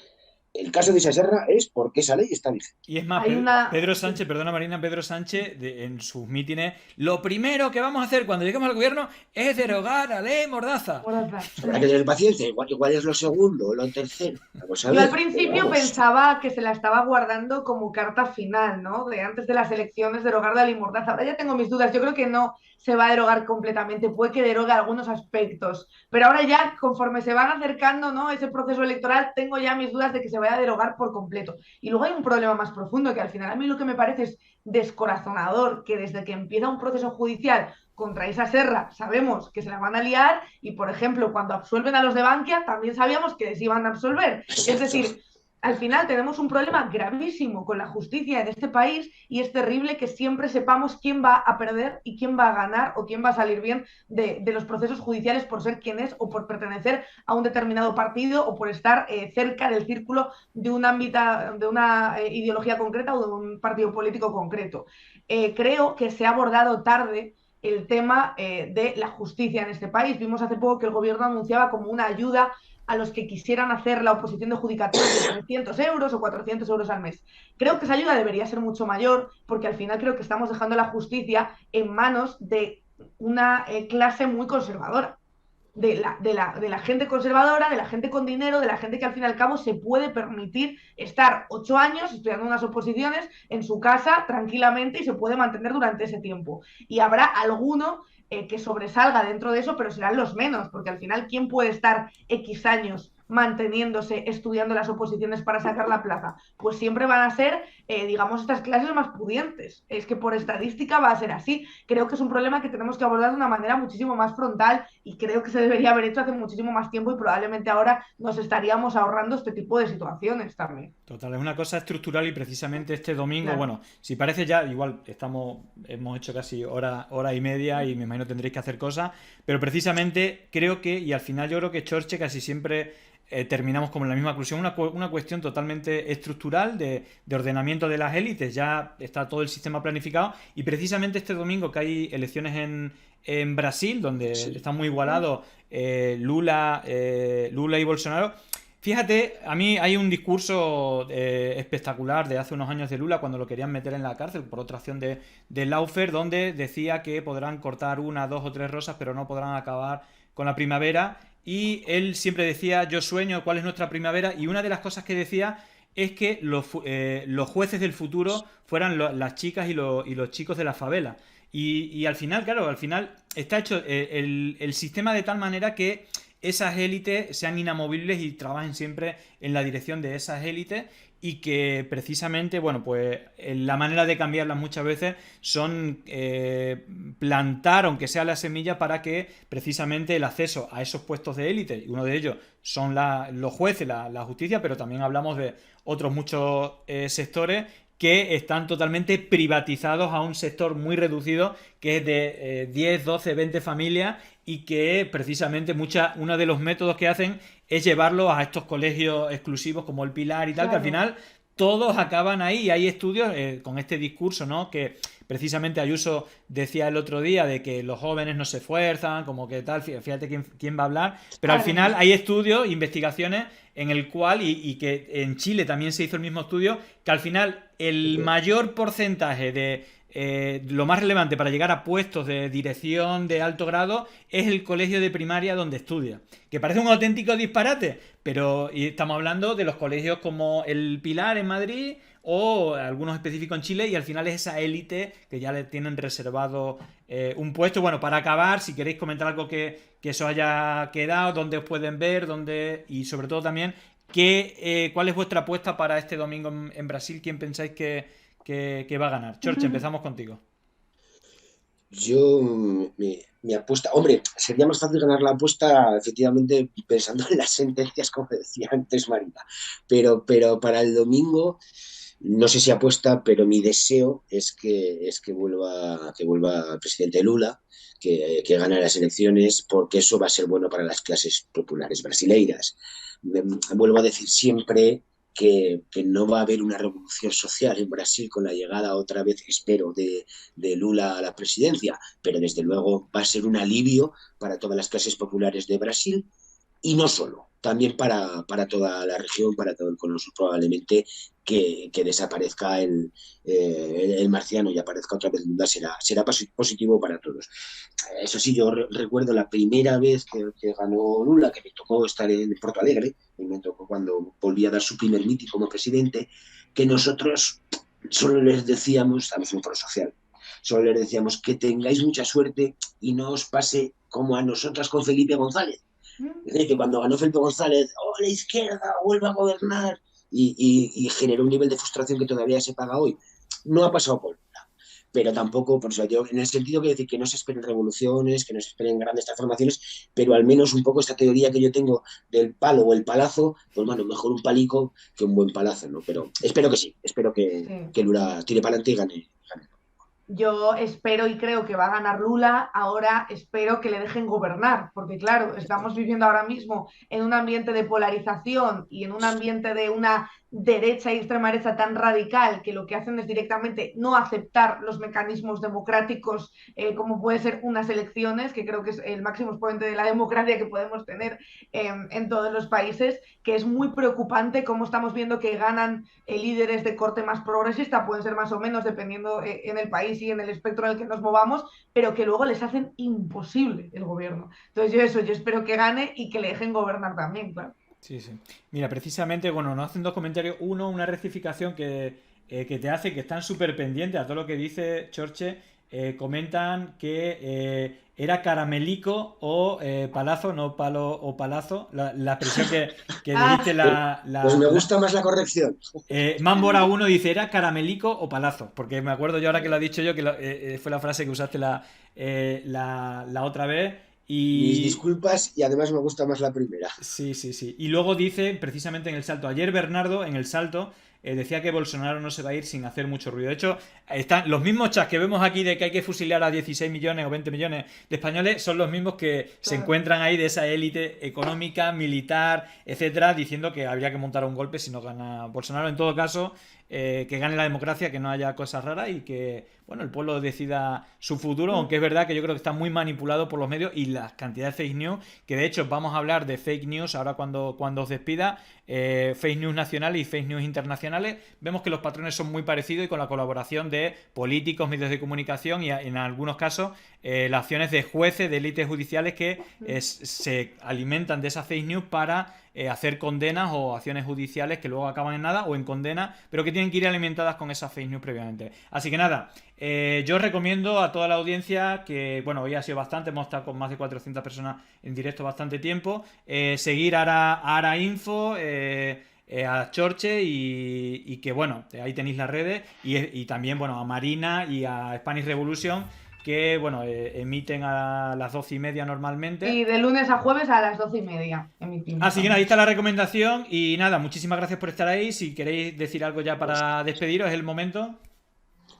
El caso de Isa Serra es porque esa ley está vigente.
Y es más,
Hay una...
Pedro Sánchez, perdona Marina, Pedro Sánchez en sus mítines, lo primero que vamos a hacer cuando lleguemos al gobierno es derogar la ley Mordaza.
Habrá que tener paciencia, igual es lo segundo o lo tercero. Vamos a
Yo
ver,
al principio
vamos.
pensaba que se la estaba guardando como carta final, ¿no? De antes de las elecciones, derogar la ley Mordaza. Ahora ya tengo mis dudas. Yo creo que no se va a derogar completamente. Puede que derogue algunos aspectos. Pero ahora ya, conforme se van acercando, ¿no? Ese proceso electoral, tengo ya mis dudas de que se vaya a derogar por completo. Y luego hay un problema más profundo, que al final a mí lo que me parece es descorazonador, que desde que empieza un proceso judicial contra Isa Serra sabemos que se la van a liar y, por ejemplo, cuando absuelven a los de Bankia también sabíamos que les iban a absolver. Es decir, al final tenemos un problema gravísimo con la justicia en este país y es terrible que siempre sepamos quién va a perder y quién va a ganar o quién va a salir bien de los procesos judiciales por ser quien es o por pertenecer a un determinado partido o por estar cerca del círculo de un ámbito, de una ideología concreta o de un partido político concreto. Creo que se ha abordado tarde el tema de la justicia en este país. Vimos hace poco que el gobierno anunciaba como una ayuda a los que quisieran hacer la oposición de judicatura de 300 euros o 400 euros al mes. Creo que esa ayuda debería ser mucho mayor porque al final creo que estamos dejando la justicia en manos de una clase muy conservadora. De la gente conservadora, de la gente con dinero, de la gente que al fin y al cabo se puede permitir estar 8 años estudiando unas oposiciones en su casa tranquilamente y se puede mantener durante ese tiempo. Y habrá alguno que sobresalga dentro de eso, pero serán los menos, porque al final, ¿quién puede estar X años manteniéndose, estudiando las oposiciones para sacar la plaza? Pues siempre van a ser, digamos, estas clases más pudientes. Es que por estadística va a ser así. Creo que es un problema que tenemos que abordar de una manera muchísimo más frontal y creo que se debería haber hecho hace muchísimo más tiempo y probablemente ahora nos estaríamos ahorrando este tipo de situaciones también.
Total, es una cosa estructural y precisamente este domingo,
Claro.
bueno, si parece ya, igual hemos hecho casi hora y media y me imagino tendréis que hacer cosas, pero precisamente creo que, y al final yo creo que Chorche casi siempre terminamos como en la misma conclusión, una cuestión totalmente estructural de ordenamiento de las élites, ya está todo el sistema planificado y precisamente este domingo que hay elecciones en Brasil, donde están muy igualados Lula y Bolsonaro. Fíjate, a mí hay un discurso espectacular de hace unos años de Lula cuando lo querían meter en la cárcel por otra acción de Laufer, donde decía que podrán cortar 1, 2 o 3 rosas, pero no podrán acabar con la primavera. Y él siempre decía, yo sueño cuál es nuestra primavera, y una de las cosas que decía es que los jueces del futuro fueran las chicas y los chicos de la favela. Y al final, claro, está hecho el sistema de tal manera que esas élites sean inamovibles y trabajen siempre en la dirección de esas élites y que precisamente, bueno, pues la manera de cambiarlas muchas veces son plantar, aunque sea la semilla, para que precisamente el acceso a esos puestos de élite, y uno de ellos son los jueces, la justicia, pero también hablamos de otros muchos sectores que están totalmente privatizados a un sector muy reducido que es de 10, 12, 20 familias y que precisamente uno de los métodos que hacen es llevarlos a estos colegios exclusivos como el Pilar y tal,
Claro.
que al final todos acaban ahí y hay estudios con este discurso, ¿no? Que precisamente Ayuso decía el otro día de que los jóvenes no se esfuerzan, como que tal, fíjate quién va a hablar, pero al
Claro.
final hay estudios, investigaciones en el cual, y que en Chile también se hizo el mismo estudio, que al final el mayor porcentaje de lo más relevante para llegar a puestos de dirección de alto grado es el colegio de primaria donde estudia. Que parece un auténtico disparate, pero y estamos hablando de los colegios como el Pilar en Madrid o algunos específicos en Chile y al final es esa élite que ya le tienen reservado un puesto. Bueno, para acabar, si queréis comentar algo que eso haya quedado, dónde os pueden ver, y sobre todo también cuál es vuestra apuesta para este domingo en Brasil, quién pensáis que va a ganar. Chorche, empezamos contigo.
Yo, mi apuesta, hombre, sería más fácil ganar la apuesta efectivamente pensando en las sentencias, como decía antes Marina, pero para el domingo no sé si apuesta, pero mi deseo es que vuelva el presidente Lula, que gane las elecciones, porque eso va a ser bueno para las clases populares brasileiras. Vuelvo a decir siempre que no va a haber una revolución social en Brasil con la llegada otra vez, espero, de Lula a la presidencia, pero desde luego va a ser un alivio para todas las clases populares de Brasil y no solo. también para toda la región, para todo el Cono Sur, probablemente que desaparezca el marciano y aparezca otra vez Lula será positivo para todos. Eso sí, yo recuerdo la primera vez que ganó Lula, que me tocó estar en Porto Alegre, y me tocó cuando volví a dar su primer mitin como presidente, que nosotros solo les decíamos, estamos en un foro social, solo les decíamos que tengáis mucha suerte y no os pase como a nosotras con Felipe González. Es decir, que cuando ganó Felipe González, la izquierda vuelve a gobernar, y generó un nivel de frustración que todavía se paga hoy. No ha pasado por nada, pero tampoco, por eso yo, en el sentido que decir que no se esperen revoluciones, que no se esperen grandes transformaciones, pero al menos un poco esta teoría que yo tengo del palo o el palazo, pues bueno, mejor un palico que un buen palazo, ¿no? Pero espero que sí, espero que Lula tire para adelante y gane.
Yo espero y creo que va a ganar Lula, ahora espero que le dejen gobernar, porque claro, estamos viviendo ahora mismo en un ambiente de polarización y en un ambiente de una derecha y extrema derecha tan radical que lo que hacen es directamente no aceptar los mecanismos democráticos, como puede ser unas elecciones, que creo que es el máximo exponente de la democracia que podemos tener en todos los países, que es muy preocupante cómo estamos viendo que ganan líderes de corte más progresista, pueden ser más o menos dependiendo en el país y en el espectro en el que nos movamos, pero que luego les hacen imposible el gobierno. Entonces yo espero que gane y que le dejen gobernar también, claro.
Sí, sí. Mira, precisamente, bueno, nos hacen dos comentarios. Uno, una rectificación que te hace, que están súper pendientes a todo lo que dice Chorche. Comentan que era caramelico o palazo, no palo o palazo. La expresión que dijiste
Pues me gusta más la corrección.
Mambora 1 dice, era caramelico o palazo. Porque me acuerdo yo ahora que lo he dicho yo, que fue la frase que usaste la otra vez.
Mis disculpas, y además me gusta más la primera.
Sí, sí, sí. Y luego dice, precisamente en el salto, ayer Bernardo, en el salto, decía que Bolsonaro no se va a ir sin hacer mucho ruido. De hecho, están los mismos chats que vemos aquí de que hay que fusilar a 16 millones o 20 millones de españoles, son los mismos que se encuentran ahí de esa élite económica, militar, etcétera, diciendo que habría que montar un golpe si no gana Bolsonaro. En todo caso, que gane la democracia, que no haya cosas raras y que, bueno, el pueblo decida su futuro, aunque es verdad que yo creo que está muy manipulado por los medios y las cantidades de fake news, que de hecho vamos a hablar de fake news ahora cuando os despida, fake news nacionales y fake news internacionales. Vemos que los patrones son muy parecidos y con la colaboración de políticos, medios de comunicación y en algunos casos las acciones de jueces, de élites judiciales que se alimentan de esas fake news para hacer condenas o acciones judiciales que luego acaban en nada o en condena, pero que tienen que ir alimentadas con esas fake news previamente. Así que nada, yo recomiendo a toda la audiencia que, bueno, hoy ha sido bastante, hemos estado con más de 400 personas en directo bastante tiempo, seguir a Ara Info, a Chorche y que, bueno, ahí tenéis las redes y también, bueno, a Marina y a Spanish Revolution, que, bueno, emiten a las 12:30 normalmente.
Y de lunes a jueves a las 12:30 emitimos.
Así que nada, ahí está la recomendación y nada, muchísimas gracias por estar ahí. Si queréis decir algo ya para despediros, es el momento.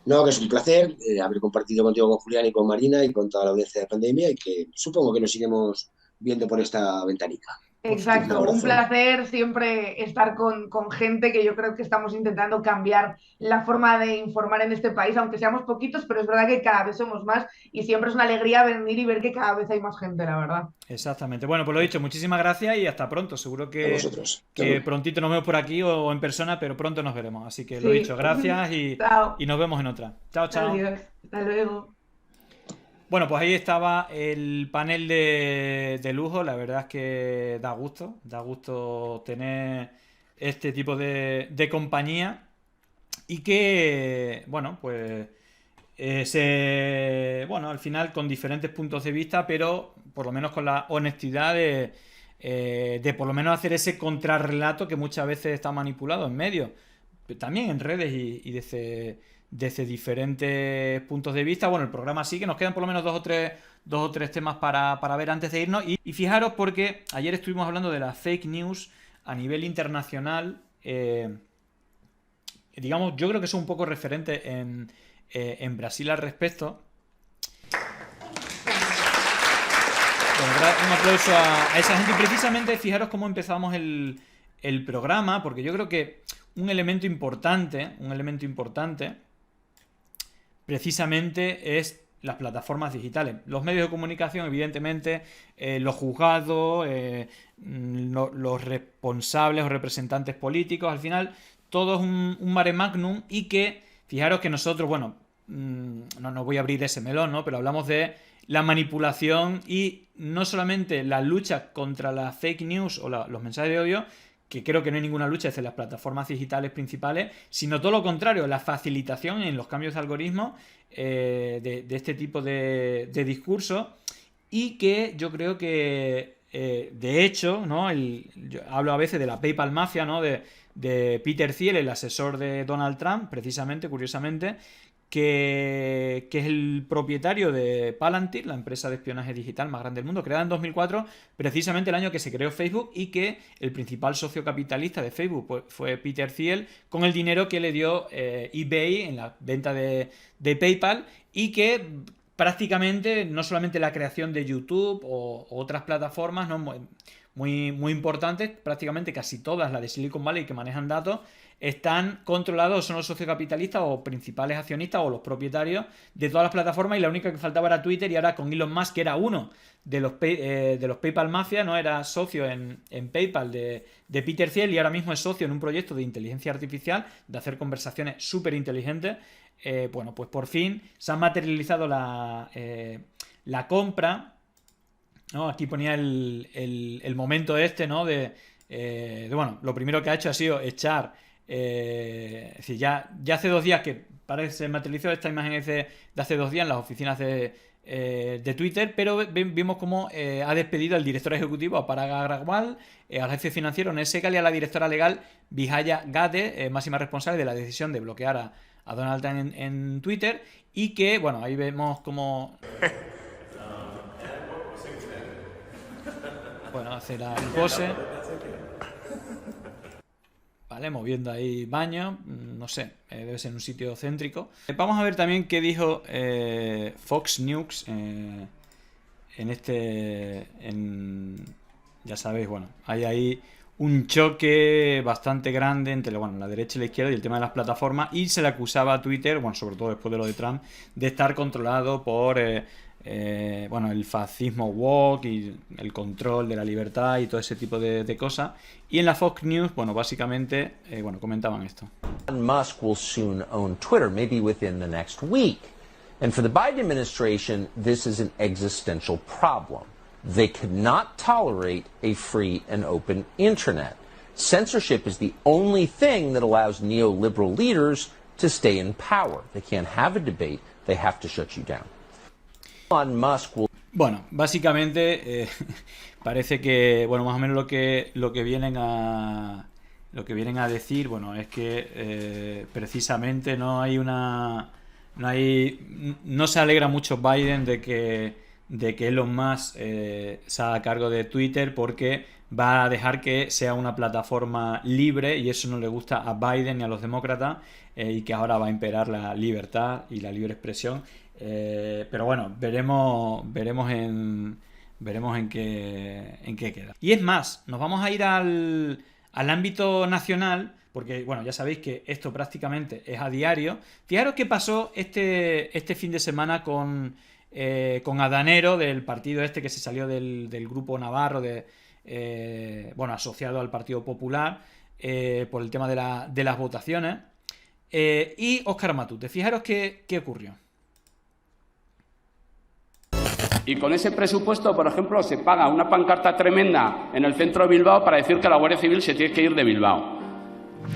No, que es un placer haber compartido contigo, con Julián y con Marina y con toda la audiencia de Pandemia, y que supongo que nos seguiremos viendo por esta ventanica.
Exacto, un placer siempre estar con gente que yo creo que estamos intentando cambiar la forma de informar en este país, aunque seamos poquitos, pero es verdad que cada vez somos más y siempre es una alegría venir y ver que cada vez hay más gente, la verdad.
Exactamente. Bueno, pues lo dicho, muchísimas gracias y hasta pronto. Seguro que prontito nos vemos por aquí o en persona, pero pronto nos veremos. Así que lo dicho, gracias y nos vemos en otra. Chao, chao.
Adiós. Hasta luego.
Bueno, pues ahí estaba el panel de lujo. La verdad es que da gusto tener este tipo de compañía y que, bueno, pues al final con diferentes puntos de vista, pero por lo menos con la honestidad de por lo menos hacer ese contrarrelato que muchas veces está manipulado en medios, también en redes y desde diferentes puntos de vista. Bueno, el programa sigue, nos quedan por lo menos dos o tres temas para ver antes de irnos. Y fijaros, porque ayer estuvimos hablando de las fake news a nivel internacional. Digamos, yo creo que son un poco referentes en Brasil al respecto. Bueno, un aplauso a esa gente. Y precisamente, fijaros cómo empezamos el programa, porque yo creo que un elemento importante precisamente es las plataformas digitales. Los medios de comunicación, evidentemente, los juzgados, los responsables o representantes políticos, al final todo es un mare magnum, y que, fijaros que nosotros, bueno, no voy a abrir ese melón, ¿no? Pero hablamos de la manipulación y no solamente la lucha contra las fake news o los mensajes de odio, que creo que no hay ninguna lucha desde las plataformas digitales principales, sino todo lo contrario, la facilitación en los cambios de algoritmos de este tipo de discurso, y que yo creo que, de hecho, ¿no? Yo hablo a veces de la PayPal Mafia, ¿no? de Peter Thiel, el asesor de Donald Trump, precisamente, curiosamente, que es el propietario de Palantir, la empresa de espionaje digital más grande del mundo, creada en 2004, precisamente el año que se creó Facebook, y que el principal socio capitalista de Facebook pues, fue Peter Thiel, con el dinero que le dio eBay en la venta de PayPal, y que prácticamente no solamente la creación de YouTube o otras plataformas, ¿no? muy importantes, prácticamente casi todas las de Silicon Valley que manejan datos, están controlados, son los sociocapitalistas o principales accionistas o los propietarios de todas las plataformas, y la única que faltaba era Twitter, y ahora con Elon Musk, que era uno de los PayPal Mafia, ¿no? Era socio en PayPal de Peter Thiel, y ahora mismo es socio en un proyecto de inteligencia artificial, de hacer conversaciones súper inteligentes. Bueno, pues por fin se ha materializado la compra, ¿no? Aquí ponía el momento este, ¿no? Bueno, lo primero que ha hecho ha sido echar, es decir, ya hace 2 días que parece materializó esta imagen de hace 2 días en las oficinas de Twitter, pero vimos cómo ha despedido al director ejecutivo, a Parag Agrawal, al jefe financiero Ned Segal y a la directora legal Vijaya Gadde, máxima responsable de la decisión de bloquear a Donald Trump en Twitter, y que, bueno, ahí vemos cómo... Bueno, hace la pose. Vale, moviendo ahí baño. No sé, debe ser un sitio céntrico. Vamos a ver también qué dijo Fox News ya sabéis, bueno, hay ahí un choque bastante grande entre la derecha y la izquierda y el tema de las plataformas, y se le acusaba a Twitter, bueno, sobre todo después de lo de Trump, de estar controlado por el fascismo woke y el control de la libertad y todo ese tipo de cosas. Y en la Fox News, bueno, básicamente, comentaban esto.
Elon Musk will soon own Twitter, maybe within the next week. And for the Biden administration, this is an existential problem. They could not tolerate a free and open internet. Censorship is the only thing that allows neoliberal leaders to stay in power. They can't have a debate, they have to shut you down. Elon Musk will...
Bueno, básicamente parece que, bueno, más o menos lo que vienen a decir, bueno, es que precisamente no se alegra mucho Biden de que Elon Musk se haga cargo de Twitter, porque va a dejar que sea una plataforma libre, y eso no le gusta a Biden ni a los demócratas, y que ahora va a imperar la libertad y la libre expresión. Pero bueno, veremos en qué queda. Y es más, nos vamos a ir al ámbito nacional, porque bueno, ya sabéis que esto prácticamente es a diario. Fijaros qué pasó este fin de semana con Adanero, del partido este que se salió del grupo navarro, asociado al Partido Popular, por el tema de las votaciones, y Óscar Matute. Fijaros qué ocurrió.
Y con ese presupuesto, por ejemplo, se paga una pancarta tremenda en el centro de Bilbao para decir que la Guardia Civil se tiene que ir de Bilbao.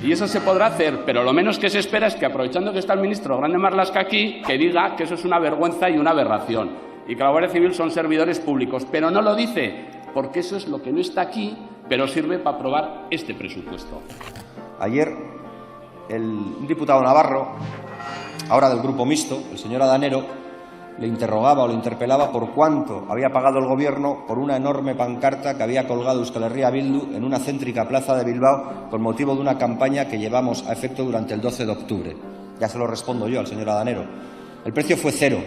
Y eso se podrá hacer, pero lo menos que se espera es que, aprovechando que está el ministro Grande Marlaska aquí, que diga que eso es una vergüenza y una aberración, y que la Guardia Civil son servidores públicos. Pero no lo dice, porque eso es lo que no está aquí, pero sirve para aprobar este presupuesto.
Ayer, un diputado navarro, ahora del grupo mixto, el señor Adanero, le interrogaba o le interpelaba por cuánto había pagado el gobierno por una enorme pancarta que había colgado Euskal Herria Bildu en una céntrica plaza de Bilbao con motivo de una campaña que llevamos a efecto durante el 12 de octubre. Ya se lo respondo yo al señor Adanero. El precio fue 0,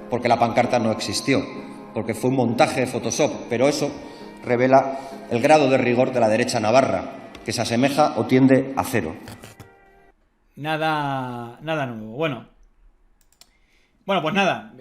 porque la pancarta no existió, porque fue un montaje de Photoshop, pero eso revela el grado de rigor de la derecha navarra, que se asemeja o tiende a 0.
Nada nuevo. Bueno, Bueno, pues nada,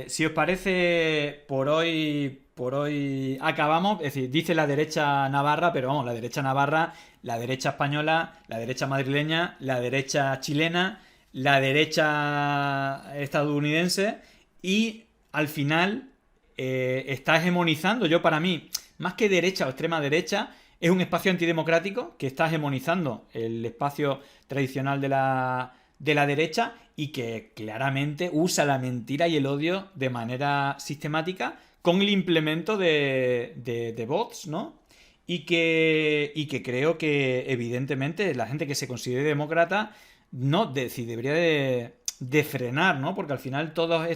si os parece, por hoy acabamos. Es decir, dice la derecha navarra, pero vamos, la derecha navarra, la derecha española, la derecha madrileña, la derecha chilena, la derecha estadounidense, y al final está hegemonizando. Yo, para mí, más que derecha o extrema derecha, es un espacio antidemocrático que está hegemonizando el espacio tradicional de la derecha, y que claramente usa la mentira y el odio de manera sistemática con el implemento de bots, ¿no? Y que creo que, evidentemente, la gente que se considere demócrata debería de frenar, ¿no? Porque al final todas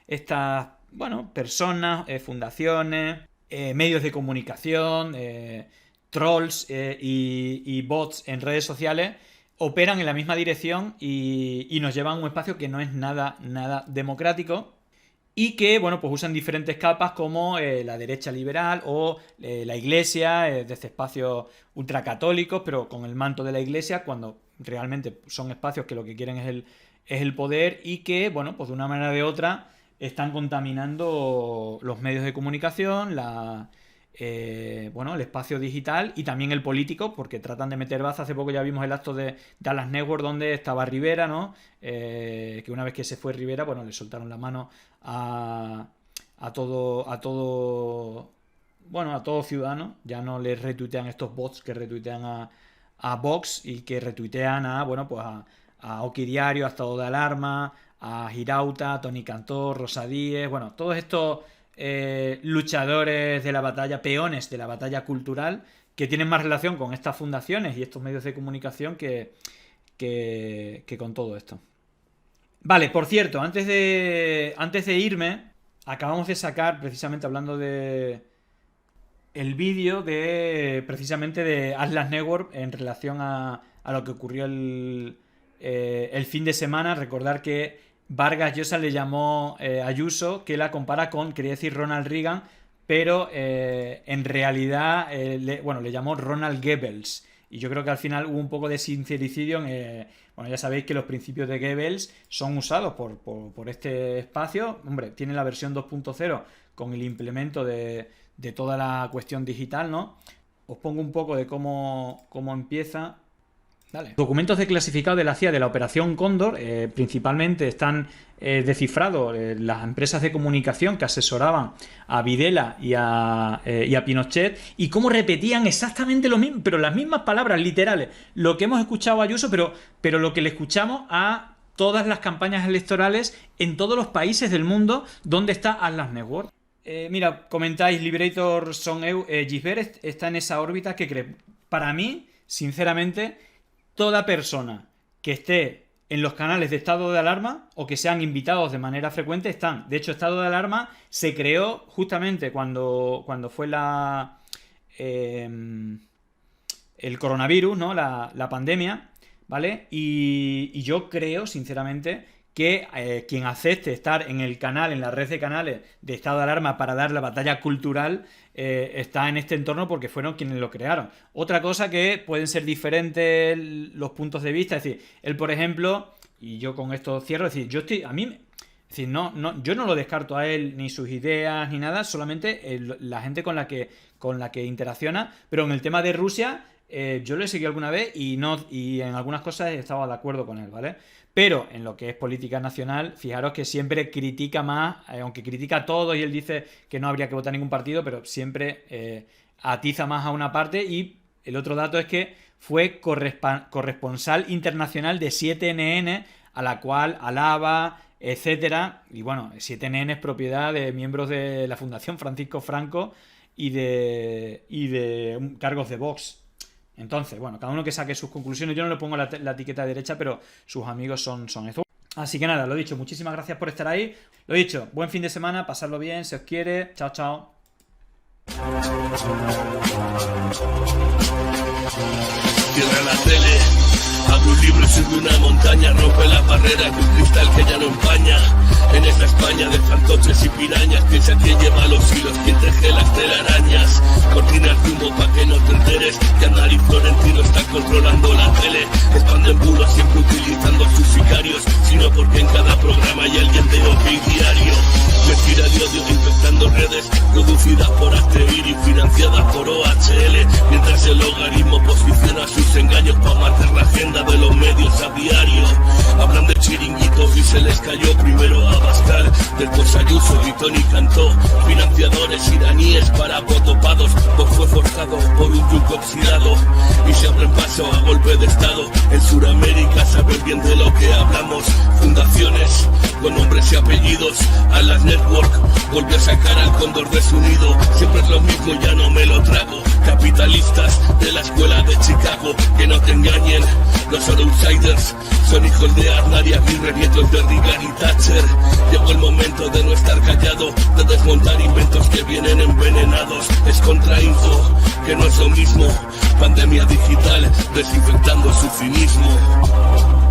estas bueno, personas, fundaciones, medios de comunicación, trolls y bots en redes sociales operan en la misma dirección y nos llevan a un espacio que no es nada democrático, y que, bueno, pues usan diferentes capas como la derecha liberal o la iglesia, de este espacio ultracatólicos, pero con el manto de la iglesia, cuando realmente son espacios que lo que quieren es el poder, y que, bueno, pues de una manera o de otra están contaminando los medios de comunicación, el espacio digital y también el político, porque tratan de meter baza. Hace poco ya vimos el acto de Dallas Network, donde estaba Rivera, ¿no? Que una vez que se fue Rivera, bueno, le soltaron la mano a todo ciudadano. Ya no le retuitean estos bots que retuitean a Vox y que retuitean a Oki Diario, a Estado de Alarma, a Girauta, a Tony Cantó, Rosa Díez, bueno, todos estos luchadores de la batalla, peones de la batalla cultural, que tienen más relación con estas fundaciones y estos medios de comunicación que con todo esto. Vale, por cierto, antes de irme, acabamos de sacar, precisamente hablando de el vídeo precisamente de Atlas Network en relación a lo que ocurrió el fin de semana. Recordar que Vargas Llosa le llamó a Ayuso, que la compara con, quería decir Ronald Reagan, pero en realidad le llamó Ronald Goebbels. Y yo creo que al final hubo un poco de sincericidio. Bueno, ya sabéis que los principios de Goebbels son usados por este espacio. Hombre, tiene la versión 2.0 con el implemento de toda la cuestión digital, ¿no? Os pongo un poco de cómo empieza. Dale. Documentos desclasificados de la CIA de la Operación Cóndor, principalmente están descifrados las empresas de comunicación que asesoraban a Videla y a Pinochet, y cómo repetían exactamente lo mismo, pero las mismas palabras literales, lo que hemos escuchado a Ayuso, pero lo que le escuchamos a todas las campañas electorales en todos los países del mundo donde está Atlas Network. Mira, comentáis, Liberator Son Gisbert está en esa órbita que cree. Para mí, sinceramente, toda persona que esté en los canales de estado de alarma o que sean invitados de manera frecuente están. De hecho, estado de alarma se creó justamente cuando fue el coronavirus, ¿no? La pandemia, ¿vale? Y yo creo, sinceramente, que quien acepte estar en el canal, en la red de canales de estado de alarma para dar la batalla cultural, está en este entorno porque fueron quienes lo crearon. Otra cosa que pueden ser diferentes los puntos de vista, es decir, él, por ejemplo, y yo con esto cierro, es decir, yo no lo descarto a él, ni sus ideas, ni nada, solamente la gente con la que interacciona, pero en el tema de Rusia, yo le seguí alguna vez y en algunas cosas estaba de acuerdo con él, ¿vale? Pero en lo que es política nacional, fijaros que siempre critica más, aunque critica a todos y él dice que no habría que votar ningún partido, pero siempre atiza más a una parte. Y el otro dato es que fue corresponsal internacional de 7NN, a la cual alaba, etcétera. Y bueno, 7NN es propiedad de miembros de la Fundación Francisco Franco y de cargos de Vox. Entonces, bueno, cada uno que saque sus conclusiones. Yo no le pongo la etiqueta derecha, pero sus amigos son estos. Así que nada, lo dicho, muchísimas gracias por estar ahí. Lo dicho, buen fin de semana, pasadlo bien, se os quiere. Chao, chao.
Cierra la tele, abre un libro y sube una montaña, rompe la barrera con cristal que ya no empaña. En esta España de fantoches y pirañas, piensa quién lleva los hilos, quién teje las telarañas. Cortinas de humo pa' que no te enteres que Aznar y Florentino están controlando la tele. Expanden bulos siempre utilizando sus sicarios, sino porque en cada programa hay alguien de OK Diario. Mentira de odio infectando redes, producidas por Asterir y financiadas por OHL, mientras el logaritmo posiciona sus engaños para marcar la agenda de los medios a diario. Hablan de chiringuitos y se les cayó primero a Abascal, después Ayuso y Tony Cantó, financiadores iraníes para votopados, pues fue forzado por un yunque oxidado y se abren paso a golpe de estado. En Sudamérica saben bien de lo que hablamos, fundaciones con nombres y apellidos. A las Network volvió a sacar al cóndor de su nido, siempre es lo mismo, ya no me lo trago. Capitalistas de la escuela de Chicago, que no te engañen, no son outsiders, son hijos de Aznar y Aguirre, nietos de Reagan y Thatcher. Llegó el momento de no estar callado, de desmontar inventos que vienen envenenados. Es contrainfo, que no es lo mismo, pandemia digital desinfectando su cinismo.